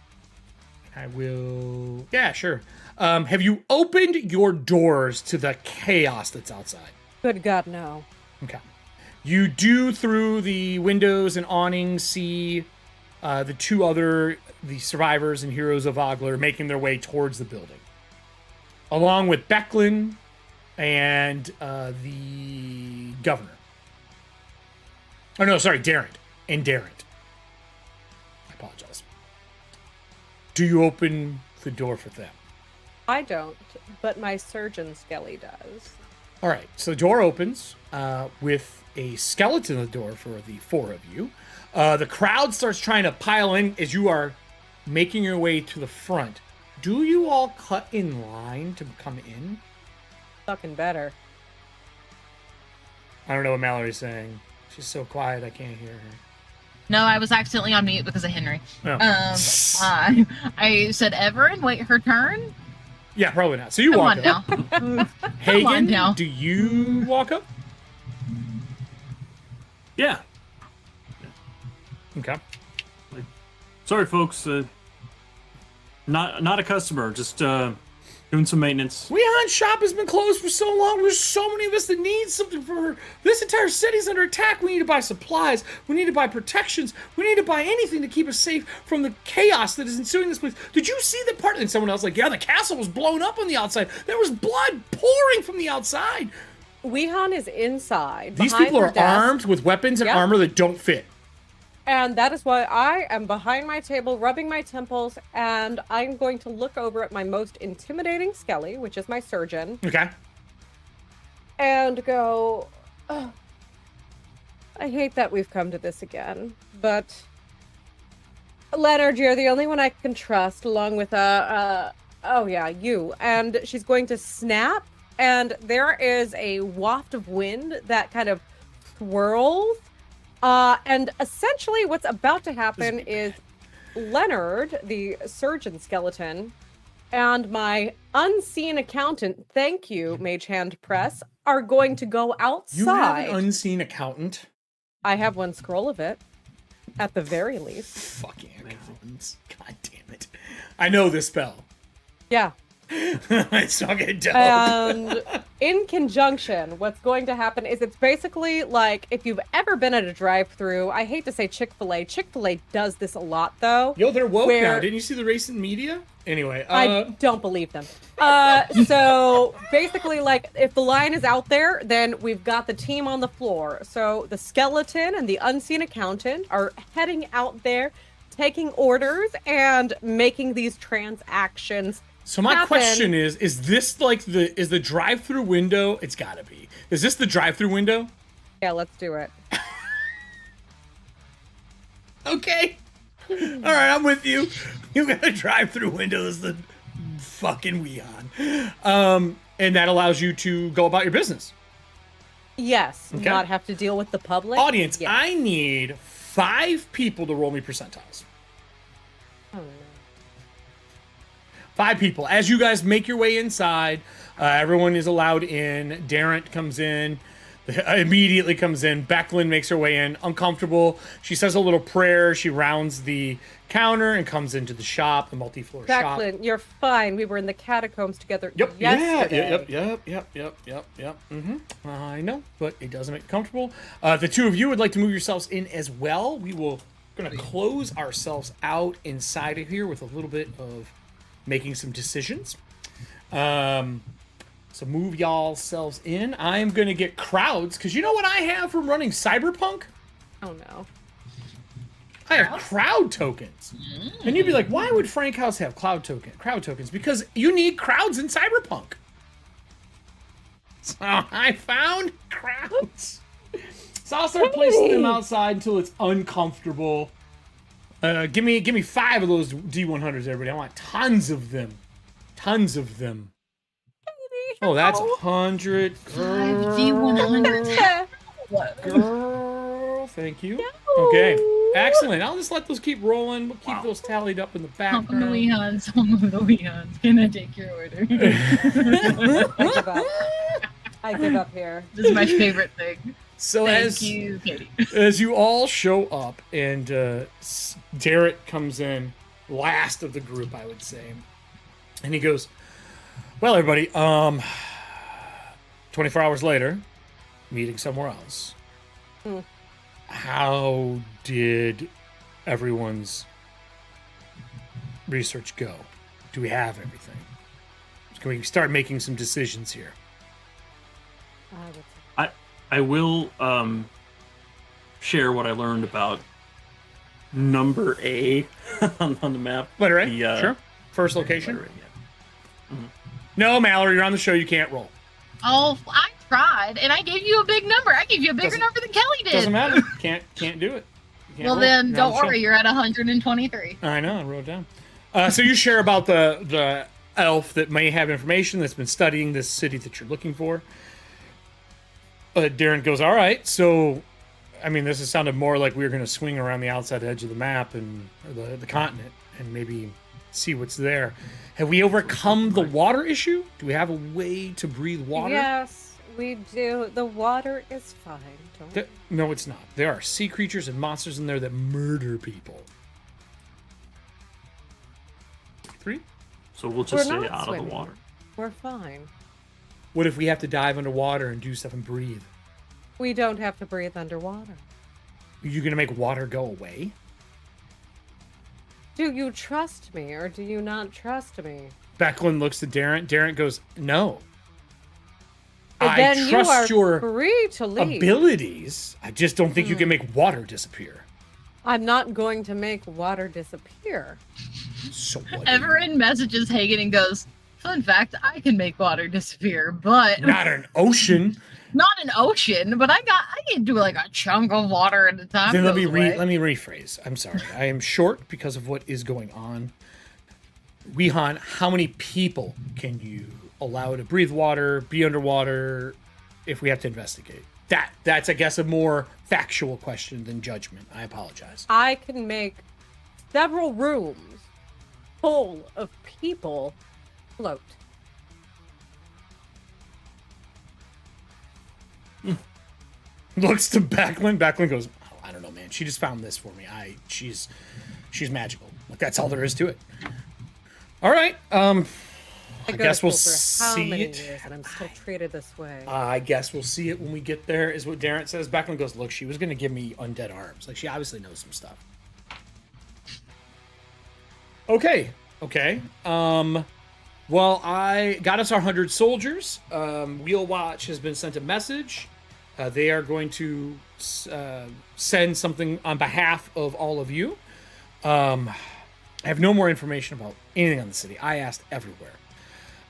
I will... Yeah, sure. Have you opened your doors to the chaos that's outside? Good God, no. Okay. You do, through the windows and awnings, see the the survivors and heroes of Ogler making their way towards the building. Along with Becklin and the governor. Oh, no, sorry, Darrent. And Darrent. I apologize. Do you open the door for them? I don't, but my surgeon Skelly does. All right, so the door opens with a skeleton at the door for the four of you. The crowd starts trying to pile in as you are making your way to the front. Do you all cut in line to come in? Fucking better. I don't know what Mallory's saying. She's so quiet, I can't hear her. No, I was accidentally on mute because of Henry. Oh. I said Everin, wait her turn. Yeah, probably not. So you Come walk on up. now. Hagen, on now. do you walk up? Yeah. Okay. Sorry, folks. Not a customer. Just doing some maintenance. Weehan's shop has been closed for so long. There's so many of us that need something for her. This entire city's under attack. We need to buy supplies. We need to buy protections. We need to buy anything to keep us safe from the chaos that is ensuing this place. Did you see the part? And someone else like, yeah, the castle was blown up on the outside. There was blood pouring from the outside. Weehan is inside. These behind people her are desk, armed with weapons and Yep. armor that don't fit. And that is why I am behind my table, rubbing my temples, and I'm going to look over at my most intimidating Skelly, which is my surgeon, Okay. and go, "Ugh, I hate that we've come to this again, but Leonard, you're the only one I can trust, along with, oh yeah, you." And she's going to snap, and there is a waft of wind that kind of swirls. And essentially what's about to happen is Leonard, the surgeon skeleton, and my unseen accountant, thank you, Mage Hand Press, are going to go outside. You have an unseen accountant? I have one scroll of it, at the very least. Fucking accountants. God damn it. I know this spell. Yeah. It's fucking dope. And in conjunction, what's going to happen is it's basically like if you've ever been at a drive-thru. I hate to say Chick-fil-A. Chick-fil-A does this a lot, though. Yo, they're woke where- now. Didn't you see the recent media? Anyway, I don't believe them. So basically, like, if the line is out there, then we've got the team on the floor. So the skeleton and the unseen accountant are heading out there, taking orders and making these transactions. So my happen. question is this like is the drive-through window? It's gotta be. Is this the drive-through window? Yeah, let's do it. Okay. All right, I'm with you. You got a drive-through window. This is the fucking Weon. And that allows you to go about your business. Yes, Okay. not have to deal with the public. Audience, Yes. I need 5 people to roll me percentiles. Oh, no. 5 people. As you guys make your way inside, everyone is allowed in. Darren comes in, immediately comes in. Becklin makes her way in, uncomfortable. She says a little prayer. She rounds the counter and comes into the shop, the multi-floor shop. Jacqueline, you're fine. We were in the catacombs together Yep. yesterday. Yep. I know, but it doesn't make it comfortable. The two of you would like to move yourselves in as well. We will gonna close ourselves out inside of here with a little bit of making some decisions. So move y'all selves in. I am gonna get crowds because you know what I have from running Cyberpunk? Oh no. I have crowd tokens. And you'd be like, why would Frankhouse have crowd tokens? Because you need crowds in Cyberpunk. So I found crowds. So I'll start placing them outside until it's uncomfortable. Give me 5 of those D100s, everybody. I want tons of them. Tons of them. Oh, that's 100. Girl. D100. Girl, thank you. Okay, excellent. I'll just let those keep rolling. We'll keep those tallied up in the Some of the background. Weons, some of the Weons. Can I take your order? I give up. I give up here. This is my favorite thing. So Thank you, Katie. as you all show up, and Derek comes in last of the group, I would say, and he goes, "Well, everybody, 24 hours later, meeting somewhere else. How did everyone's research go? Do we have everything? Can we start making some decisions here?" I will share what I learned about number A on the map. Letter A, The, sure. First location. letter A, yeah. No, Mallory, you're on the show. You can't roll. Oh, I tried, and I gave you a big number. I gave you a bigger Doesn't- number than Kelly did. Doesn't matter. Can't do it. You can't Well, roll. then You're on don't the show. worry. You're at 123. I know. I wrote it down. So you share about the elf that may have information that's been studying this city that you're looking for. Darren goes, "All right. So, I mean, this has sounded more like we were going to swing around the outside edge of the map and or the continent and maybe see what's there. Have we overcome the water issue? Do we have a way to breathe water?" Yes, we do. The water is fine. Don't No, it's not. There are sea creatures and monsters in there that murder people. 3. So we'll just We're stay not out swimming. of the water. We're fine. What if we have to dive underwater and do stuff and breathe? We don't have to breathe underwater. Are you going to make water go away? Do you trust me or do you not trust me? Becklin looks at Darren. Darren goes, "No. But I then you are trust your free to leave. abilities. I just don't think you can make water disappear." I'm not going to make water disappear. So what? Everin messages Hagen and goes, "Fun fact, I can make water disappear, but Not an ocean. not an ocean. But I can do like a chunk of water at a time." Then let goes me away." let me rephrase. I'm sorry. I am short because of what is going on. Wehan, how many people can you allow to breathe water, be underwater, if we have to investigate? That's I guess a more factual question than judgment. I apologize. I can make several rooms full of people Float. Looks to Backlund. Backlund goes, oh, I don't know, man. She just found this for me. She's magical. Like, that's all there is to it. All right. I go guess to we'll school for how see many it. years and I'm still treated this way. I guess we'll see it when we get there, is what Darren says. Backlund goes, look, she was going to give me undead arms. Like, she obviously knows some stuff. Okay. Well, I got us our 100 soldiers. Wheel Watch has been sent a message. They are going to send something on behalf of all of you. I have no more information about anything on the city. I asked everywhere.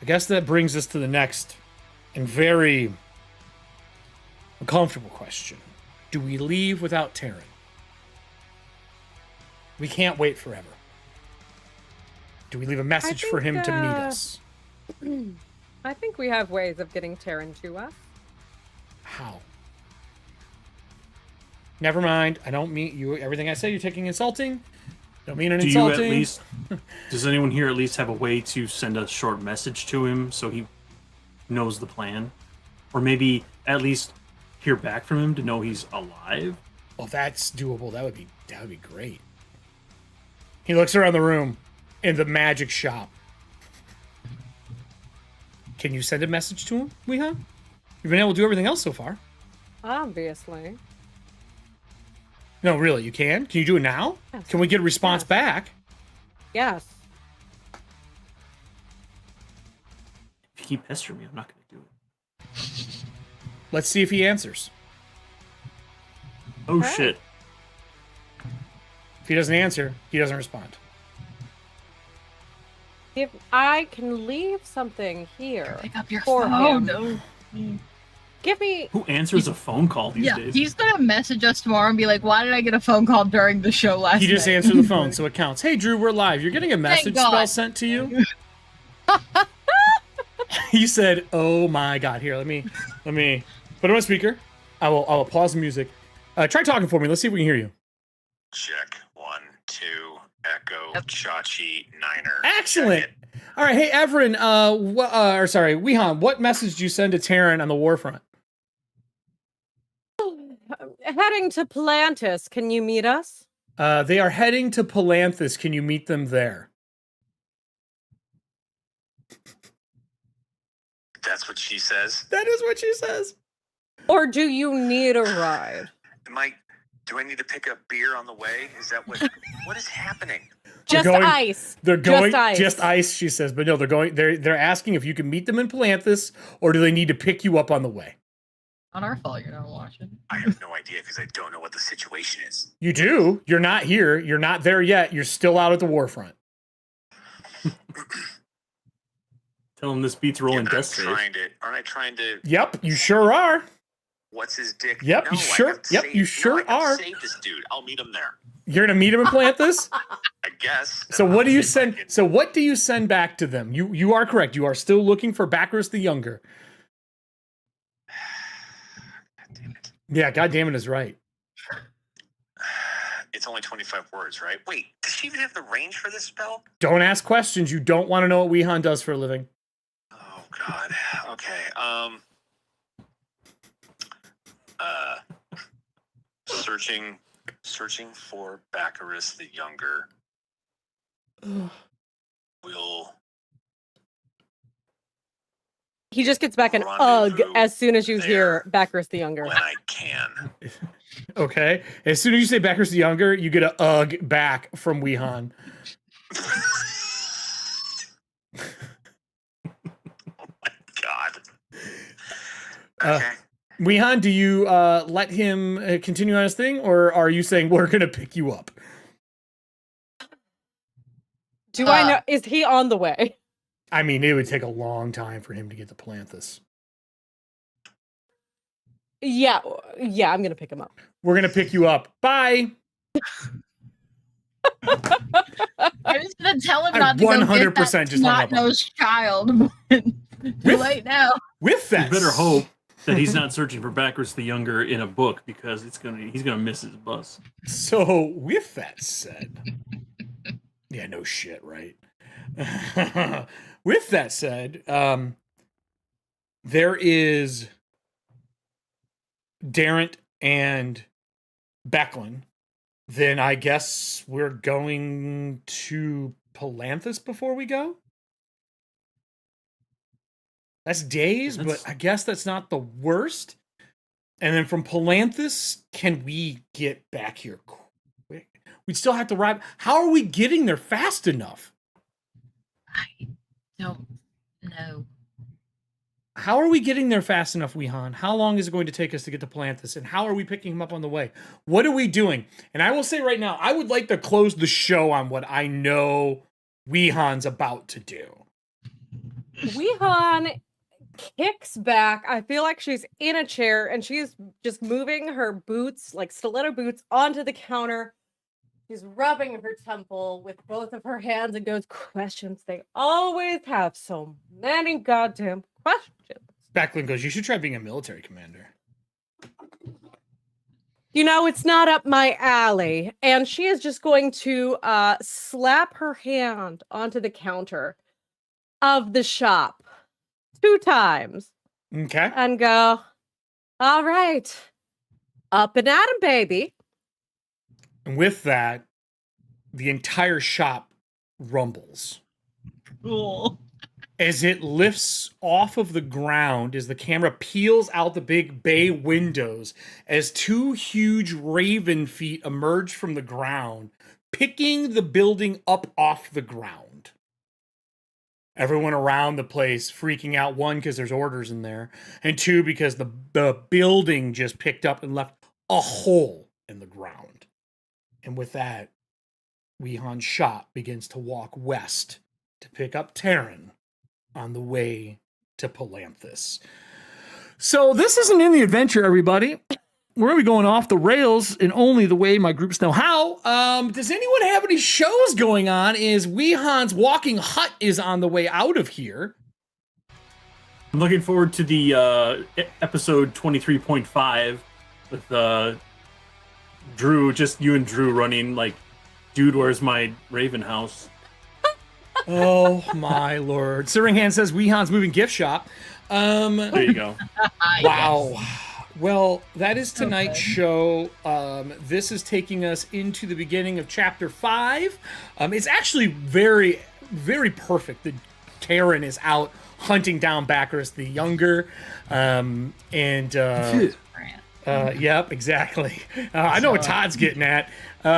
I guess that brings us to the next and very uncomfortable question. Do we leave without Terran? We can't wait forever. Do we leave a message for him to meet us? I think we have ways of getting Terran to us. How? Never mind. I don't mean you. Everything I say, you're taking insulting. Don't mean an Do insulting. you at least? Does anyone here at least have a way to send a short message to him so he knows the plan, or maybe at least hear back from him to know he's alive? Well, if that's doable, that would be great. He looks around the room in the magic shop. Can you send a message to him, Weehan? You've been able to do everything else so far. Obviously. No, really, you can? Can you do it now? Yes. Can we get a response Yes. back? Yes. If you keep pestering me, I'm not going to do it. Let's see if he answers. Oh Okay. shit! If he doesn't answer, he doesn't respond. If I can leave something here Pick up your for phone. him. Give me Who answers a phone call these Yeah, days? he's gonna message us tomorrow and be like, "Why did I get a phone call during the show last night?" He just answered the phone, so it counts. Hey, Drew, we're live. You're getting a message God. spell sent to you. He said, "Oh my God!" Here, let me put him on speaker. I'll pause the music. Try talking for me. Let's see if we can hear you. Check 1, 2, Echo, Chachi, Niner. Excellent. Check it. All right, hey Everin, Weehan, what message did you send to Terran on the war front? heading to Plantis. Can you meet us? They are heading to Palanthus. Can you meet them there? That's what she says. That is what she says. Or do you need a ride? Do I need to pick up beer on the way? Is that what is happening? Just going- ice. They're going Just ice. she says, but no, they're asking if you can meet them in Palanthus or do they need to pick you up on the way? Not our fault you're not watching. I have no idea because I don't know what the situation is. You do. You're not here. You're not there yet. You're still out at the war front. Tell him this beats rolling Yeah, death save. aren't I trying to? Yep, you sure are. What's his dick? Yep, No, you sure- I have to yep, save- you no, sure I have to are. Save this dude. I'll meet him there. You're gonna meet him in Palanthus? I guess. So Then what do I'll you see if I send? can- So what do you send back to them? You are correct. You are still looking for Bacchus the Younger. God damn it. Yeah, God damn it is right. It's only 25 words, right? Wait, does she even have the range for this spell? Don't ask questions. You don't want to know what Weehan does for a living. Oh God. Okay. Searching for Bacchus the Younger. Will He just gets back an Rendezvous ugh as soon as you there hear Bacchus the Younger. when I can. Okay. As soon as you say Bacchus the Younger, you get a ugh back from Weehan. Oh my God. Uh, Okay. Weehan, do you let him continue on his thing, or are you saying we're gonna pick you up? Do I know? Is he on the way? I mean, it would take a long time for him to get to Palanthus. Yeah, I'm gonna pick him up. We're gonna pick you up. Bye. I was gonna tell him I not to go 100% get that just hung up on snot-nosed child. But too late now. With You that, better hope that he's not searching for Bacchus the Younger in a book because he's gonna miss his bus. So, with that said, yeah, no shit, right? With that said, there is Darrent and Becklin. Then I guess we're going to Palanthas before we go? That's days, but I guess that's not the worst. And then from Palanthas, can we get back here quick? We'd still have to ride. How are we getting there fast enough? I don't know. How are we getting there fast enough, Weehan? How long is it going to take us to get to Palanthas? And how are we picking him up on the way? What are we doing? And I will say right now, I would like to close the show on what I know Weehan's about to do. Weehan kicks back. I feel like she's in a chair and she's just moving her boots, like stiletto boots, onto the counter. She's rubbing her temple with both of her hands and goes, questions. They always have so many goddamn questions. Becklin goes, you should try being a military commander. You know, it's not up my alley. And she is just going to slap her hand onto the counter of the shop 2 times. Okay. And go, all right, up and at 'em, baby. And with that, the entire shop rumbles. Cool. As it lifts off of the ground, as the camera peels out the big bay windows, as 2 huge raven feet emerge from the ground, picking the building up off the ground. Everyone around the place freaking out, 1, because there's orders in there, and 2, because the building just picked up and left a hole in the ground. And with that, Weehan's shop begins to walk west to pick up Terran on the way to Palanthas. So this isn't in the adventure, everybody. Where are we going off the rails in only the way my groups know how? Does anyone have any shows going on? Is Weehan's Walking Hut is on the way out of here? I'm looking forward to the episode 23.5 with Drew, just you and Drew running like, dude, where's my Raven house? Oh my lord. Siringhand says Weehan's moving gift shop. There you go. Wow. Yes. Well, that is tonight's show. This is taking us into the beginning of chapter 5. It's actually very, very perfect that Terran is out hunting down Bacchus the Younger. Yep, exactly. I know what Todd's getting at.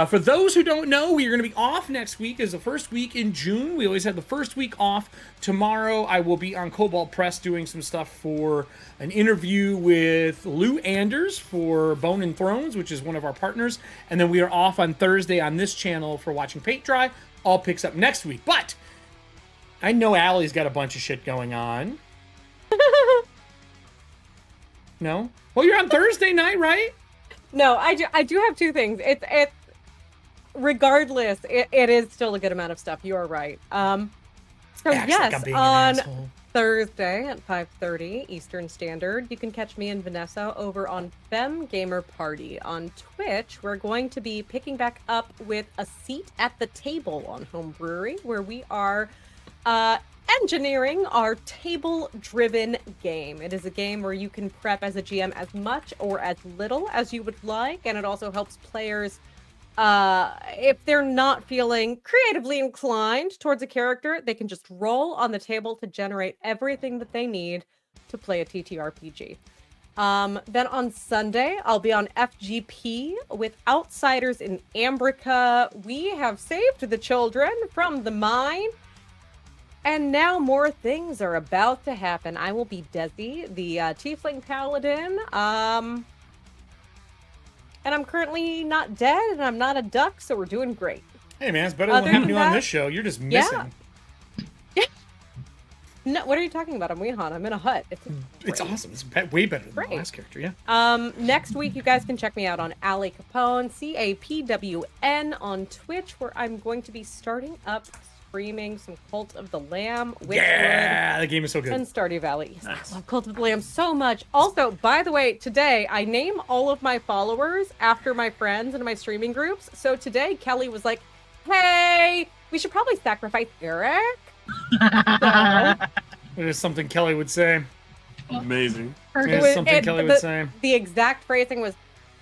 For those who don't know, we are going to be off next week as the first week in June. We always have the first week off. Tomorrow, I will be on Cobalt Press doing some stuff for an interview with Lou Anders for Bone and Thrones, which is one of our partners. And then we are off on Thursday on this channel for watching paint dry. All picks up next week. But I know Allie's got a bunch of shit going on. No? Well, you're on Thursday night, right? No, I do have 2 things. It's regardless, it is still a good amount of stuff. You are right. So Acts yes, like I'm being an on asshole. Thursday at 5:30 Eastern Standard, you can catch me and Vanessa over on Fem Gamer Party on Twitch. We're going to be picking back up with a seat at the table on Home Brewery, where we are engineering our table-driven game. It is a game where you can prep as a GM as much or as little as you would like, and it also helps players, if they're not feeling creatively inclined towards a character, they can just roll on the table to generate everything that they need to play a TTRPG. Then on Sunday, I'll be on FGP with Outsiders in Ambrica. We have saved the children from the mine, and now more things are about to happen. I will be Desi, the Tiefling Paladin. And I'm currently not dead, and I'm not a duck, so we're doing great. Hey, man, it's better than having you on this show. You're just missing. Yeah. No, what are you talking about? I'm Weehan. I'm in a hut. It's awesome. It's way better than the last character, yeah. Next week, you guys can check me out on Ali Capwn, CAPWN on Twitch, where I'm going to be starting up streaming some Cult of the Lamb, Witchwood, Yeah, the game is so good. and Stardew Valley. Yes, Nice. I love Cult of the Lamb so much. Also, by the way, today I name all of my followers after my friends and my streaming groups. So today, Kelly was like, "Hey, we should probably sacrifice Erik." So, It is something Kelly would say. Amazing. It it is was- something and Kelly would say. the exact phrasing was,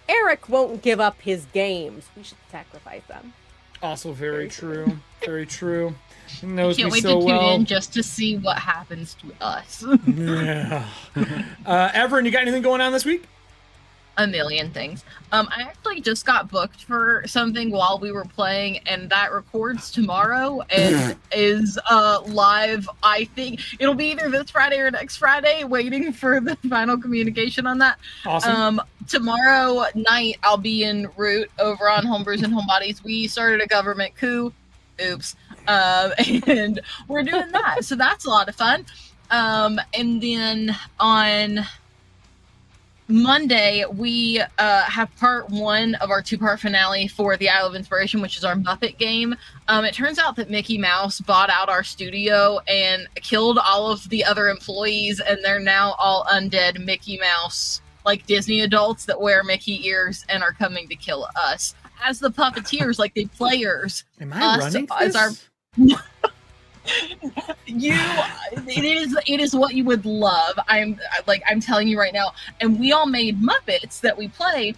Erik won't give up his games. We should sacrifice them. Also very true. Very true. He knows Can't me wait so to tune well. in just to see what happens to us. Yeah. Everin, you got anything going on this week? A million things. I actually just got booked for something while we were playing, and that records tomorrow and is live. I think it'll be either this Friday or next Friday. Waiting for the final communication on that. Awesome. Tomorrow night I'll be en route over on Homebrews and Homebodies. We started a government coup. Oops. And we're doing that, so that's a lot of fun. And then on Monday, we have part 1 of our 2-part finale for the Isle of Inspiration, which is our Muppet game. It turns out that Mickey Mouse bought out our studio and killed all of the other employees, and they're now all undead Mickey Mouse, like Disney adults that wear Mickey ears and are coming to kill us. As the puppeteers, like the players. Am I running as our this? it is what you would love. I'm telling you right now. And we all made Muppets that we play,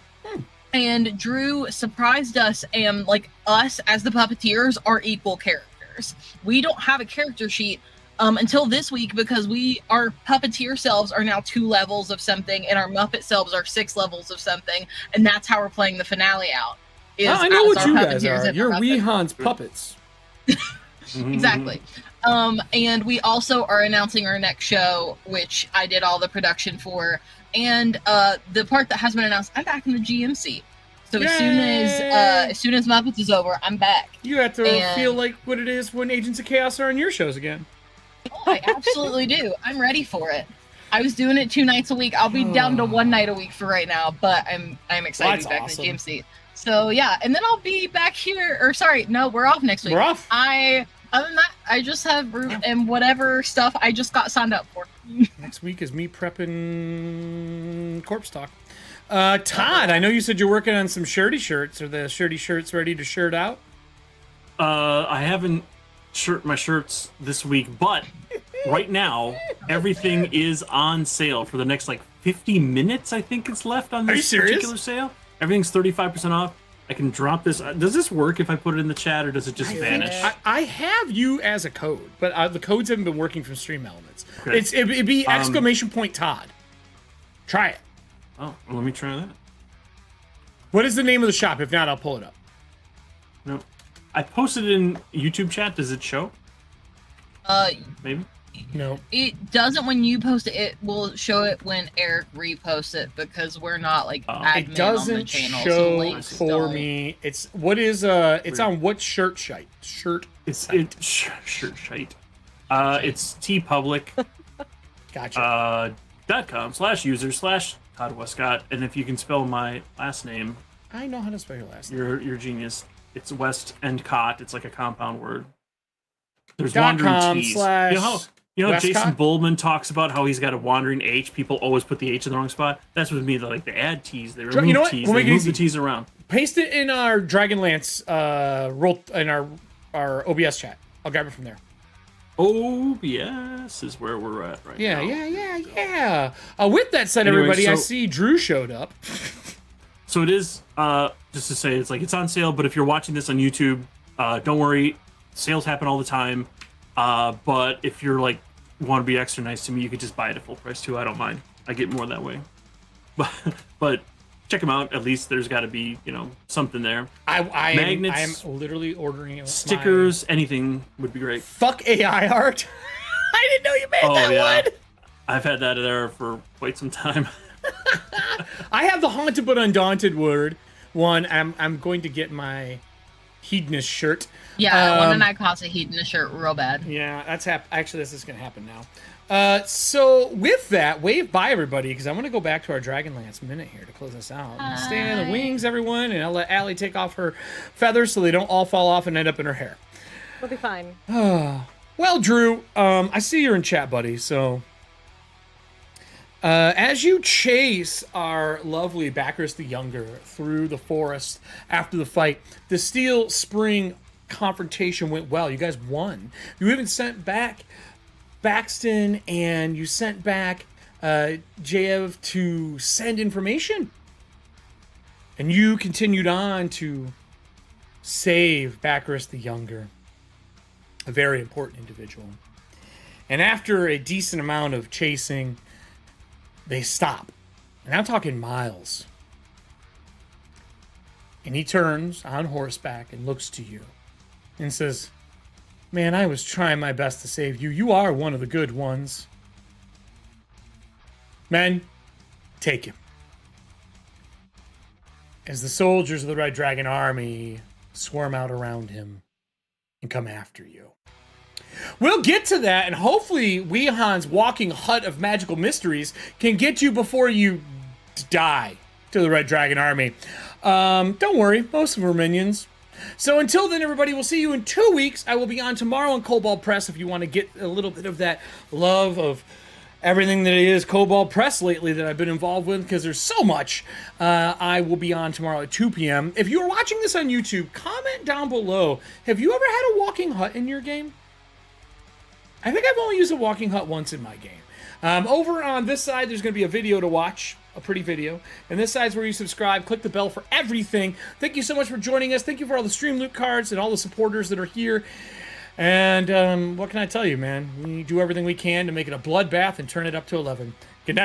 and Drew surprised us, and like us as the puppeteers are equal characters. We don't have a character sheet until this week, because our puppeteer selves are now 2 levels of something, and our Muppet selves are 6 levels of something, and that's how we're playing the finale out. I know what our you guys puppeteers are. and You're our Muppets. Weehan's puppets. Exactly. And we also are announcing our next show, which I did all the production for. And the part that has been announced, I'm back in the GMC. So Yay! as soon as Muppets is over, I'm back. You have to And- feel like what it is when Agents of Chaos are on your shows again. Oh, I absolutely do. I'm ready for it. I was doing it 2 nights a week. I'll be down to 1 night a week for right now, but I'm excited to be back awesome. in the GMC. So yeah, and then I'll be back here. Or sorry, no, we're off next week. We're off. Other than that, I just have root and whatever stuff I just got signed up for. Next week is me prepping corpse talk. Todd, I know you said you're working on some shirty shirts. Are the shirty shirts ready to shirt out? I haven't shirt my shirts this week, but right now everything is on sale for the next like 50 minutes. I think it's left on Are you this serious? particular sale. Everything's 35% off. I can drop this. Does this work if I put it in the chat, or does it just vanish? I have you as a code, but the codes haven't been working from Stream Elements. Okay. It'd be exclamation point Todd. Try it. Oh, well, let me try that. What is the name of the shop? If not, I'll pull it up. No, I posted it in YouTube chat. Does it show? Maybe. No. It doesn't when you post it. It will show it when Erik reposts it, because we're not like admin It on the doesn't channel. show so links for don't- me. It's what is it's on what shirt shite? Shirt. It's site. shirt shite. It's tpublic. Gotcha. .com/user/Todd Westcot, and if you can spell my last name, I know how to spell your last name. you're genius. It's West and Cot. It's like a compound word. There's .com wandering T's. slash You know Jason Westcott? Bullman talks about how he's got a wandering H. People always put the H in the wrong spot. That's with me. They add T's. They remove You know what? T's. We'll They make it move easy. the T's around. Paste it in our Dragonlance roll in our OBS chat. I'll grab it from there. Oh, yes, is where we're at right now. Yeah. With that said, Anyway, everybody, I so- see Drew showed up. So it is, just to say, it's on sale, but if you're watching this on YouTube, don't worry, sales happen all the time. But if you're want to be extra nice to me, you could just buy it at full price too. I don't mind. I get more that way. But check them out. At least there's got to be, something there. Magnets, I'm literally ordering it with stickers, anything would be great. Fuck AI art. I didn't know you made that one. I've had that there for quite some time. I have the Haunted but Undaunted one. I'm going to get my hedonist shirt. Yeah, I want an Icasa heat in a shirt real bad. Yeah, that's actually this is gonna happen now. So with that, wave bye everybody, because I want to go back to our Dragonlance minute here to close us out. Stay on the wings, everyone, and I'll let Allie take off her feathers so they don't all fall off and end up in her hair. We'll be fine. Well, Drew, I see you're in chat, buddy. So as you chase our lovely Bacchus the Younger through the forest after the fight, the steel spring confrontation went well. You guys won. You even sent back Baxton, and you sent back Jaev to send information. And you continued on to save Bacchus the Younger, a very important individual. And after a decent amount of chasing, they stop. And I'm talking miles. And he turns on horseback and looks to you and says, "Man, I was trying my best to save you. You are one of the good ones. Men, take him." As the soldiers of the Red Dragon Army swarm out around him and come after you. We'll get to that, and hopefully Weehan's walking hut of magical mysteries can get you before you die to the Red Dragon Army. Don't worry, most of them are minions. So until then, everybody, we'll see you in 2 weeks. I will be on tomorrow on Cobalt Press if you want to get a little bit of that love of everything that is Cobalt Press lately that I've been involved with, because there's so much. I will be on tomorrow at 2 p.m. If you are watching this on YouTube, comment down below. Have you ever had a walking hut in your game? I think I've only used a walking hut once in my game. Over on this side, there's going to be a video to watch, a pretty video. And this side's where you subscribe. Click the bell for everything. Thank you so much for joining us. Thank you for all the Stream Loot cards and all the supporters that are here. And what can I tell you, man? We do everything we can to make it a bloodbath and turn it up to 11.